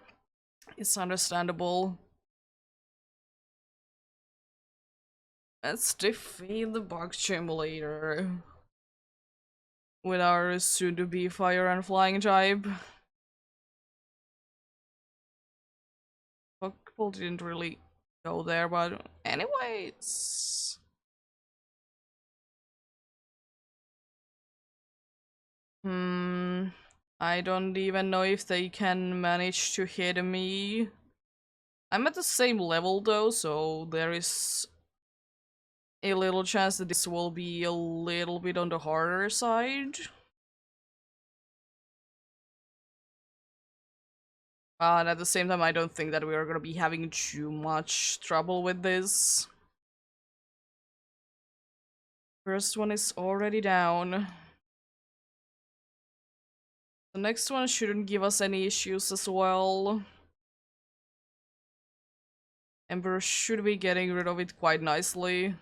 it's understandable. Let's defeat the bug gym leader with our soon-to-be fire and flying type. Pokeball didn't really go there, but anyways. I don't even know if they can manage to hit me. I'm at the same level though, so there is a little chance that this will be a little bit on the harder side. And at the same time, I don't think that we are gonna be having too much trouble with this. First one is already down. The next one shouldn't give us any issues as well. Ember should be getting rid of it quite nicely.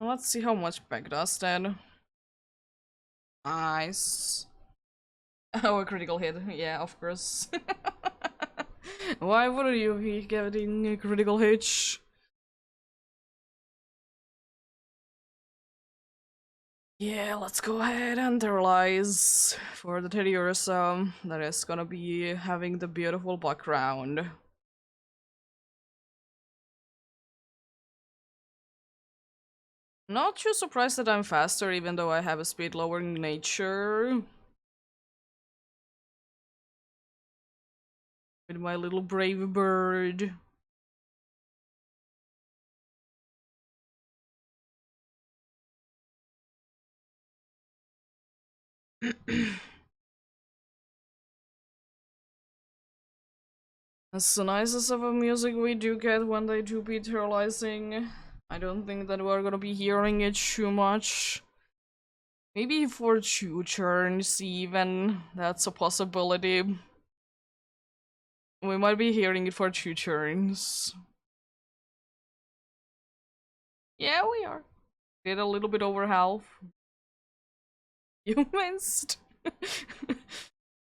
Let's see how much Beck does then. Nice. Oh, a critical hit. Yeah, of course. Why wouldn't you be getting a critical hit? Yeah, let's go ahead and analyze for the Teddiursa that is gonna be having the beautiful background. Not too surprised that I'm faster, even though I have a speed lowering nature. With my little brave bird. As nice as of a music we do get when they do be terrorizing. I don't think that we're gonna be hearing it too much. Maybe for 2 turns even, that's a possibility. We might be hearing it for 2 turns. Yeah, we are. Did a little bit over half. You missed.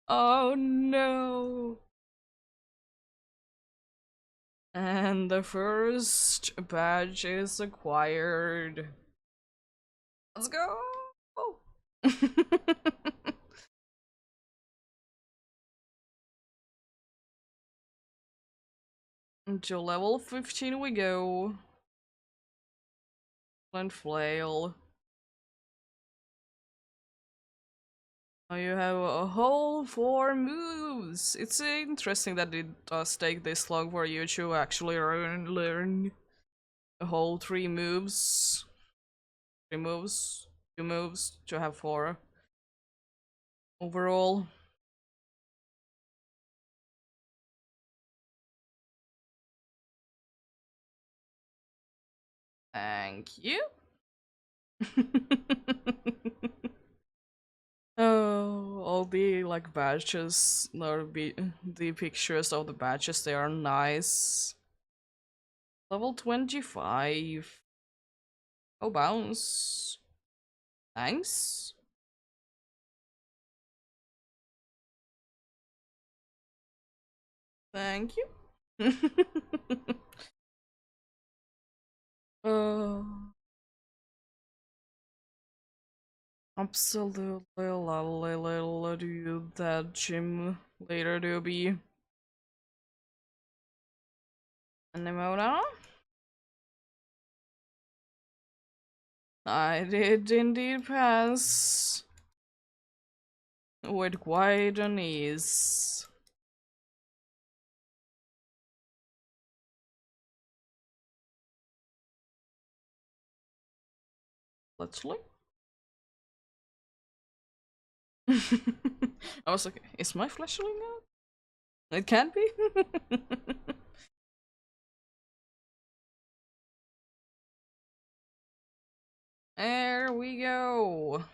Oh no. And the first badge is acquired. Let's go. Until level 15 we go. And flail. Now you have a whole 4 moves. It's interesting that it does take this long for you to actually learn a whole 3 moves. 3 moves, 2 moves to have 4 overall. Thank you. Oh, all the like badges, or the pictures of the badges, they are nice. Level 25. Oh, bounce. Thanks. Thank you. uh, Absolutely lovely little dude that gym later to be. Anemona? I did indeed pass. With quite an ease. Let's look. I was like, is my flashlight out? It can't be. There we go.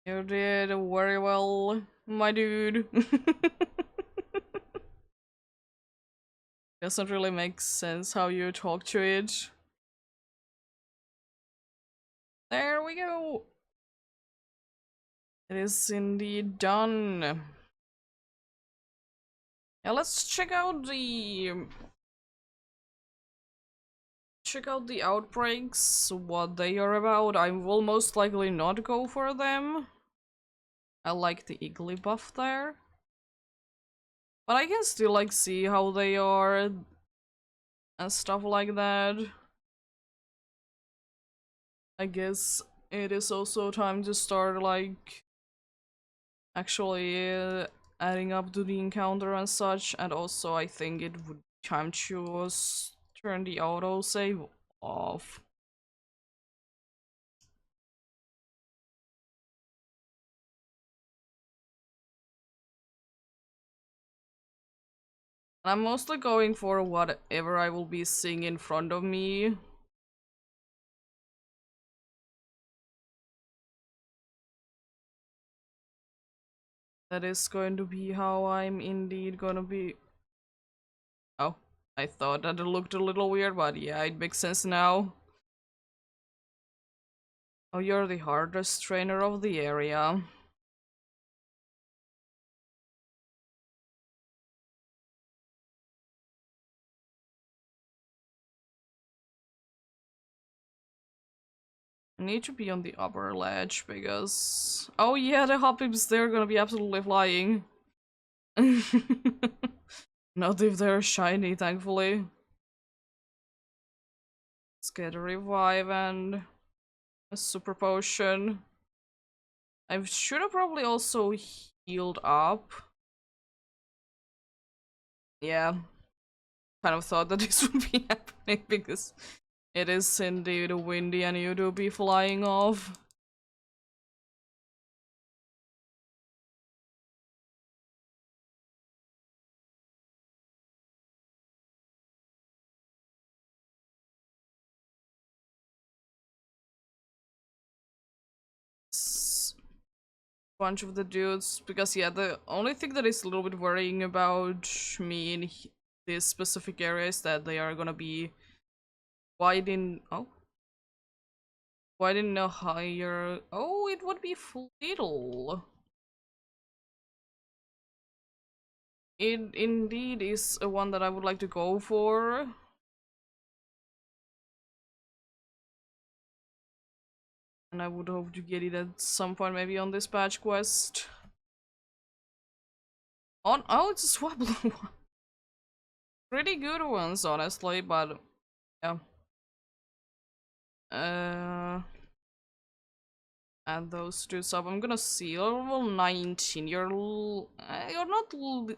You did very well, my dude. Doesn't really make sense how you talk to it. There we go. It is indeed done. Yeah, let's check out the outbreaks, what they are about. I will most likely not go for them. I like the Iggly buff there. But I can still like see how they are and stuff like that. I guess it is also time to start like actually adding up to the encounter and such, and also I think it would be time to turn the autosave off. I'm mostly going for whatever I will be seeing in front of me. That is going to be how I'm indeed gonna be. Oh, I thought that it looked a little weird, but yeah, it makes sense now. Oh, you're the hardest trainer of the area. I need to be on the upper ledge because... Oh yeah, the Hoppips, they're gonna be absolutely flying. Not if they're shiny, thankfully. Let's get a revive and a super potion. I should have probably also healed up. Yeah, kind of thought that this would be happening because it is indeed windy and you do be flying off. bunch of the dudes, because yeah, the only thing that is a little bit worrying about me in this specific area is that they are gonna be wide in wide in a higher. Oh, it would be little. It indeed is a one that I would like to go for. And I would hope to get it at some point, maybe on this patch quest. Oh, it's a Swablu one. Pretty good ones, honestly, but yeah. Add those two sub. I'm gonna see level 19. You're not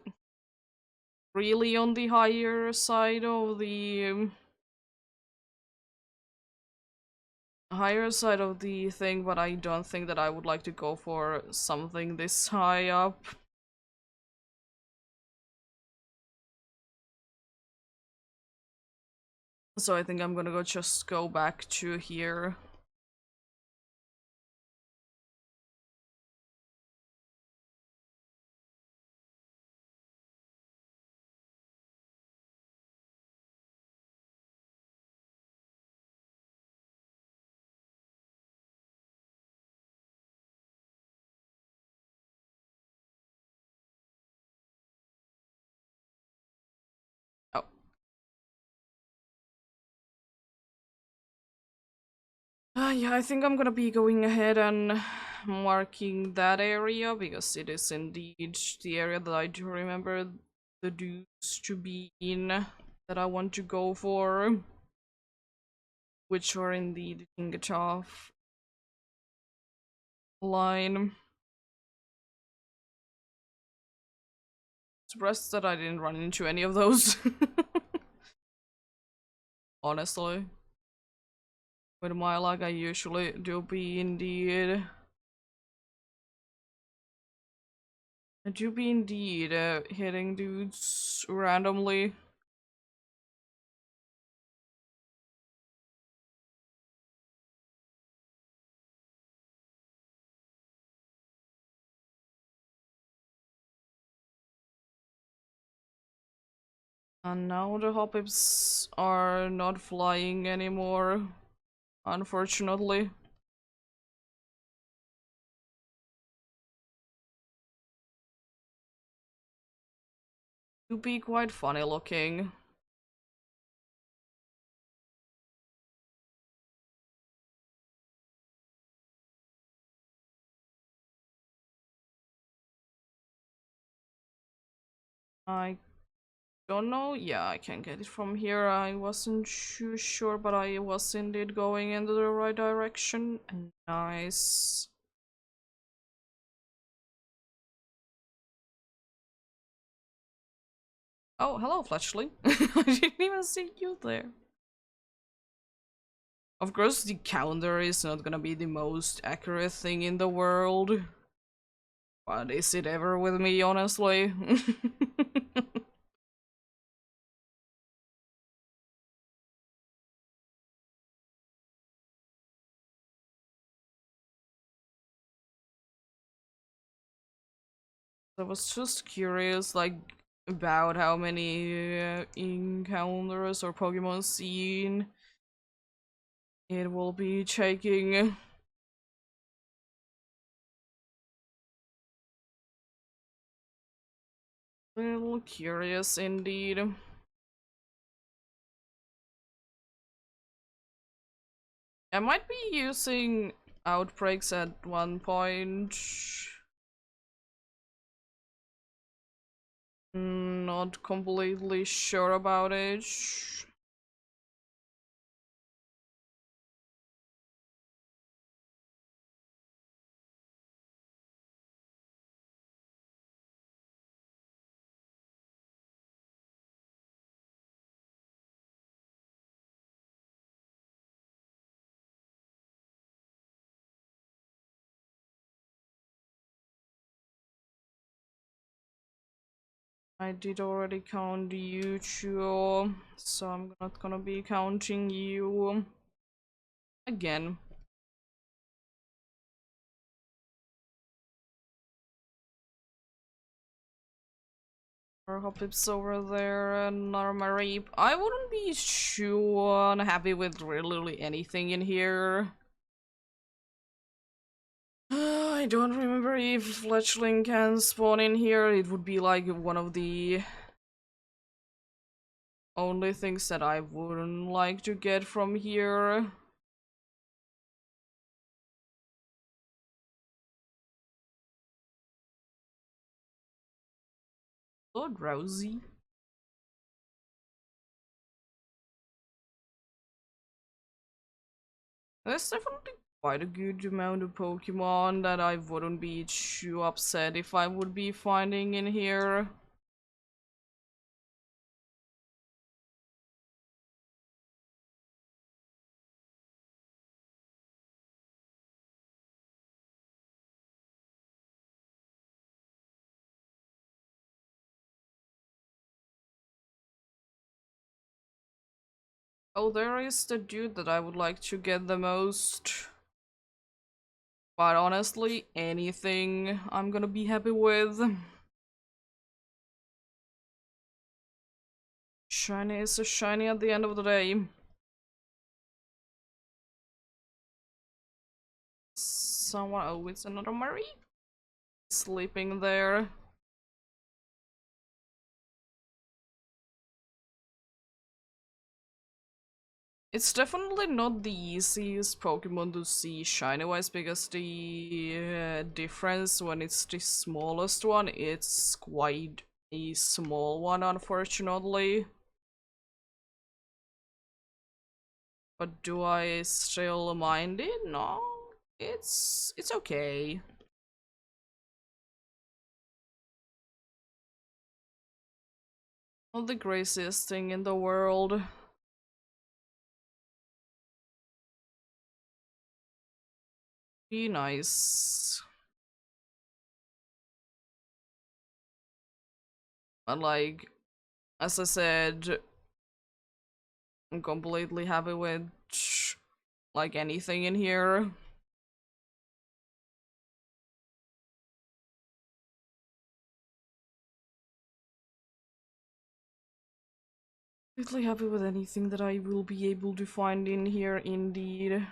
really on the higher side of the thing, but I don't think that I would like to go for something this high up. So I think I'm gonna just go back to here. Oh. Yeah, I think I'm gonna be going ahead and marking that area, because it is indeed the area that I do remember the dudes to be in that I want to go for, which are indeed Kingatov line. Surprised that I didn't run into any of those. Honestly. With my luck, I usually do be indeed. I do be indeed hitting dudes randomly. And now the hoppips are not flying anymore, unfortunately. To be quite funny looking. I don't know. Yeah, I can get it from here. I wasn't too sure, but I was indeed going in the right direction. Nice. Oh, hello, Fletchley. I didn't even see you there. Of course, the calendar is not gonna be the most accurate thing in the world. But is it ever with me, honestly? I was just curious, like, about how many encounters or Pokemon seen it will be taking. A little curious indeed. I might be using outbreaks at one point. Not completely sure about it. I did already count you two, so I'm not gonna be counting you again. Hoplips over there, another Mareep. I wouldn't be too unhappy with literally anything in here. I don't remember if fletchling can spawn in here. It would be like one of the only things that I wouldn't like to get from here. So drowsy. There's definitely quite a good amount of Pokemon that I wouldn't be too upset if I would be finding in here. Oh, there is the dude that I would like to get the most. But honestly, anything I'm gonna be happy with. Shiny is a shiny at the end of the day. Someone, oh, it's another Marie sleeping there. It's definitely not the easiest Pokemon to see shiny-wise because the difference when it's the smallest one, it's quite a small one, unfortunately. But do I still mind it? No, it's okay. Not the craziest thing in the world. Be nice. But like, as I said, I'm completely happy with like anything in here. Completely happy with anything that I will be able to find in here, indeed.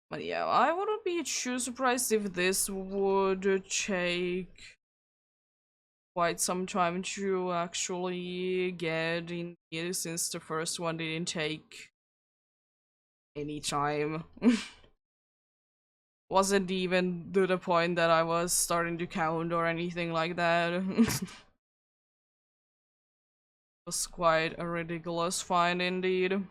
But yeah, I wouldn't be too surprised if this would take quite some time to actually get in here, since the first one didn't take any time. Wasn't even to the point that I was starting to count or anything like that. It was quite a ridiculous find indeed.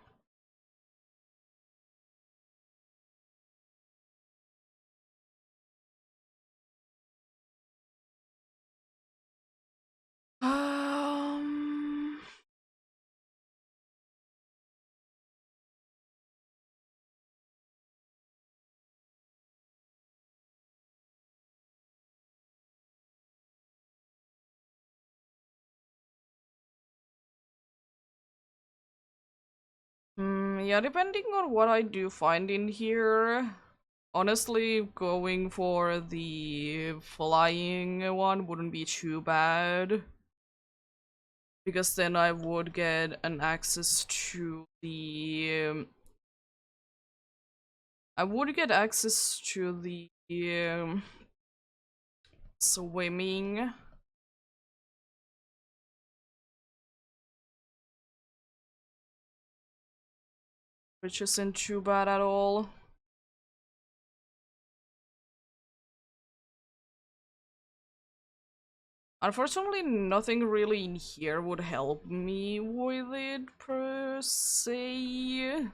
Um, yeah, depending on what I do find in here, honestly, going for the flying one wouldn't be too bad. Because then I would get an access to the I would get access to the swimming, which isn't too bad at all. Unfortunately, nothing really in here would help me with it per se.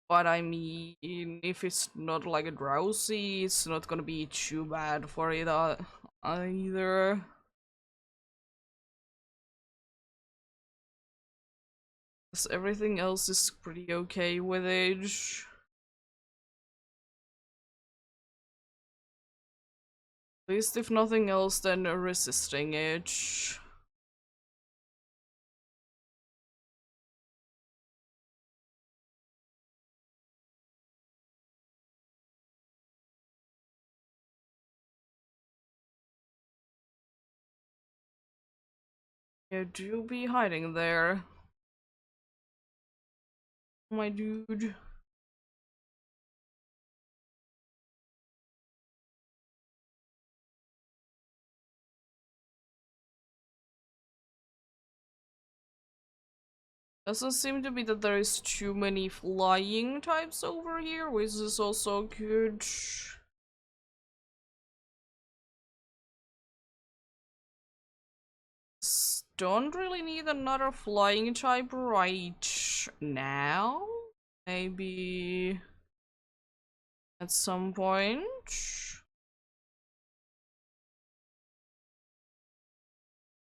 But I mean, if it's not like a drowsy, it's not gonna be too bad for it either. 'Cause everything else is pretty okay with it. At least if nothing else, then resisting it. Yeah, do be hiding there, my dude. Doesn't seem to be that there is too many flying types over here, which is also good. Don't really need another flying type right now. Maybe at some point.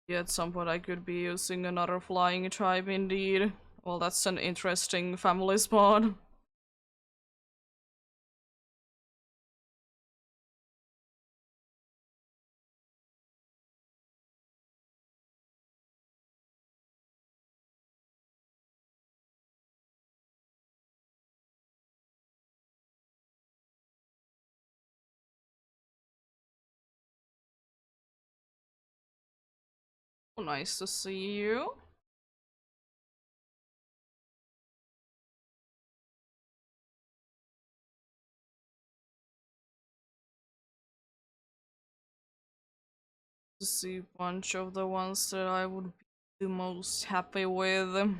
Yeah, at some point I could be using another flying type indeed. Well, that's an interesting family spawn. Oh, nice to see you. To see a bunch of the ones that I would be the most happy with.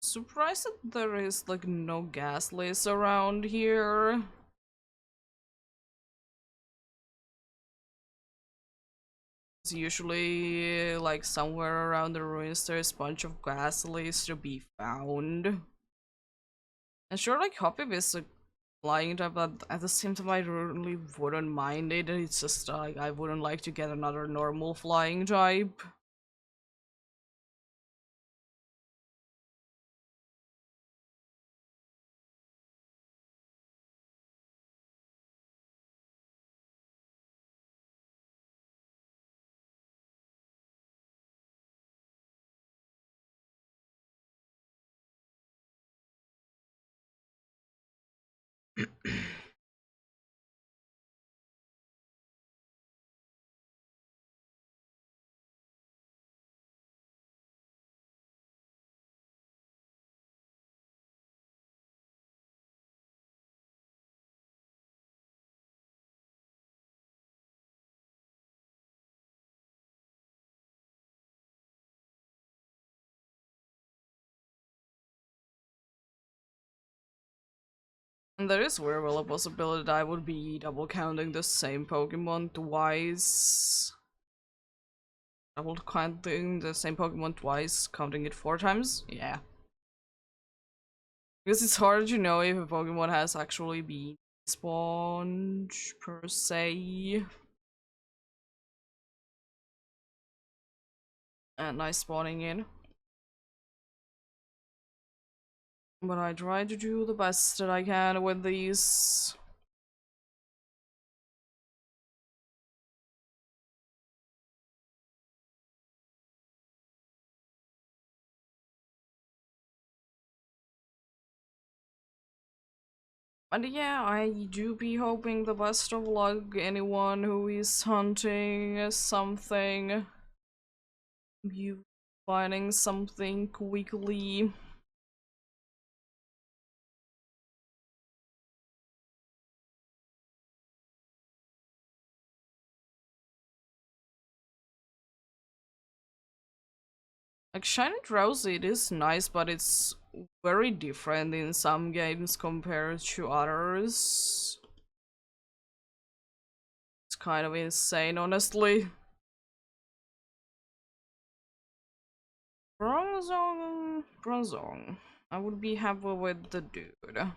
Surprised that there is like no gas leaks around here. It's usually like somewhere around the ruins there's a bunch of gas leaks to be found. And sure, like Hoppy is a flying type, but at the same time I really wouldn't mind it. It's just like I wouldn't like to get another normal flying type. And there is very well a possibility that I would be double counting the same Pokemon twice. Double counting the same Pokemon twice, counting it 4 times? Yeah. Because it's hard to know if a Pokemon has actually been spawned, per se. And nice spawning in. But I try to do the best that I can with these. And yeah, I do be hoping the best of luck anyone who is hunting something. You finding something quickly. Like Shiny Drowsy, it is nice, but it's very different in some games compared to others. It's kind of insane, honestly. Bronzong. I would be happy with the dude.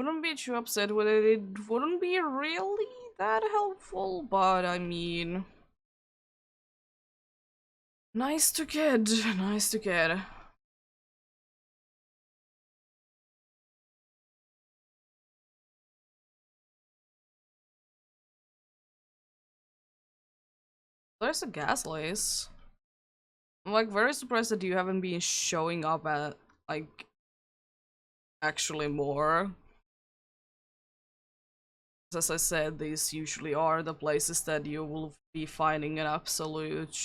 wouldn't be too upset with it. It wouldn't be really that helpful, but I mean, nice to get, nice to get. There's a gas lace. I'm like very surprised that you haven't been showing up at like actually more. As I said, these usually are the places that you will be finding an absolute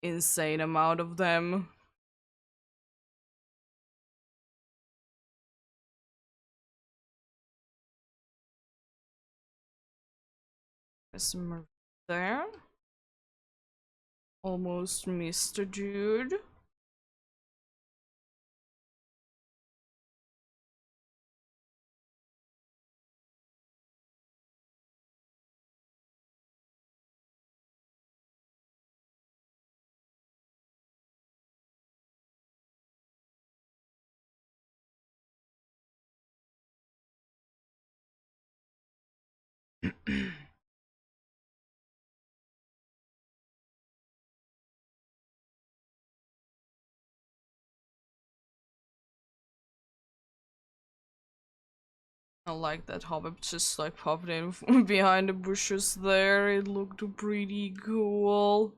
insane amount of them. There's some there. Almost Mr. Dude. I like that Hobbit just like popped in behind the bushes there. It looked pretty cool.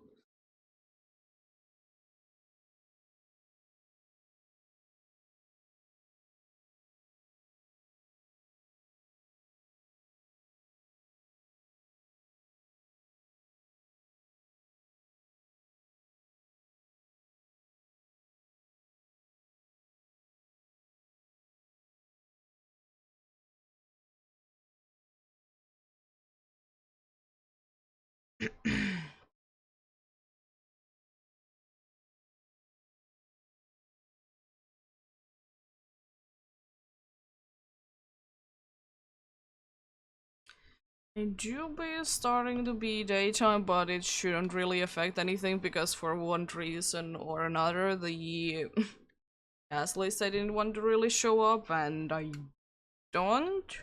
It do be starting to be daytime, but it shouldn't really affect anything because for one reason or another, the Asleys I didn't want to really show up, and I don't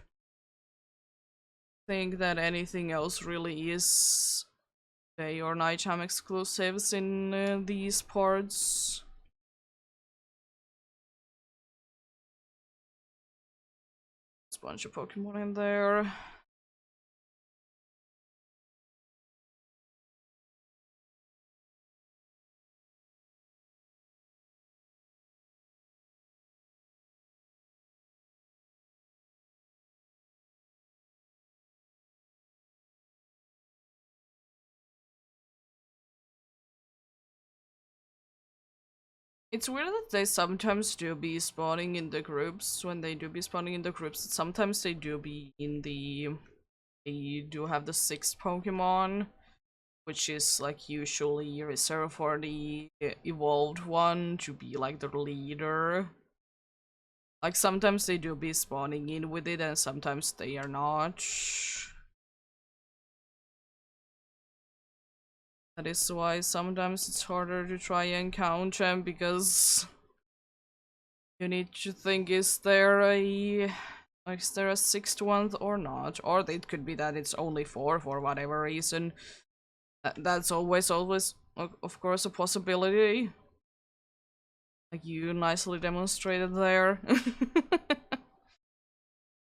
think that anything else really is day or nighttime exclusives in these parts. There's a bunch of Pokemon in there. It's weird that they sometimes do be spawning in the groups. When they do be spawning in the groups, sometimes they do be in the... They do have the 6th Pokemon, which is like usually reserved for the evolved one to be like the leader. Like sometimes they do be spawning in with it and sometimes they are not. That is why sometimes it's harder to try and count them because you need to think, is there a 6th one or not? Or it could be that it's only 4 for whatever reason. That's always of course a possibility. Like you nicely demonstrated there.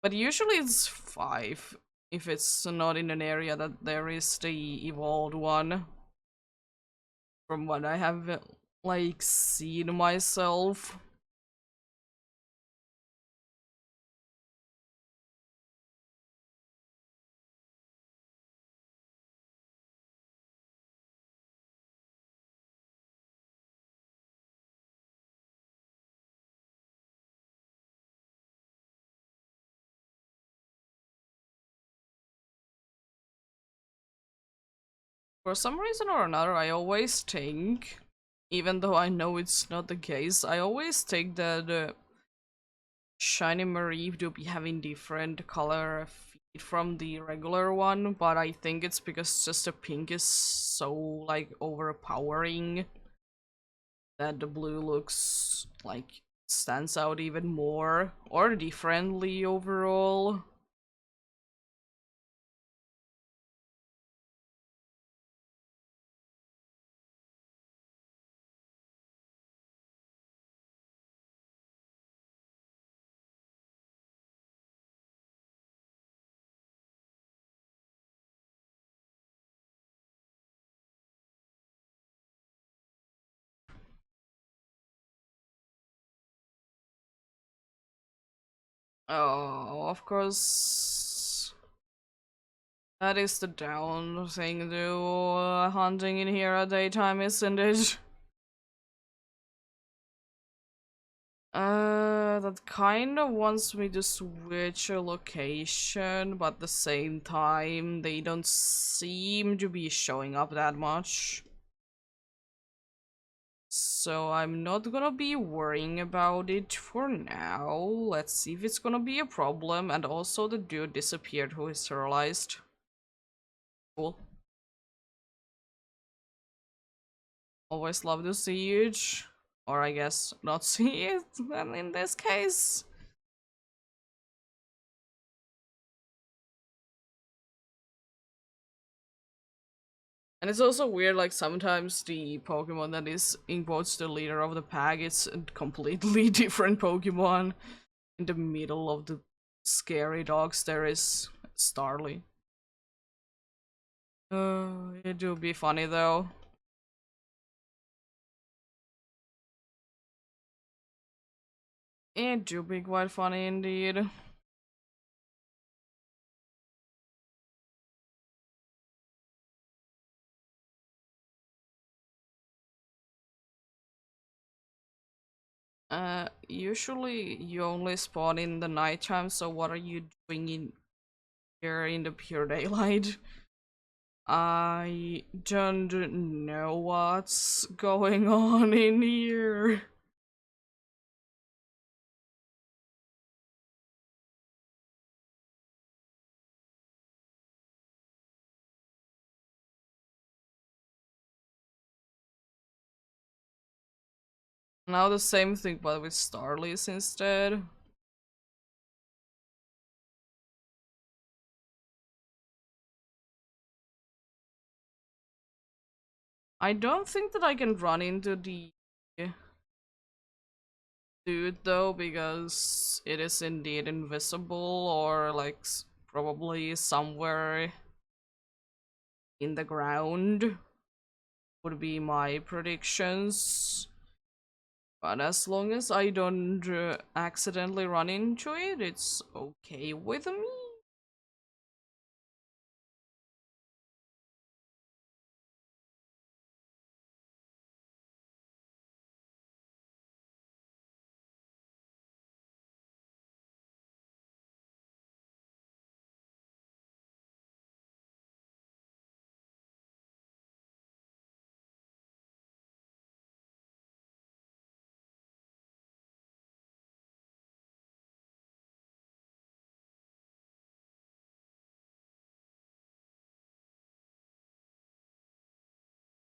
But usually it's 5 if it's not in an area that there is the evolved one. From what I have like seen myself. For some reason or another, I always think, even though I know it's not the case, I always think that Shiny Marie do be having different color feet from the regular one, but I think it's because just the pink is so like overpowering that the blue looks like stands out even more or differently overall. Oh, of course. That is the down thing to hunting in here at daytime, isn't it? That kind of wants me to switch a location, but at the same time, they don't seem to be showing up that much. So I'm not gonna be worrying about it for now. Let's see if it's gonna be a problem. And also the dude disappeared who is sterilized. Cool. Always love to see it. Or I guess not see it then in this case. And it's also weird, like sometimes the Pokemon that is in quotes the leader of the pack is a completely different Pokemon. In the middle of the scary dogs there is Starly. It would be funny though. It do be quite funny indeed. Usually you only spawn in the nighttime, so what are you doing in here in the pure daylight? I don't know what's going on in here. Now the same thing but with Starlys instead. I don't think that I can run into the dude though, because it is indeed invisible or like probably somewhere in the ground would be my predictions. But as long as I don't accidentally run into it, it's okay with me.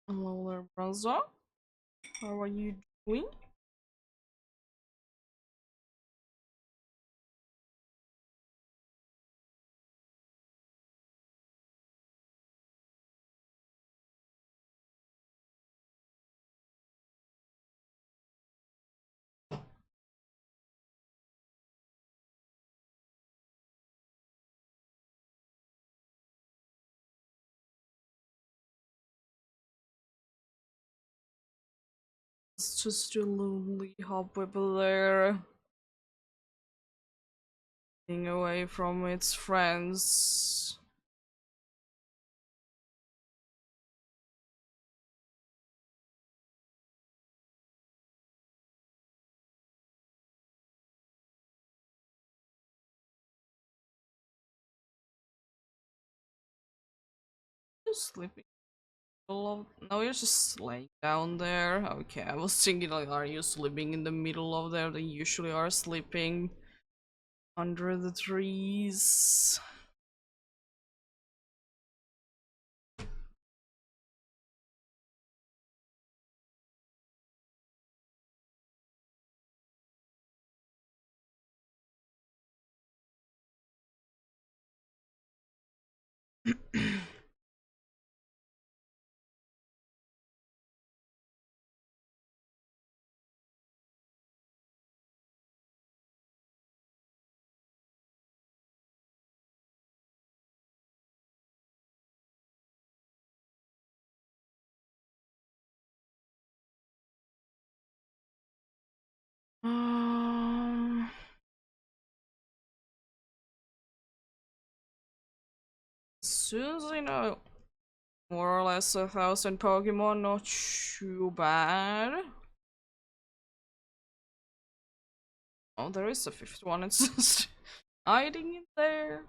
Hello there, brother. How are you doing? It's just a lonely hobwibble there, being away from its friends. Just sleeping. No, you're just laying down there. Okay, I was thinking like, are you sleeping in the middle of there? They usually are sleeping under the trees. Um, soon as I know more or less 1,000 Pokemon, not too bad. Oh, there is a fifth one. It's just hiding in there.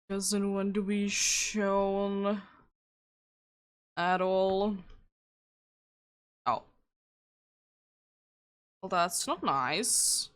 Doesn't want to be shown at all. Oh. Well, that's not nice.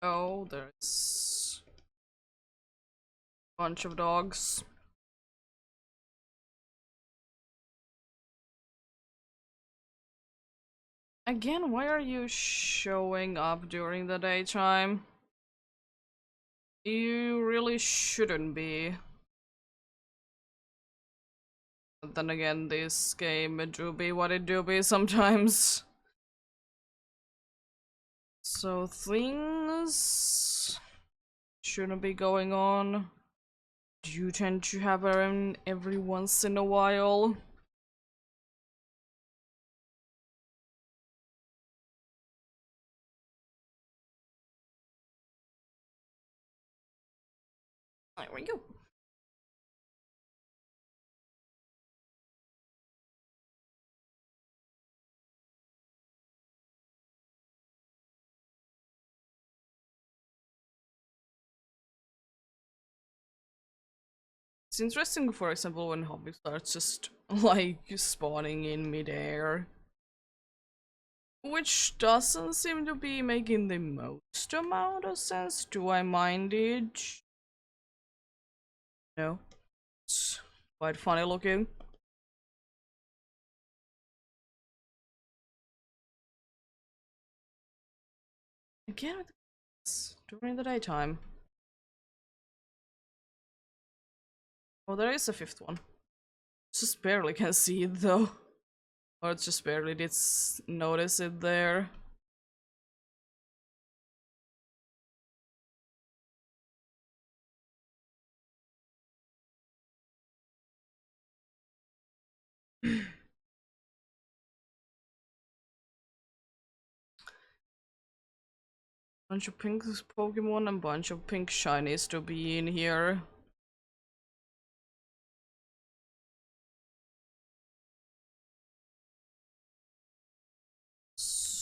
Oh, there's a bunch of dogs. Again, why are you showing up during the daytime? You really shouldn't be. But then again, this game do be what it do be sometimes. So things shouldn't be going on. You tend to have them every once in a while. There we go. It's interesting, for example, when hobby starts just like spawning in midair. Which doesn't seem to be making the most amount of sense. Do I mind it? No. It's quite funny looking. Again with this during the daytime. Oh, there is a fifth one. Just barely can see it though. Or it's just barely did notice it there. Bunch of pink Pokemon and bunch of pink shinies to be in here.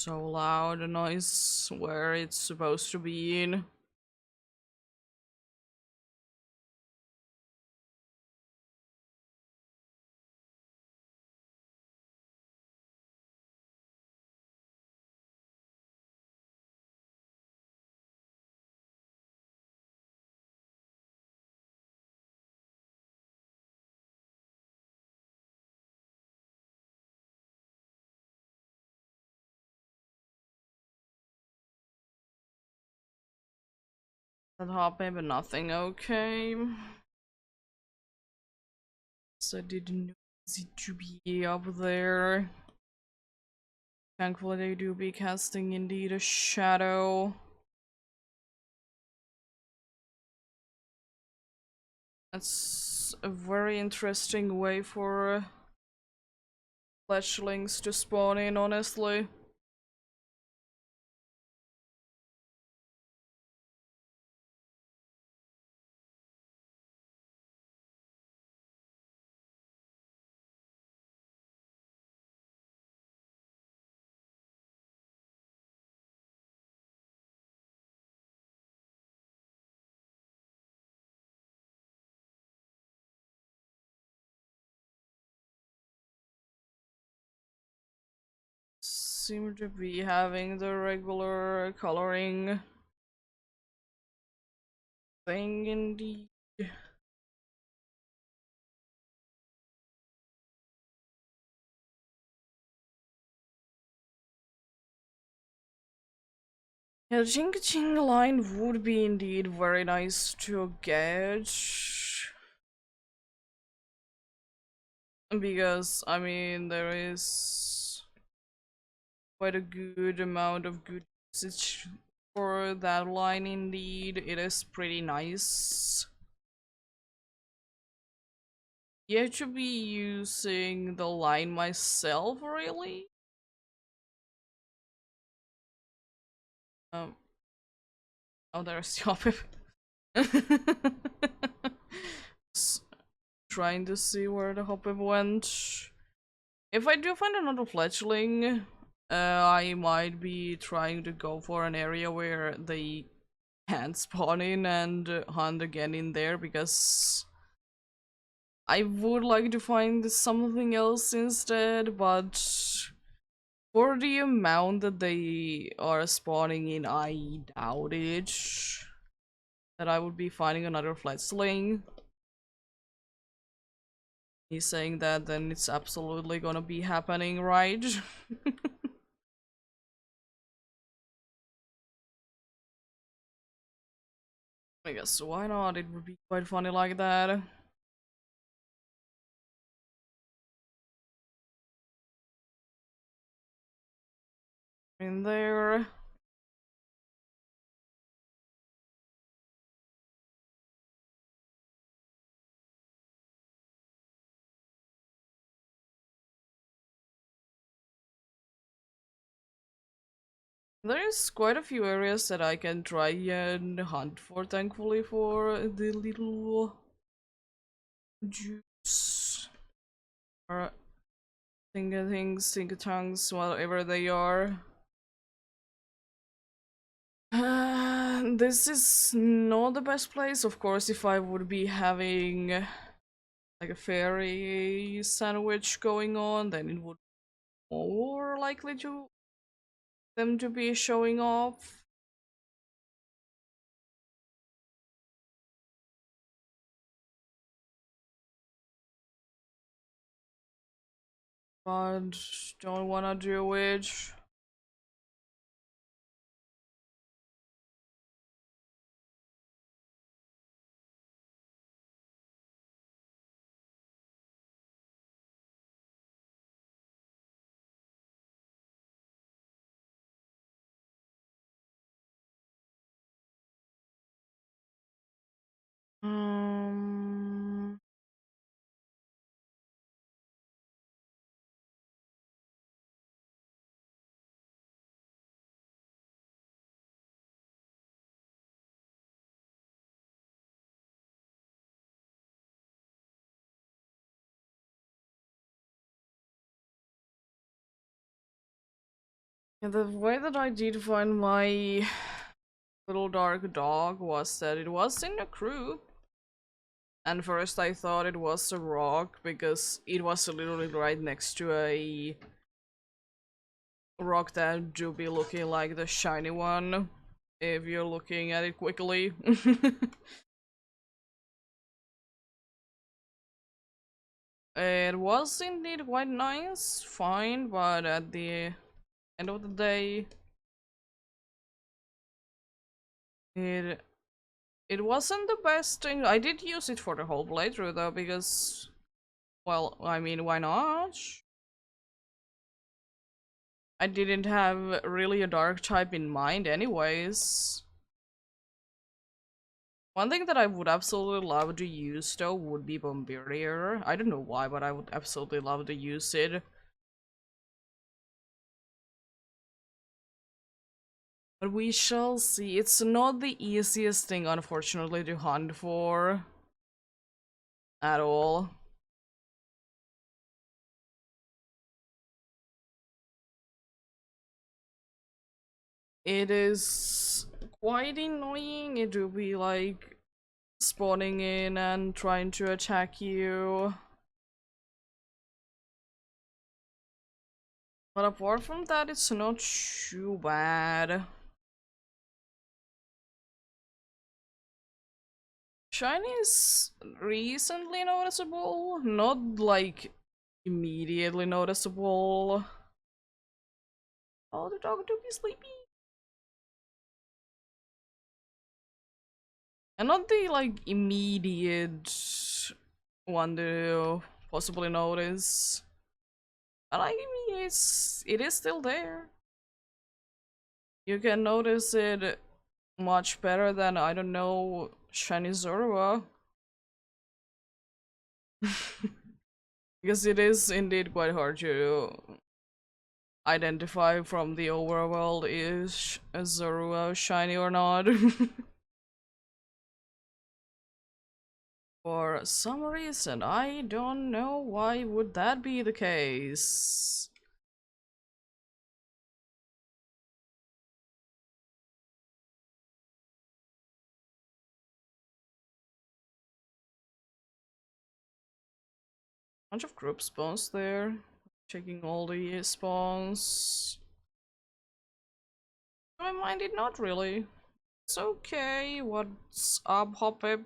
So loud a noise where it's supposed to be in. That hop, maybe nothing, okay. So I didn't know it to be up there. Thankfully they do be casting indeed a shadow. That's a very interesting way for fletchlings to spawn in, honestly. Seem to be having the regular coloring thing indeed. Yeah, the Ching Ching line would be indeed very nice to get. Because, I mean, there is quite a good amount of good usage for that line indeed. It is pretty nice. You should be using the line myself, really? Um, oh, there's the opposite. Trying to see where the Hoppip went. If I do find another fledgling, I might be trying to go for an area where they can't spawn in and hunt again in there, because I would like to find something else instead, but for the amount that they are spawning in, I doubt it that I would be finding another fledgling. He's saying that, then it's absolutely gonna be happening, right? I guess why not? It would be quite funny like that. In there. There's quite a few areas that I can try and hunt for, thankfully, for the little juice or think tongues, whatever they are. This is not the best place, of course. If I would be having like a fairy sandwich going on, then it would be more likely to them to be showing off. But don't wanna do it. Um, yeah, the way that I did find my little dark dog was that it was in a crew. And first I thought it was a rock because it was literally right next to a rock that do be looking like the shiny one if you're looking at it quickly. It was indeed quite nice, fine, but at the end of the day, it it wasn't the best thing. I did use it for the whole playthrough though, because, well, I mean, why not? I didn't have really a dark type in mind anyways. One thing that I would absolutely love to use though would be Bombardier. I don't know why, but I would absolutely love to use it. But we shall see. It's not the easiest thing, unfortunately, to hunt for at all. It is quite annoying. It will be like spawning in and trying to attack you. But apart from that, it's not too bad. Shiny is recently noticeable, not like immediately noticeable. Oh, the dog to be sleepy. And not the like immediate one to possibly notice. But I mean, it is still there. You can notice it much better than, I don't know, Shiny Zorua. Because it is indeed quite hard to identify from the overworld is Zorua shiny or not. For some reason, I don't know why would that be the case. Bunch of group spawns there. Checking all the spawns. I mind it not really. It's okay. What's up, Hoppip?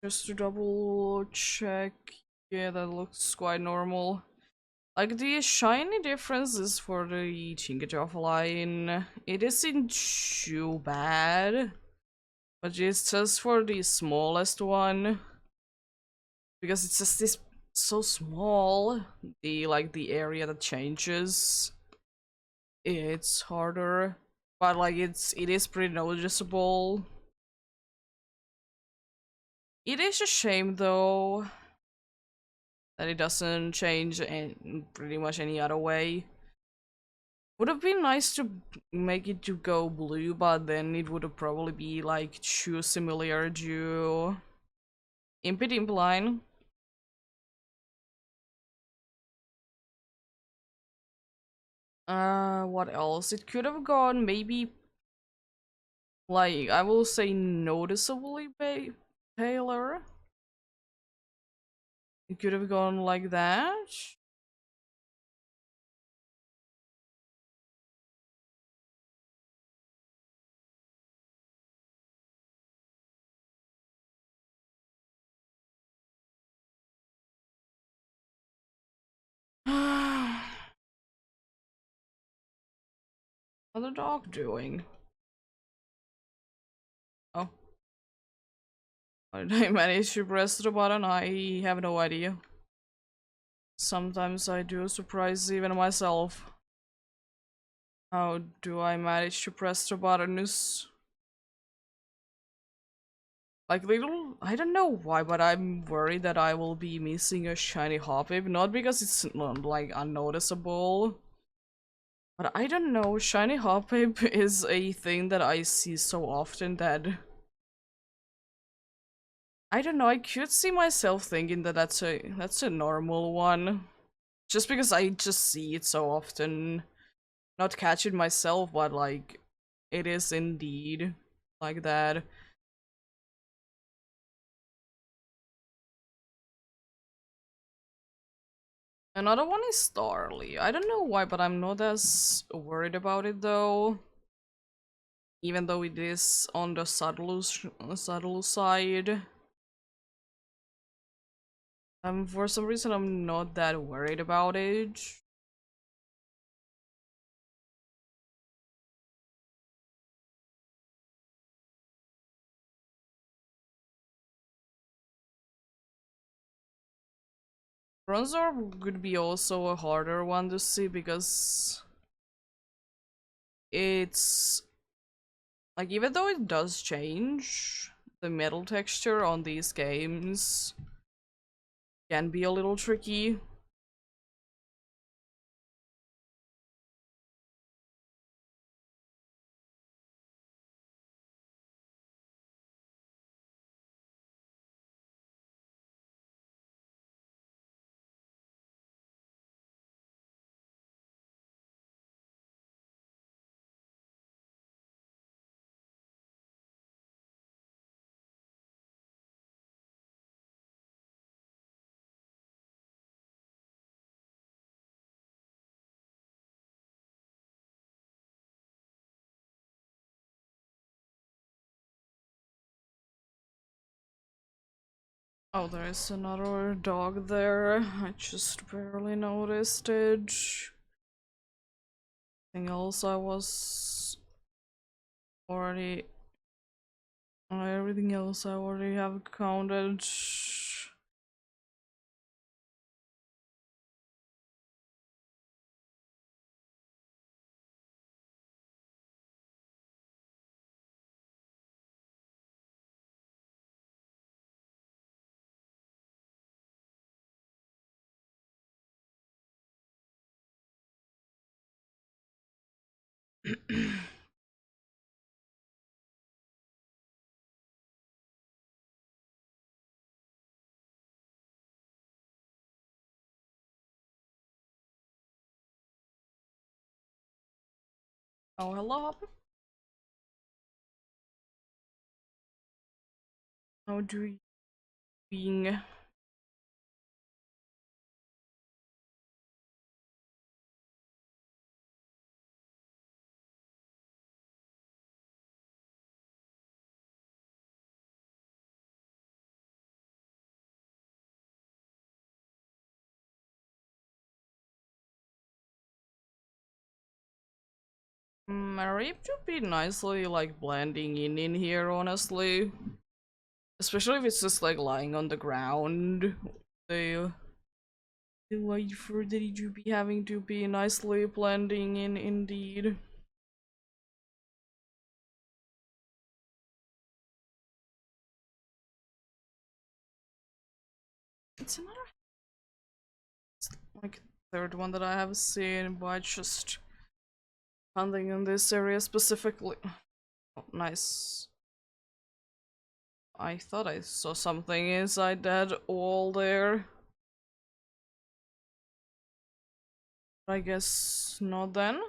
Just to double check. Yeah, that looks quite normal. Like, the shiny difference is for the Tinkertoff line. It isn't too bad. But it's just for the smallest one. Because it's just this so small. The area that changes. It's harder. But like it is pretty noticeable. It is a shame though that it doesn't change in pretty much any other way. Would have been nice to make it to go blue, but then it would have probably be like too similar to Impid Impline. What else? It could have gone maybe like, I will say noticeably paler. It could have gone like that. How's the dog doing? Oh. How did I manage to press the button? I have no idea. Sometimes I do surprise even myself. How do I manage to press the buttons? Like little, I don't know why, but I'm worried that I will be missing a shiny Hoppip. Not because it's not like unnoticeable. But I don't know, shiny Hoppip is a thing that I see so often that I don't know, I could see myself thinking that that's a normal one. Just because I just see it so often. Not catch it myself, but like it is indeed like that. Another one is Starly. I don't know why, but I'm not as worried about it though. Even though it is on the subtle side. For some reason I'm not that worried about it. Bronzor could be also a harder one to see because it's like, even though it does change, the metal texture on these games can be a little tricky. Oh, there is another dog there. I just barely noticed it. Anything else I was already... everything else I already have counted. Oh, hello, Hoppy. How do you being? Marip should be nicely like blending in here, honestly. Especially if it's just like lying on the ground. The wafer that it should be having to be nicely blending in indeed. It's another like third one that I have seen, but just hunting in this area specifically. Oh, nice. I thought I saw something inside that wall there. I guess not then.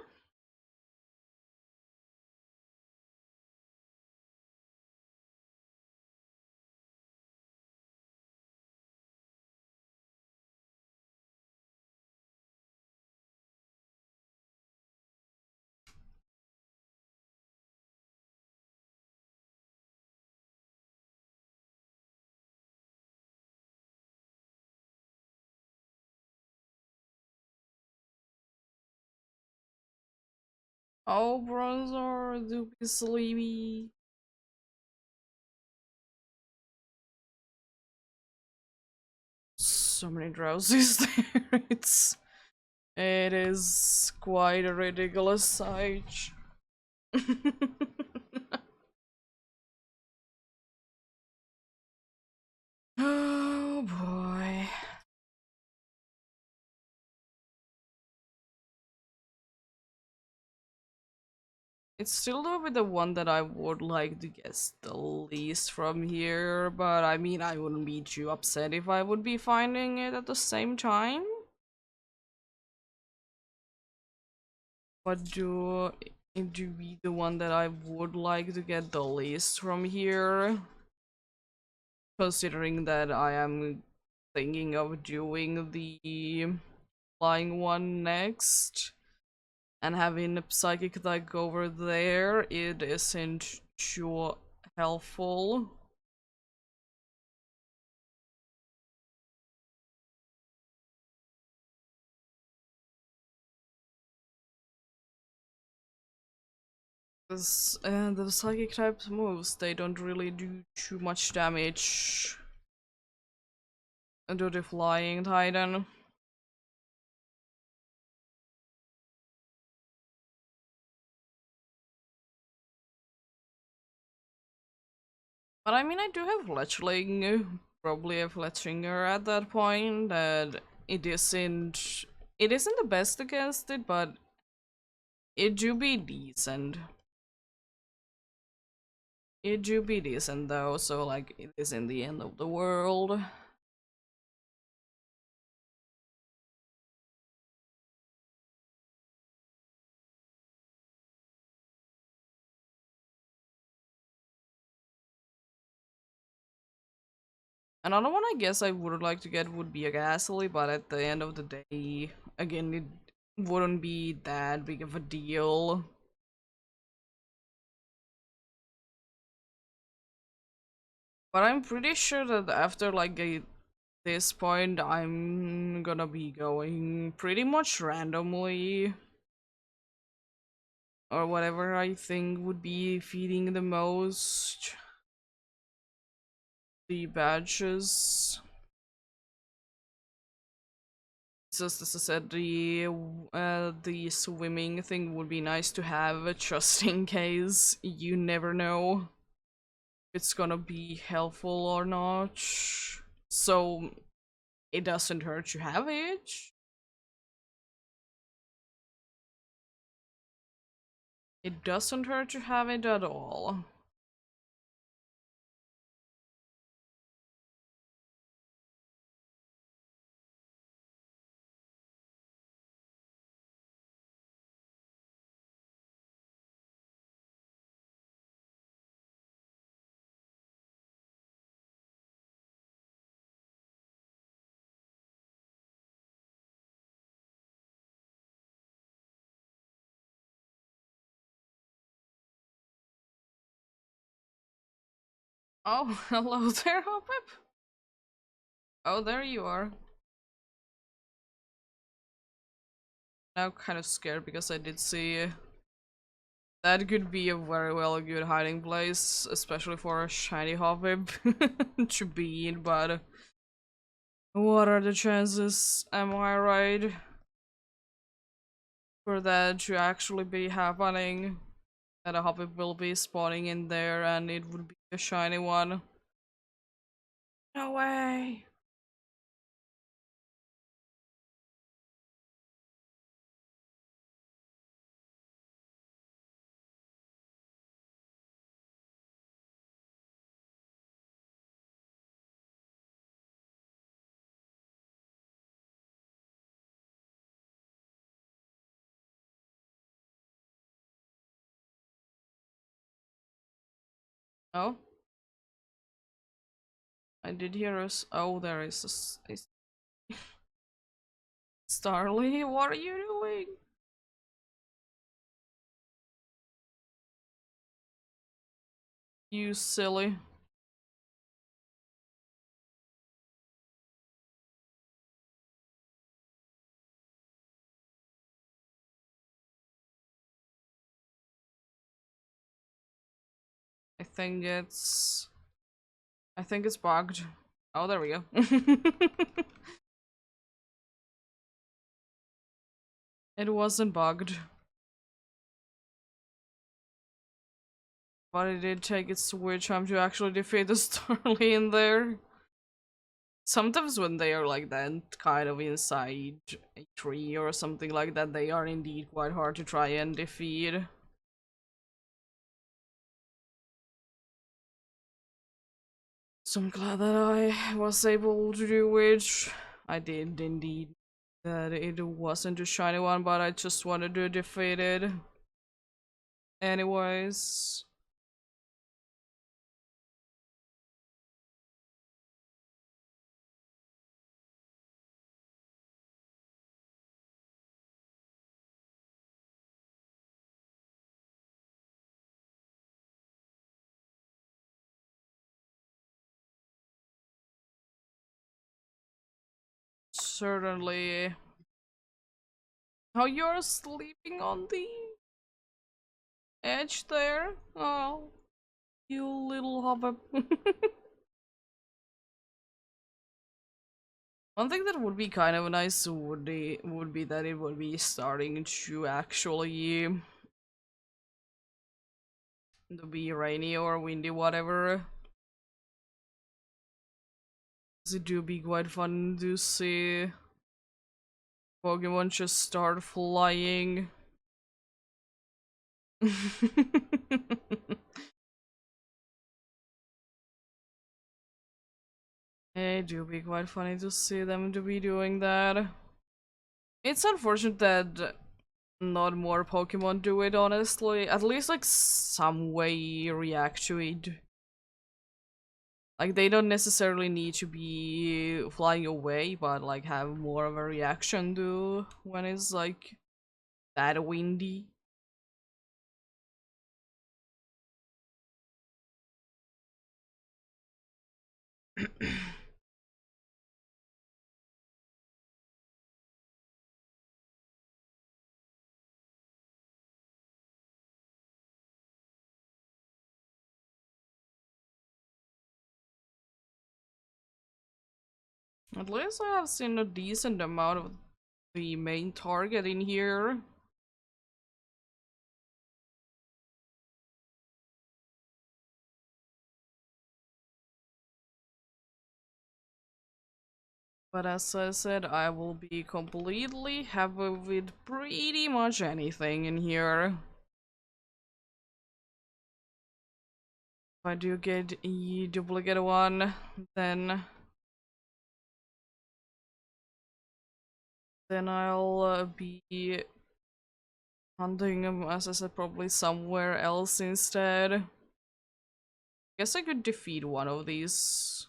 Oh, brother, do be sleepy. So many drowsies there. It is quite a ridiculous sight. Oh boy. It's still over the one that I would like to guess the least from here, but I mean, I wouldn't be too upset if I would be finding it at the same time. But do it do be the one that I would like to get the least from here, considering that I am thinking of doing the flying one next. And having a psychic like over there, it isn't too helpful. Because the psychic type moves, they don't really do too much damage to the flying titan. But I mean, I do have fletchling, probably a fletchinger at that point. That it isn't the best against it, but it do be decent. It do be decent though, so like it isn't the end of the world. Another one I guess I would like to get would be a Ghastly, but at the end of the day, again, it wouldn't be that big of a deal. But I'm pretty sure that after like this point, I'm gonna be going pretty much randomly. Or whatever I think would be feeding the most. The badges. Just as I said, the swimming thing would be nice to have just in case. You never know if it's gonna be helpful or not. So it doesn't hurt to have it. It doesn't hurt to have it at all. Oh, hello there, Hopip. Oh, there you are. Now kind of scared because I did see that could be a very well good hiding place, especially for a shiny Hoppip to be in, but what are the chances, am I right, for that to actually be happening? That a Hoppip will be spawning in there and it would be a shiny one? No way! Oh? I did hear us. Oh, there is a Starly, what are you doing? You silly. I think it's... I think it's bugged. Oh, there we go. It wasn't bugged. But it did take its weird time to actually defeat the Starly in there. Sometimes when they are like that, kind of inside a tree or something like that, they are indeed quite hard to try and defeat. So I'm glad that I was able to do it. I did indeed. That it wasn't a shiny one, but I just wanted to defeat it. Anyways. Certainly. Oh, you're sleeping on the edge there? Oh, you little hobbit. One thing that would be kind of nice would be that it would be starting to actually to be rainy or windy, whatever. It do be quite fun to see Pokemon just start flying. It do be quite funny to see them to be doing that. It's unfortunate that not more Pokemon do it, honestly. At least like some way react to it. Like they don't necessarily need to be flying away, but like have more of a reaction to when it's like that windy. At least I have seen a decent amount of the main target in here. But as I said, I will be completely happy with pretty much anything in here. If I do get a duplicate one, then I'll be hunting him, as I said, probably somewhere else instead. Guess I could defeat one of these.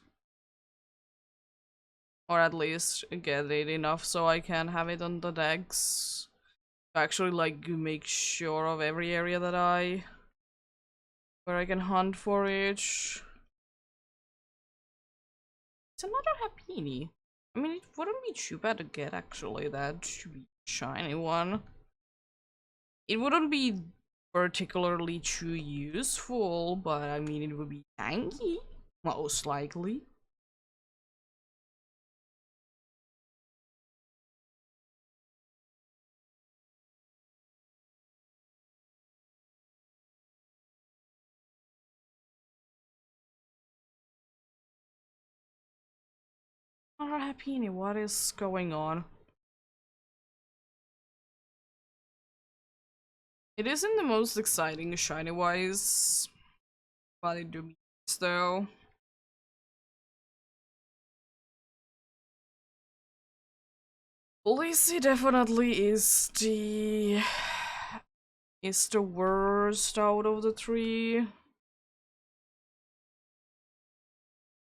Or at least get it enough so I can have it on the decks. Actually, like, make sure of every area that where I can hunt for each. It's another Happiny. I mean, it wouldn't be too bad to get, actually, that shiny one. It wouldn't be particularly too useful, but I mean, it would be tanky, most likely. Another Happiny, what is going on? It isn't the most exciting shiny-wise, but it do means though. Lacey definitely is the worst out of the three.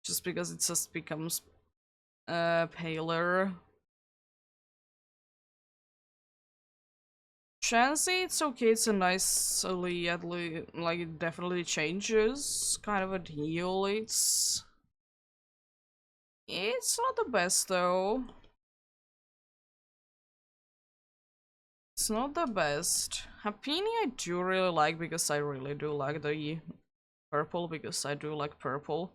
Just because it just becomes paler. Chansey, it's okay, it's a nicely, at least, like, it definitely changes. Kind of a deal, it's not the best though. It's not the best. Happiny I do really like because I really do like the purple, because I do like purple.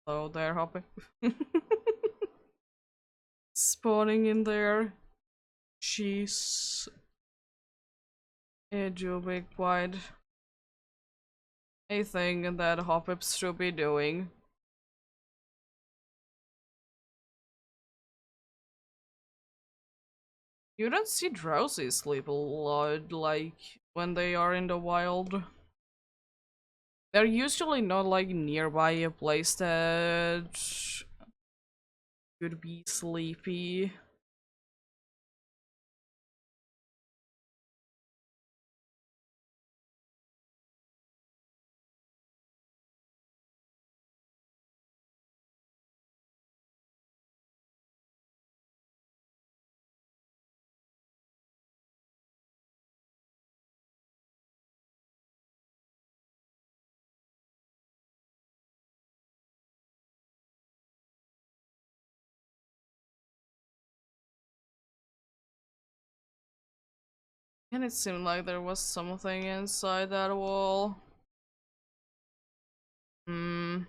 So they're hopping. Spawning in there. Jeez. It do be quite a thing that Hoppips should be doing. You don't see Drowsy sleep a lot, like, when they are in the wild. They're usually not, like, nearby a place that could be sleepy. And it seemed like there was something inside that wall. Hmm.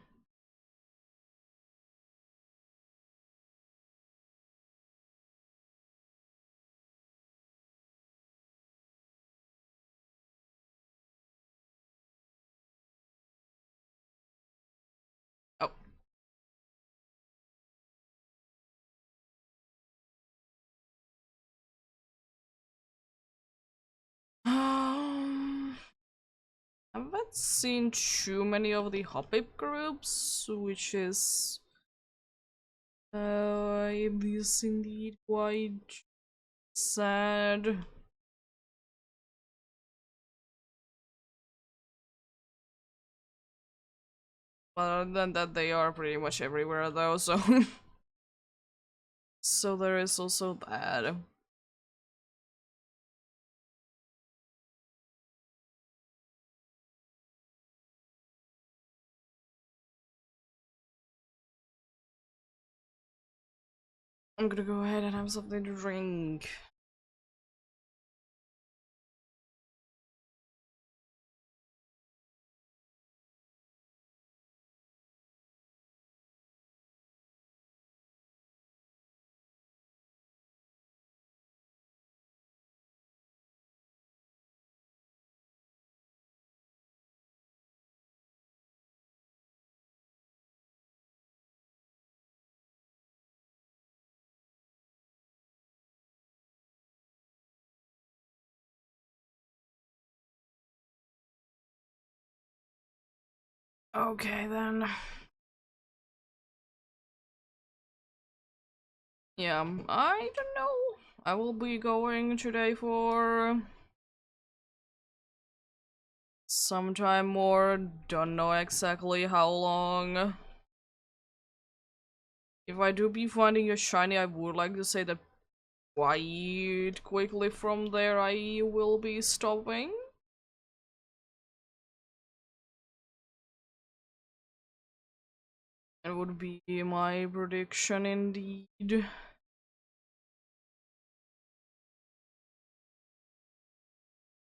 I haven't seen too many of the Hoppip groups, which is it is indeed quite sad. But other than that, they are pretty much everywhere though, so so there is also that. I'm gonna go ahead and have something to drink. Okay then. Yeah, I don't know. I will be going today for some time more. Don't know exactly how long. If I do be finding a shiny, I would like to say that quite quickly from there I will be stopping. It would be my prediction indeed.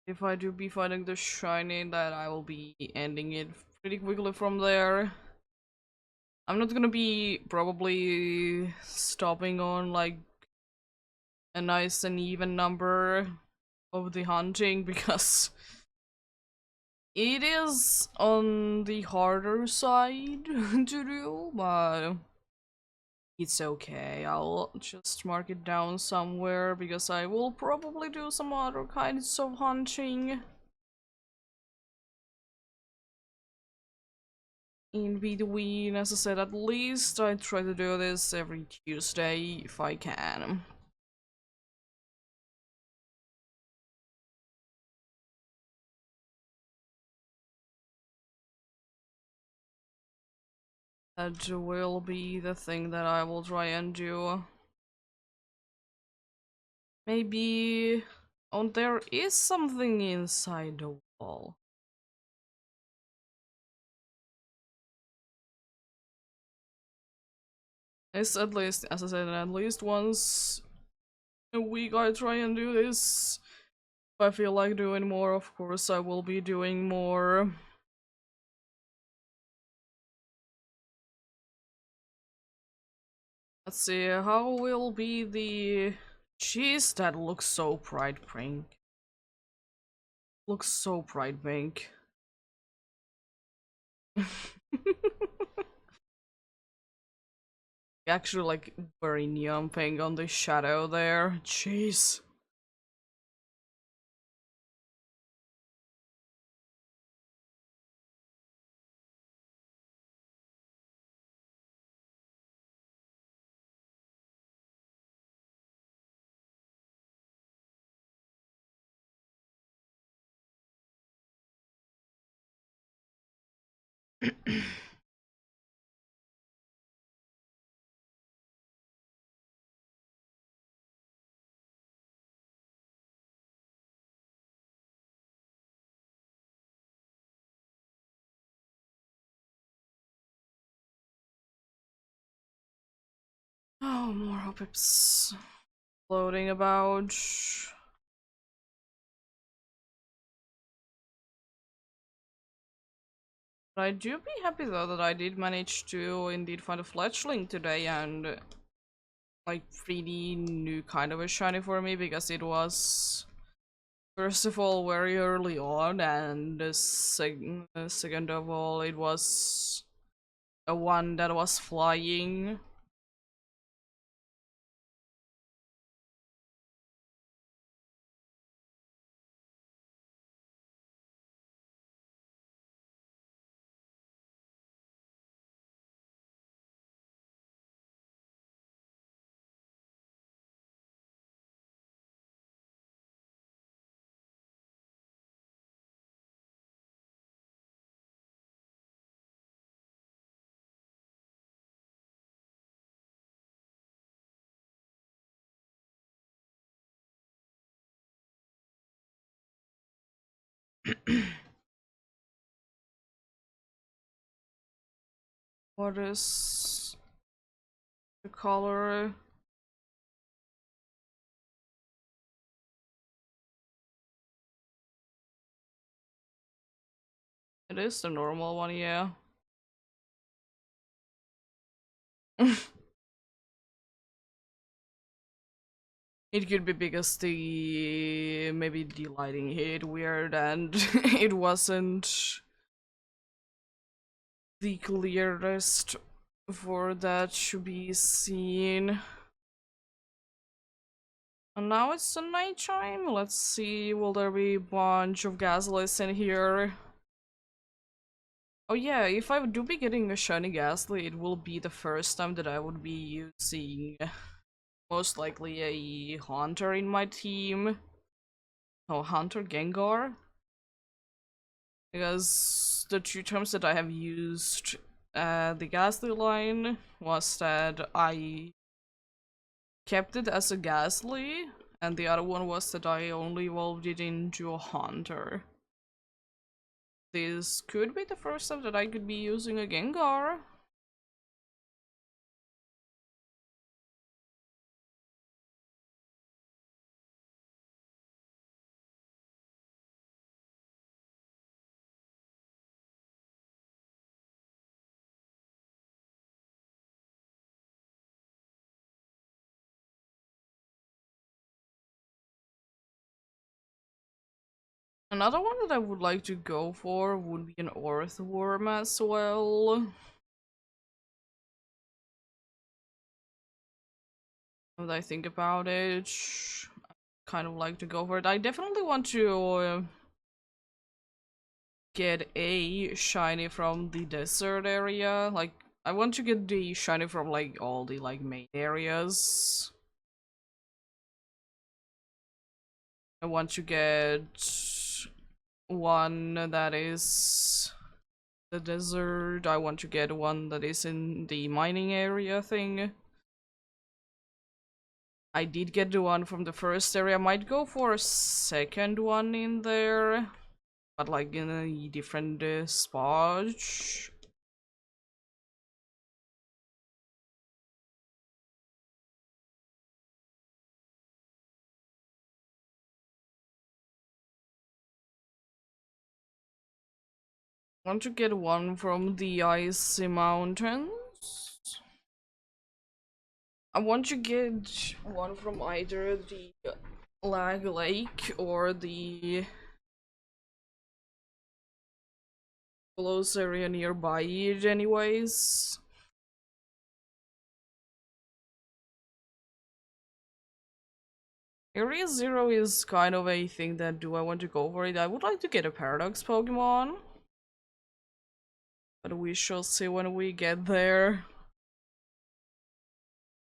If I do be finding the shiny, that I will be ending it pretty quickly from there. I'm not gonna be probably stopping on like a nice and even number of the hunting because it is on the harder side to do, but it's okay. I'll just mark it down somewhere because I will probably do some other kinds of hunting in between. As I said, at least I try to do this every Tuesday if I can. That will be the thing that I will try and do. Maybe... Oh, there is something inside the wall. It's at least, as I said, at least once a week I try and do this. If I feel like doing more, of course I will be doing more. Let's see, how will be the... Jeez, that looks so bright pink. Looks so bright pink. Actually, like, very neon pink on the shadow there. Jeez. Oh, more hopips floating about. But I do be happy though that I did manage to indeed find a fledgling today and like pretty new kind of a shiny for me because it was first of all very early on and second of all it was a one that was flying. What is the color? It is the normal one, yeah. It could be because maybe the lighting hit weird and it wasn't the clearest for that to be seen. And now it's the nighttime. Let's see, will there be a bunch of gaslights in here? Oh yeah, if I do be getting a shiny gaslight, it will be the first time that I would be using most likely a hunter in my team. Oh, hunter Gengar? Because the two terms that I have used the Ghastly line was that I kept it as a Ghastly, and the other one was that I only evolved it into a Hunter. This could be the first time that I could be using a Gengar. Another one that I would like to go for would be an Earthworm as well. When I think about it, I kind of like to go for it. I definitely want to get a shiny from the desert area. Like, I want to get the shiny from like all the like main areas. I want to get one that is the desert. I want to get one that is in the mining area thing. I did get the one from the first area. I might go for a second one in there, but like in a different spot. I want to get one from the icy mountains. I want to get one from either the Lag Lake or the close area nearby it anyways. Area 0 is kind of a thing that do I want to go for it. I would like to get a Paradox Pokemon. But we shall see when we get there.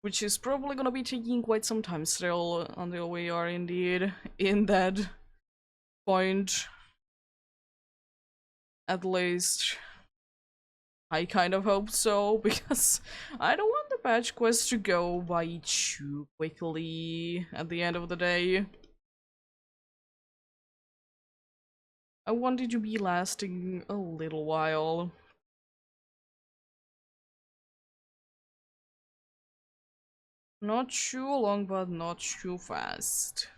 Which is probably gonna be taking quite some time still until we are indeed in that point. At least I kind of hope so, because I don't want the patch quest to go by too quickly at the end of the day. I want it to be lasting a little while. Not too long, but not too fast.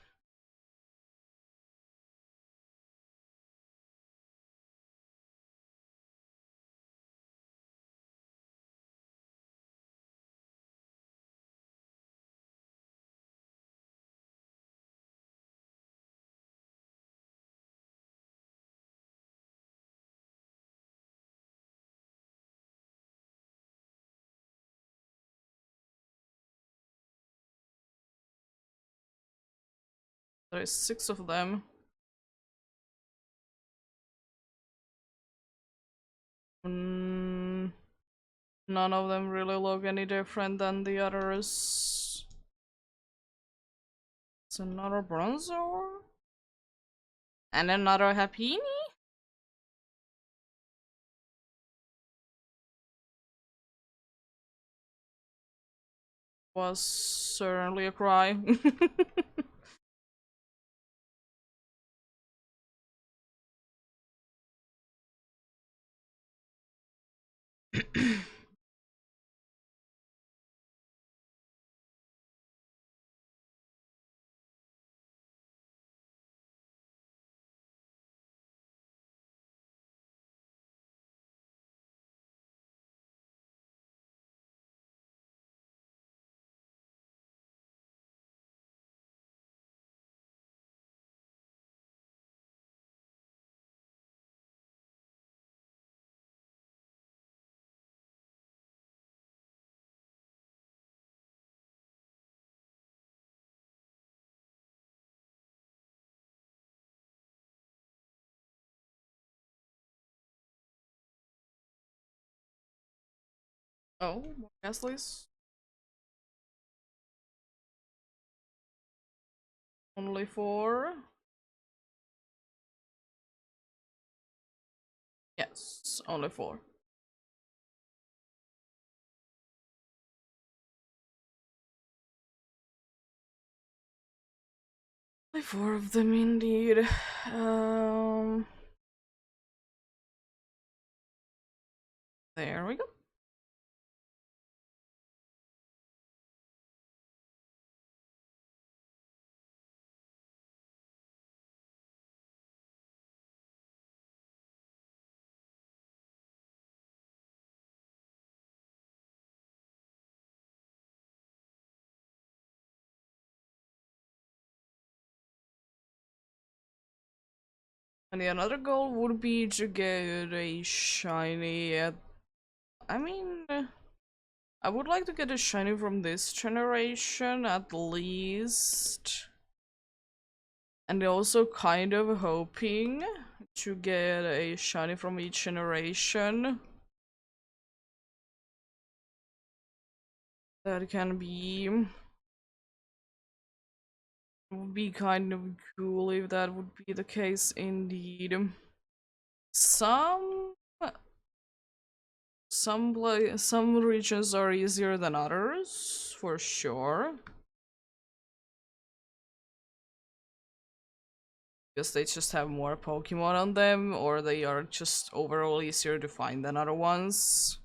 There's 6 of them. None of them really look any different than the others. It's another Bronzor? And another Happiny? Was certainly a cry. Oh, more Gasly's? Only 4? Yes, only 4. Only 4 of them indeed. There we go. And the another goal would be to get a shiny at... I mean, I would like to get a shiny from this generation at least. And also kind of hoping to get a shiny from each generation. That can be... would be kind of cool if that would be the case indeed. Some some regions are easier than others, for sure. Because they just have more Pokemon on them, or they are just overall easier to find than other ones.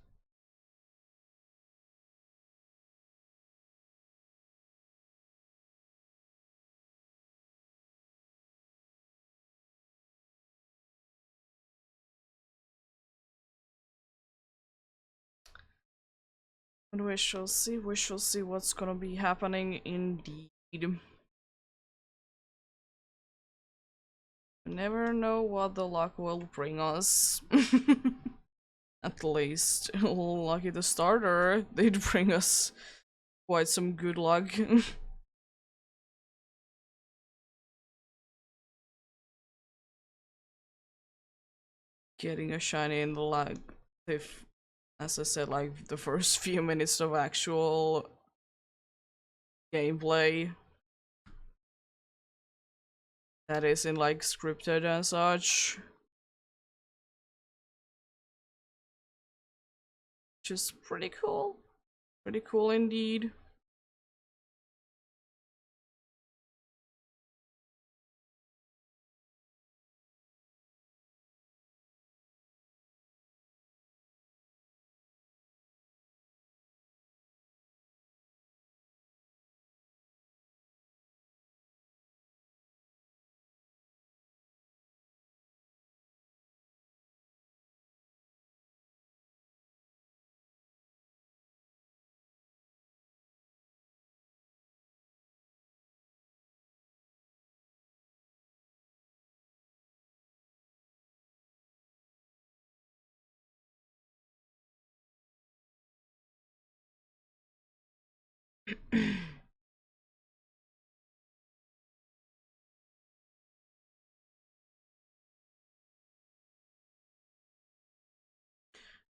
And we shall see what's gonna be happening indeed. You never know what the luck will bring us. At least, lucky the starter, they'd bring us quite some good luck. Getting a shiny in the lag, if, as I said, like the first few minutes of actual gameplay that isn't like scripted and such. Which is pretty cool. Pretty cool indeed.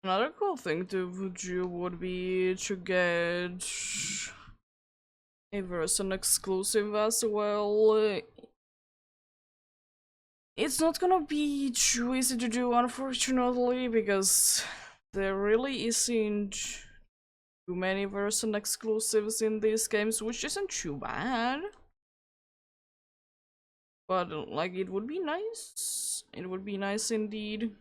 Another cool thing to do would be to get a version exclusive as well. It's not gonna be too easy to do, unfortunately, because there really isn't too many version exclusives in these games, which isn't too bad. But, like, it would be nice. It would be nice indeed.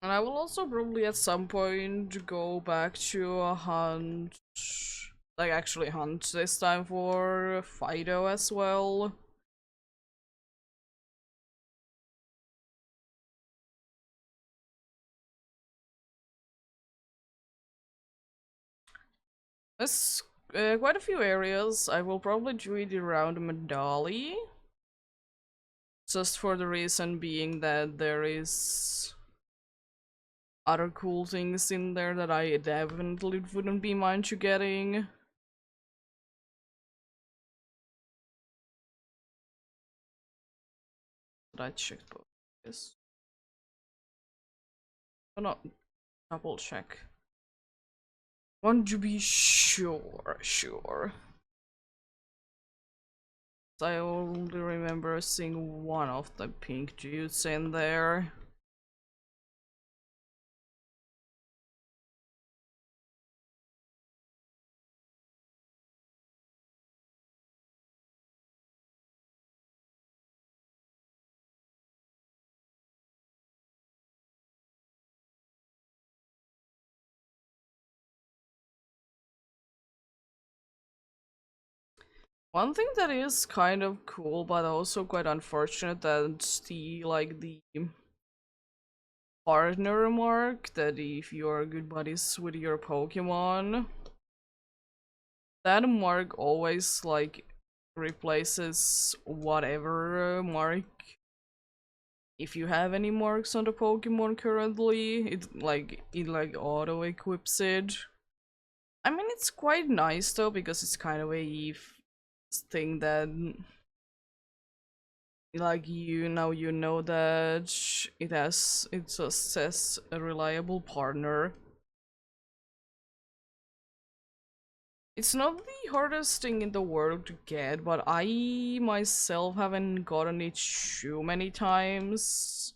And I will also probably at some point go back to a hunt, like actually hunt this time for Fido as well. This quite a few areas. I will probably do it around Medali. Just for the reason being that there is other cool things in there that I definitely wouldn't be mind you getting. But I checked both. Yes. Oh, no, double check. Want to be sure. I only remember seeing one of the pink dudes in there. One thing that is kind of cool, but also quite unfortunate, that's the partner mark, that if you are good buddies with your Pokemon, that mark always replaces whatever mark. If you have any marks on the Pokemon currently, it auto equips it. I mean, it's quite nice though, because it's kind of a thing that you know that it just says a reliable partner. It's not the hardest thing in the world to get, but I myself haven't gotten it too many times,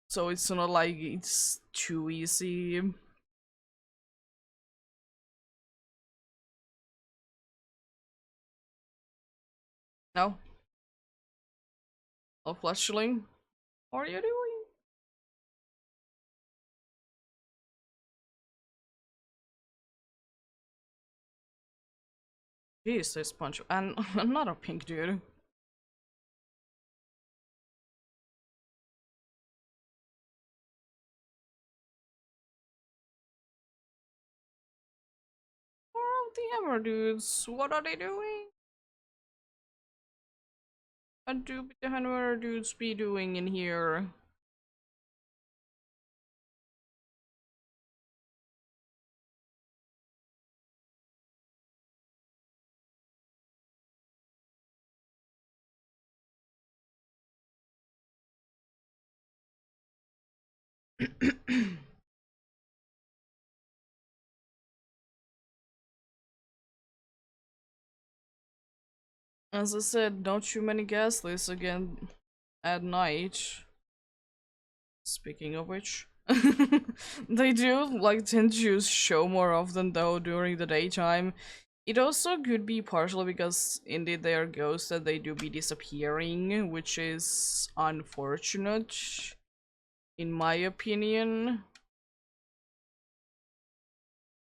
so it's not like it's too easy. No. Oh, Fletchling, how are you doing? Jeez, this punch and another pink dude. Oh, the hammer dudes, what are they doing? What do the hammer dudes be doing in here? As I said, not too many guest lists again at night. Speaking of which, they do tend to show more often though during the daytime. It also could be partially because indeed they are ghosts that they do be disappearing, which is unfortunate, in my opinion,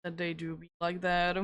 that they do be like that.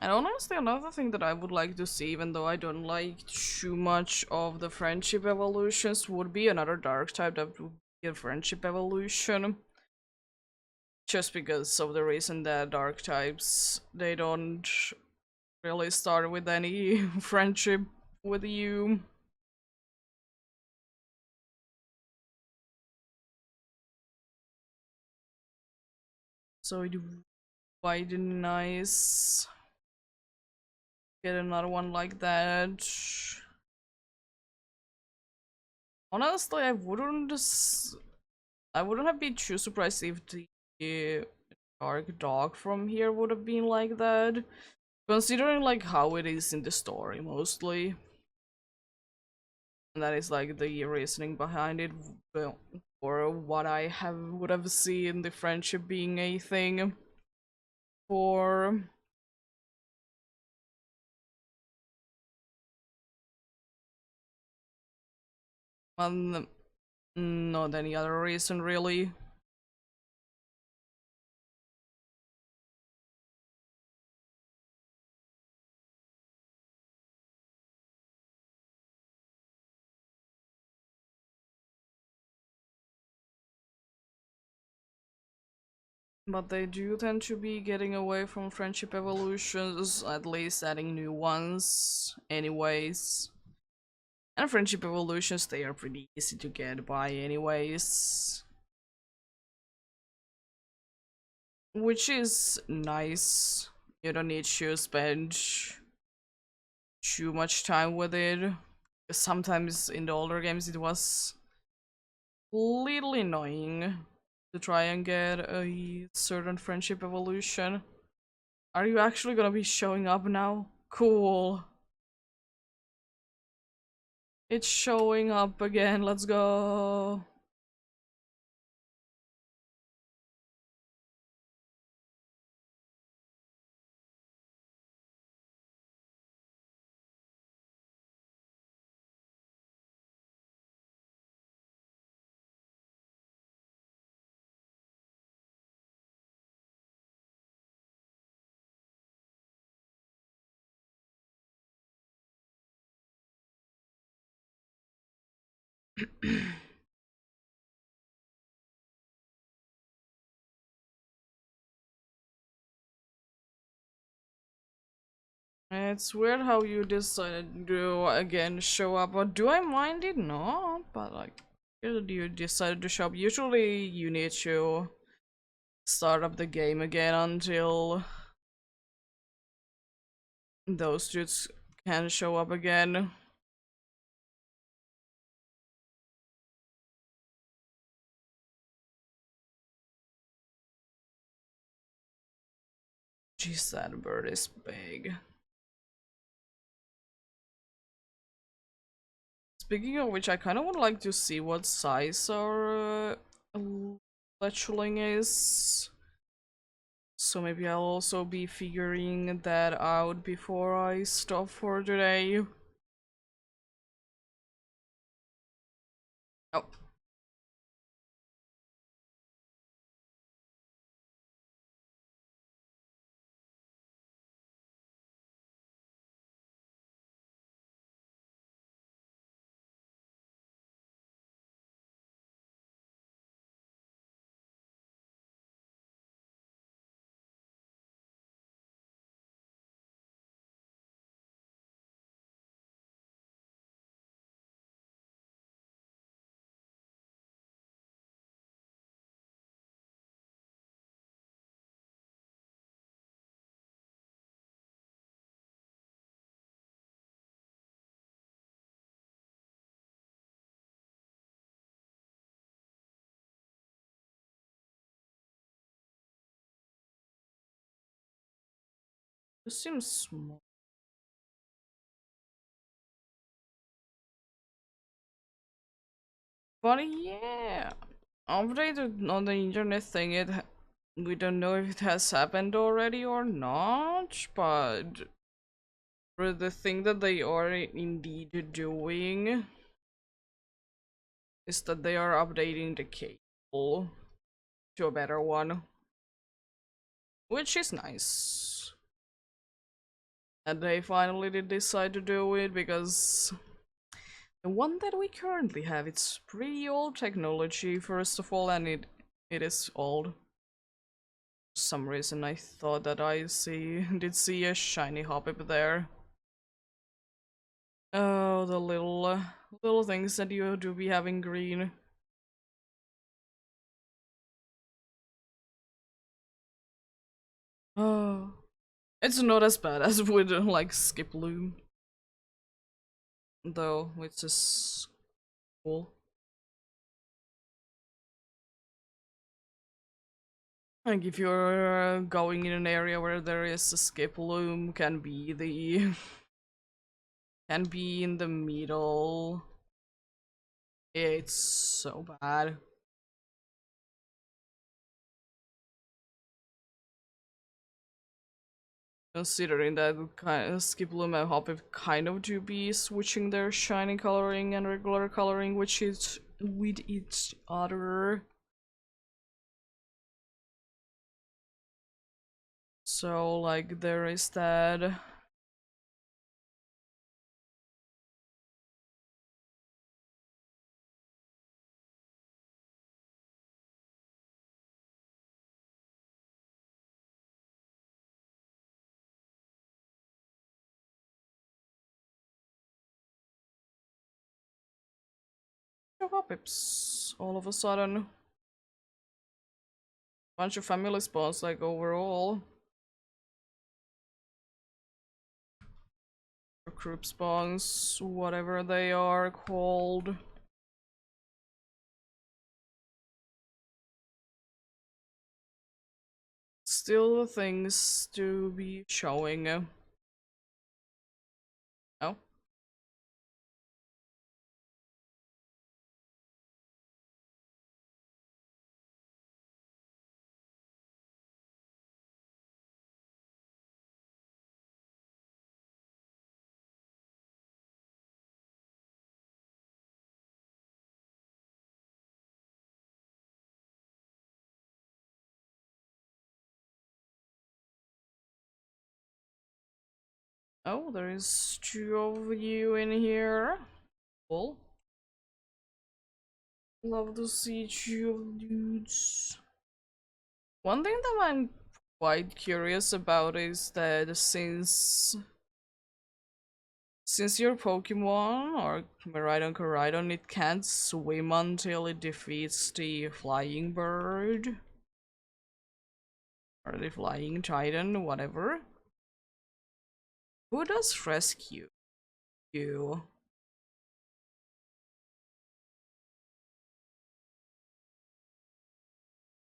And honestly, another thing that I would like to see, even though I don't like too much of the friendship evolutions, would be another dark type that would be a friendship evolution. Just because of the reason that dark types, they don't really start with any friendship with you. So it would be quite nice. Get another one like that. Honestly, I wouldn't have been too surprised if the dark dog from here would have been like that, considering how it is in the story mostly. And that is like the reasoning behind it, well, or what I would have seen the friendship being a thing for. Um, Not any other reason really. But they do tend to be getting away from friendship evolutions, at least adding new ones, anyways. And friendship evolutions, they are pretty easy to get by, anyways. Which is nice. You don't need to spend too much time with it. Sometimes in the older games it was little annoying to try and get a certain friendship evolution. Are you actually gonna be showing up now? Cool. It's showing up again, let's go. It's weird how you decided to again show up, but do I mind it? No, but like, you decided to show up. Usually you need to start up the game again until those dudes can show up again. Jeez, that bird is big. Speaking of which, I kind of would like to see what size our fletchling is. So maybe I'll also be figuring that out before I stop for today. Oh. This seems small. But yeah, updated on the internet thing, we don't know if it has happened already or not, but for the thing that they are indeed doing is that they are updating the cable to a better one, which is nice. And they finally did decide to do it because the one that we currently have, it's pretty old technology, first of all, and it is old. For some reason I thought that I did see a shiny hoppip there. Oh, the little things that you do be having green. Oh, it's not as bad as with like Skip Loom, though, which is cool. Like if you're going in an area where there is a skip loom, can be the can be in the middle It's so bad. Considering that kind of Skip Loom and Hoppip kind of do be switching their shiny coloring and regular coloring, which is with each other. So like there is that. Hoppips all of a sudden. Bunch of family spawns like overall. Or group spawns, whatever they are called. Still things to be showing. Oh. Oh, there is 2 of you in here. Cool. Love to see 2 of dudes. One thing that I'm quite curious about is that since your Pokemon or Miraidon Koraidon, it can't swim until it defeats the flying bird or the flying titan, whatever. Who does rescue you?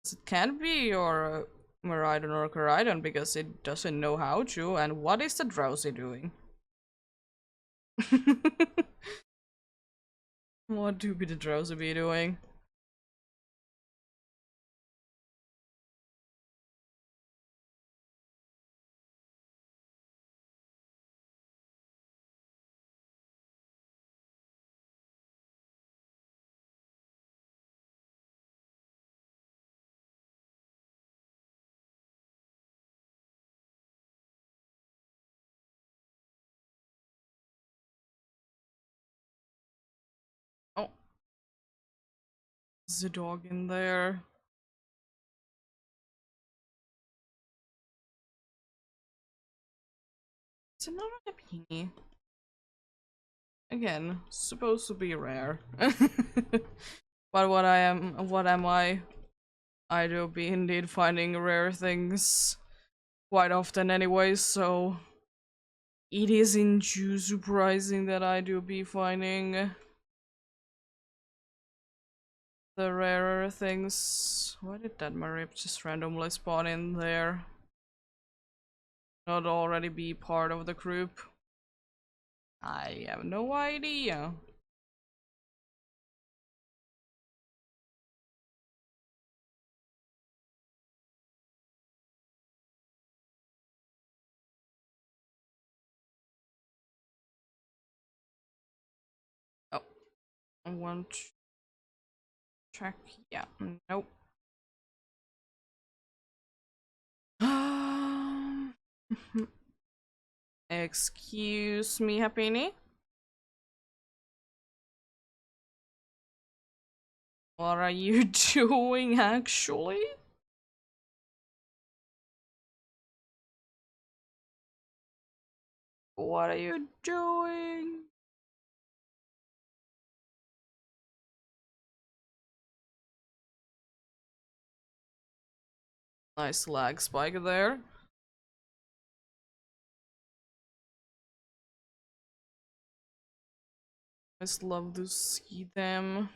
It can't be your Miraidon or Koraidon because it doesn't know how to. And what is the Drowsy doing? What do be the Drowsy be doing? Oh, there's a dog in there. It's another Happiny. Again, supposed to be rare. But what am I? I do be indeed finding rare things quite often anyway, so it isn't too surprising that I do be finding the rarer things. Why did that Marip just randomly spawn in there? Not already be part of the group? I have no idea. Oh, I want to check. Yeah, nope. Excuse me, Happiny? What are you doing actually? What are you doing? Nice lag spike there. I just love to see them.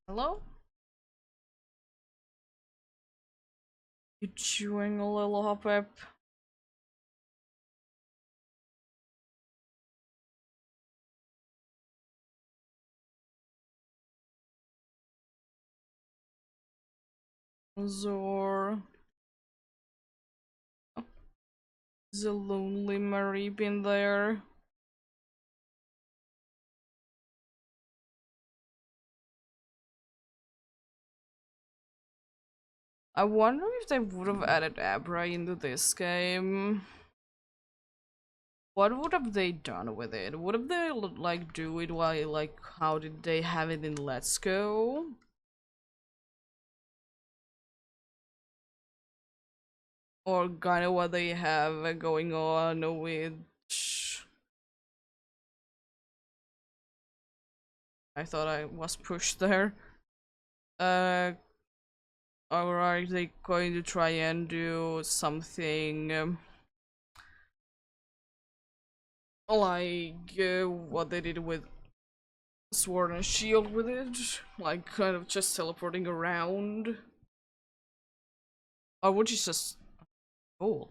Hello? You chewing a little hop-up? Zor. Is a lonely Marie been there? I wonder if they would have added Abra into this game. What would have they done with it? Would have they like do it while like how did they have it in Let's Go? Or kind of what they have going on with. I thought I was pushed there. Uh, or are they going to try and do something like what they did with Sword and Shield with it? Like kind of just teleporting around? Or would you just. Oh.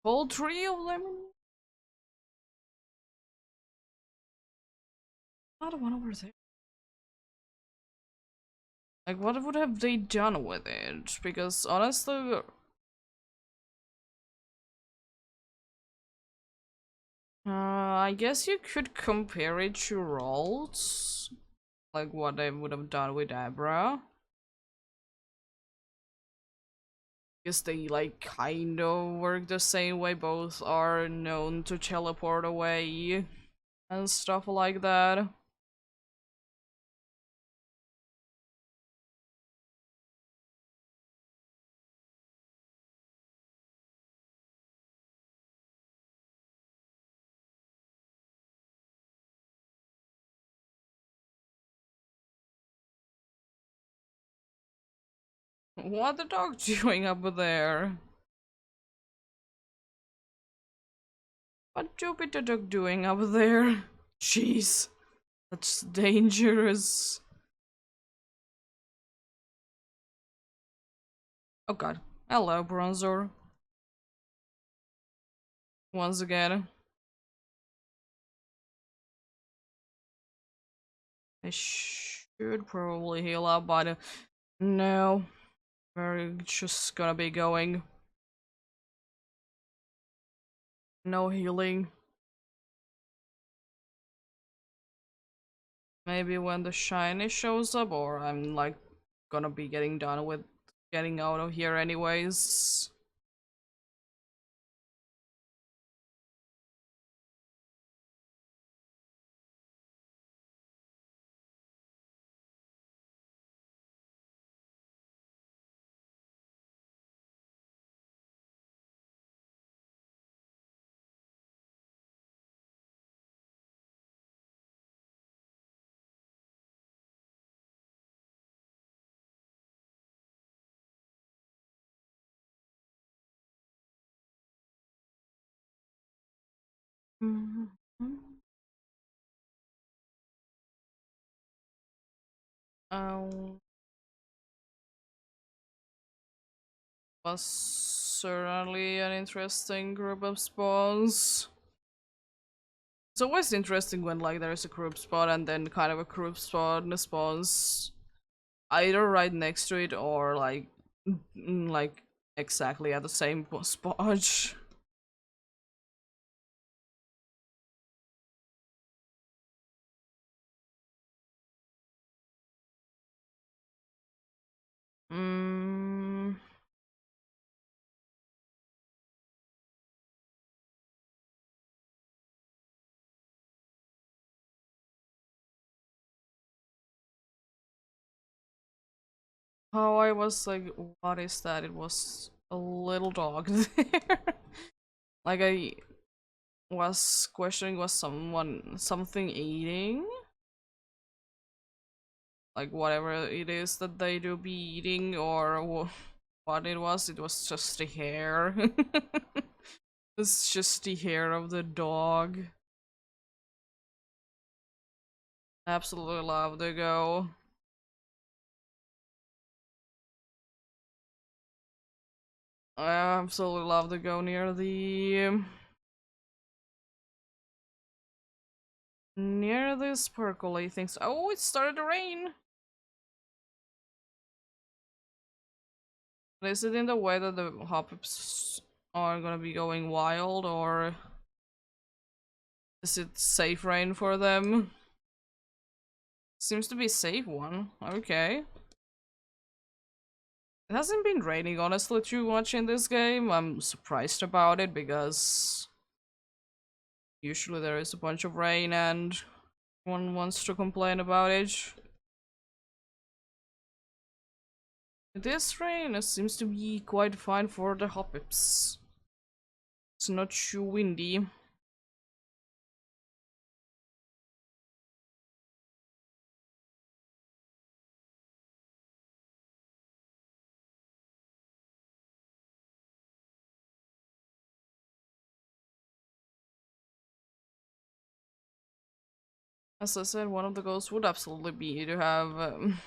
All three of them? Not one over there. Like, what would have they done with it? Because honestly, I guess you could compare it to Rolls, like what they would have done with Abra. Guess they like kind of work the same way. Both are known to teleport away and stuff like that. What the dog doing up there? What Jupiter dog doing up there? Jeez, that's dangerous. Oh god. Hello, Bronzor. Once again. I should probably heal up, but no. We're just gonna be going. No healing. Maybe when the shiny shows up, or I'm like gonna be getting done with getting out of here anyways. Mhm. Um, was certainly an interesting group of spawns. It's always interesting when like there's a group spawn and then kind of a group spawn spawns either right next to it or like exactly at the same spot. Mm, how I was like, what is that? It was a little dog there. Like I was questioning, was something eating? Like whatever it is that they do be eating, or what it was just the hair. It's just the hair of the dog. Absolutely love to go. I absolutely love to go near this percolate things. Oh, it started to rain. Is it in the way that the hops are gonna be going wild, or is it safe rain for them? Seems to be safe one. Okay. It hasn't been raining honestly too much in this game. I'm surprised about it because usually there is a bunch of rain and one wants to complain about it. This rain seems to be quite fine for the hopips. It's not too windy. As I said, one of the goals would absolutely be to have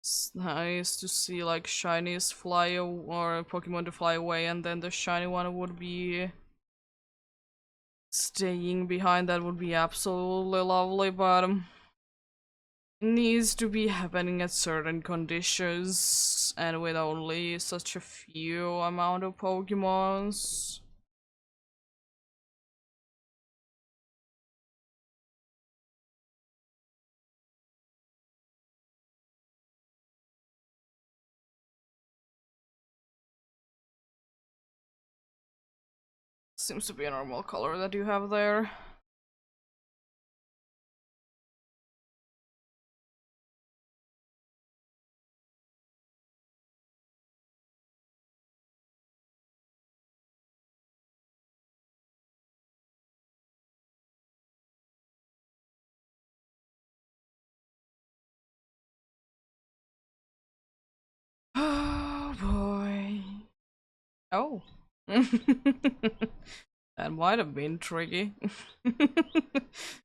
it's nice to see like shinies fly or Pokemon to fly away, and then the shiny one would be staying behind. That would be absolutely lovely, but it needs to be happening at certain conditions and with only such a few amount of Pokemons. Seems to be a normal color that you have there. Oh boy. Oh. That might have been tricky.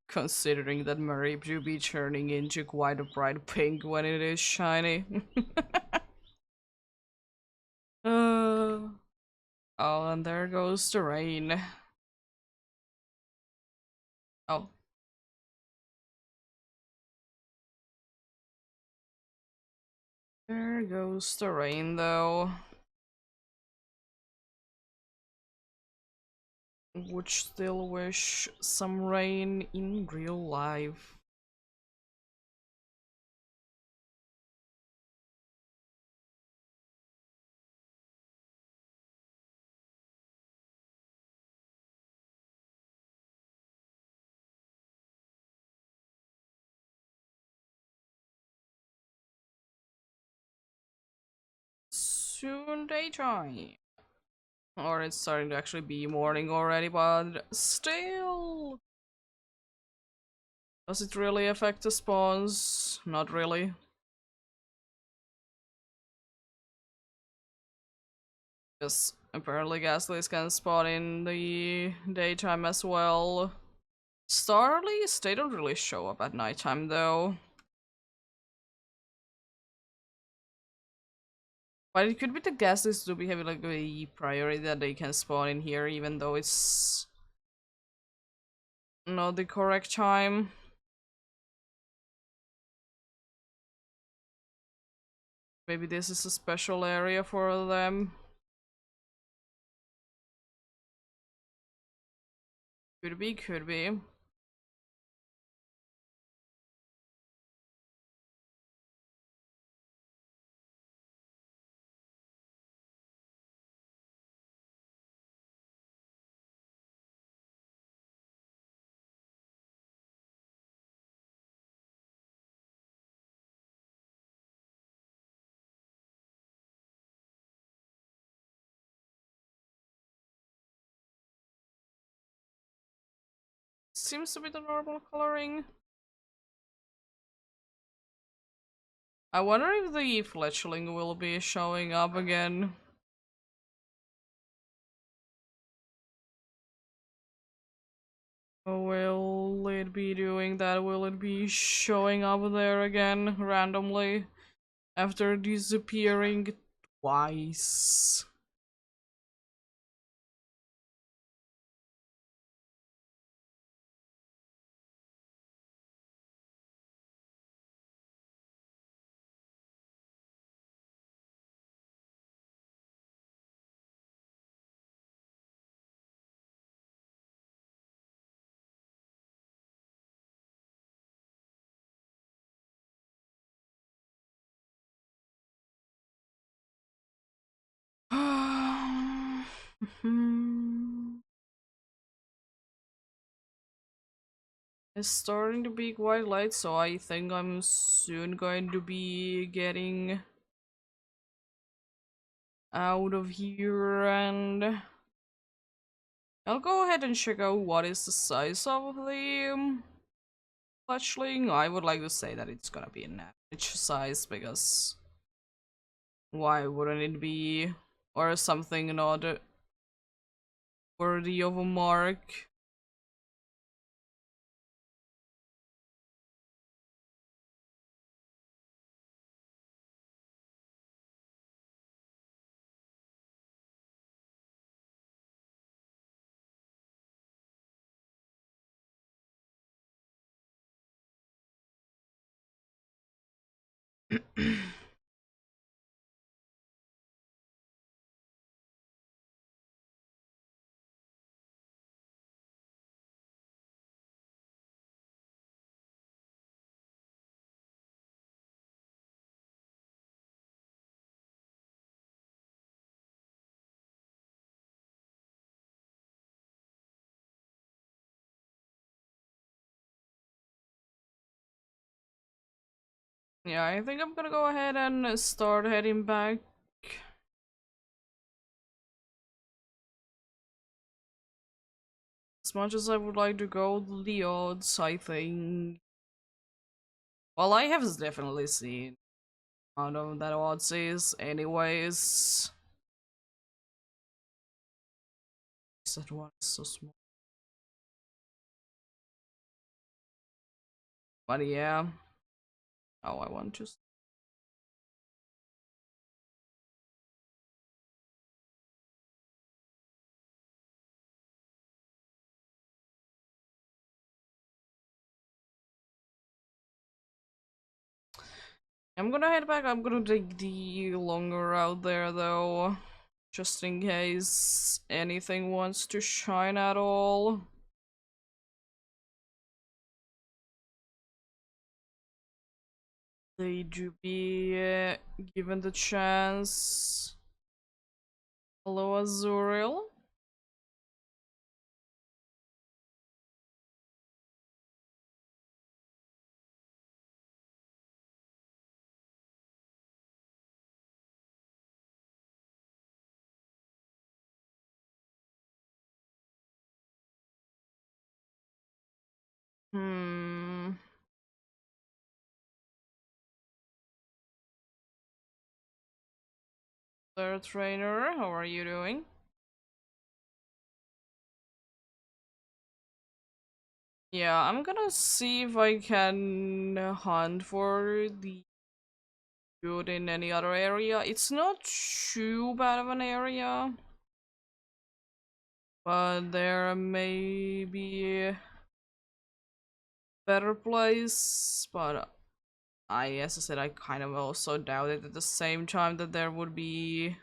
Considering that Marie do be turning into quite a bright pink when it is shiny. uh, oh, and there goes the rain. Oh. There goes the rain though. Would still wish some rain in real life. Soon daytime. Or it's starting to actually be morning already, but still. Does it really affect the spawns? Not really. Because apparently Ghastlies can spawn in the daytime as well. Starlies, they don't really show up at nighttime though. But it could be the Ghastlies do be having like a priority that they can spawn in here even though it's not the correct time. Maybe this is a special area for them. Could be, could be. Seems to be the normal coloring. I wonder if the fletchling will be showing up again. Will it it be doing that? Will it be showing up there again randomly after disappearing twice? It's starting to be quite late, so I think I'm soon going to be getting out of here, and I'll go ahead and check out what is the size of the fletchling. I would like to say that it's gonna be an average size, because why wouldn't it be? Or something not worthy of a mark. Yeah, I think I'm gonna go ahead and start heading back. As much as I would like to go the odds, I think. Well, I have definitely seen. I don't know what that odds is, anyways. That one is so small. But yeah. Oh, I want to. I'm gonna head back. I'm gonna take the longer route there, though. Just in case anything wants to shine at all. They do be given the chance. Hello, Azuriel. Hmm. Third trainer, how are you doing? Yeah, I'm gonna see if I can hunt for the good in any other area. It's not too bad of an area, but there may be a better place. But as I said, I kind of also doubt it at the same time that there would be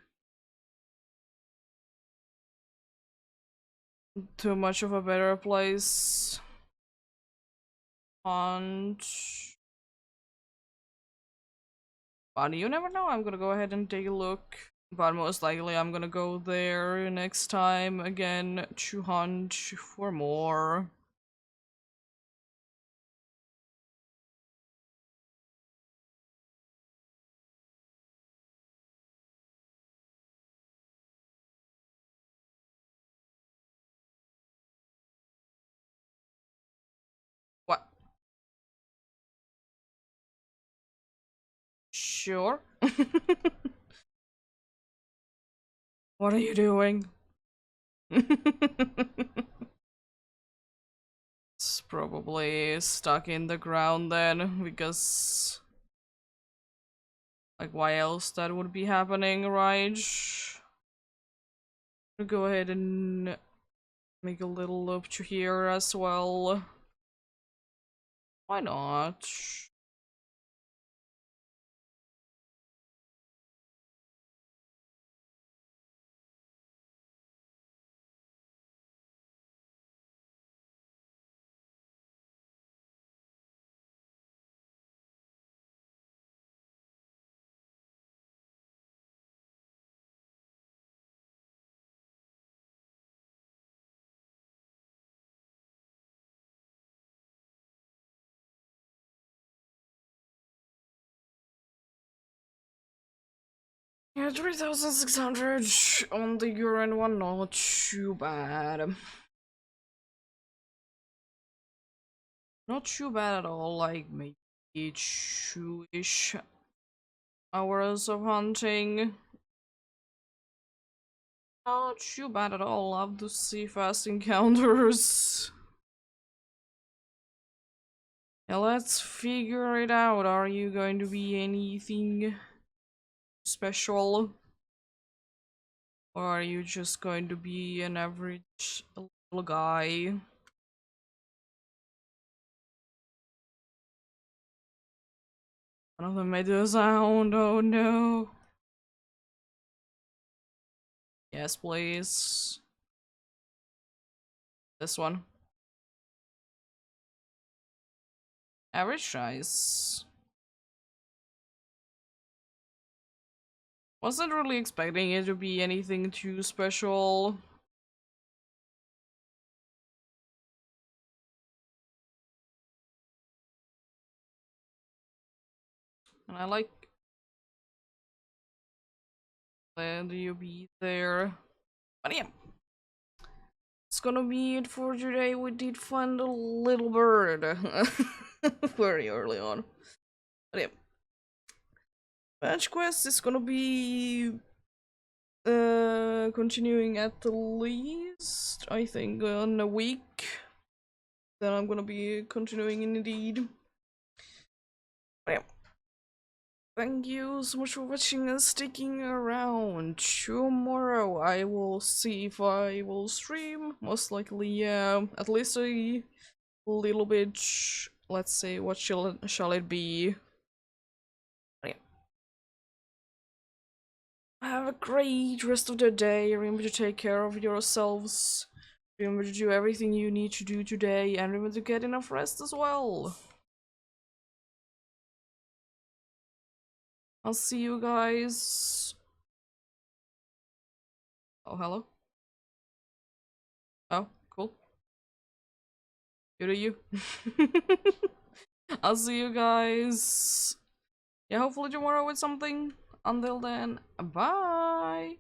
too much of a better place. Hunt. But you never know, I'm gonna go ahead and take a look. But most likely I'm gonna go there next time again to hunt for more. What? Sure. What are you doing? It's probably stuck in the ground then, because like why else that would be happening, right? Go ahead and make a little loop to here as well. Why not? Yeah, 3,600 on the urine one, not too bad. Not too bad at all, like maybe 2-ish hours of hunting. Not too bad at all, love to see fast encounters. Yeah, let's figure it out. Are you going to be anything special? Or are you just going to be an average little guy? One of them made a sound, oh no. Yes, please. This one. Average size. Wasn't really expecting it to be anything too special. And I like the UB there. But yeah. It's gonna be it for today. We did find a little bird. Very early on. But yeah. Match quest is gonna be continuing at the least, I think, in a week. Then I'm gonna be continuing indeed. But yeah. Thank you so much for watching and sticking around. Tomorrow I will see if I will stream. Most likely, yeah, at least a little bit. Let's see, what shall it be? But yeah. Have a great rest of the day. Remember to take care of yourselves. Remember to do everything you need to do today, and remember to get enough rest as well. I'll see you guys. Oh, hello. Oh, cool. You do you. I'll see you guys. Yeah, hopefully tomorrow with something. Until then, bye.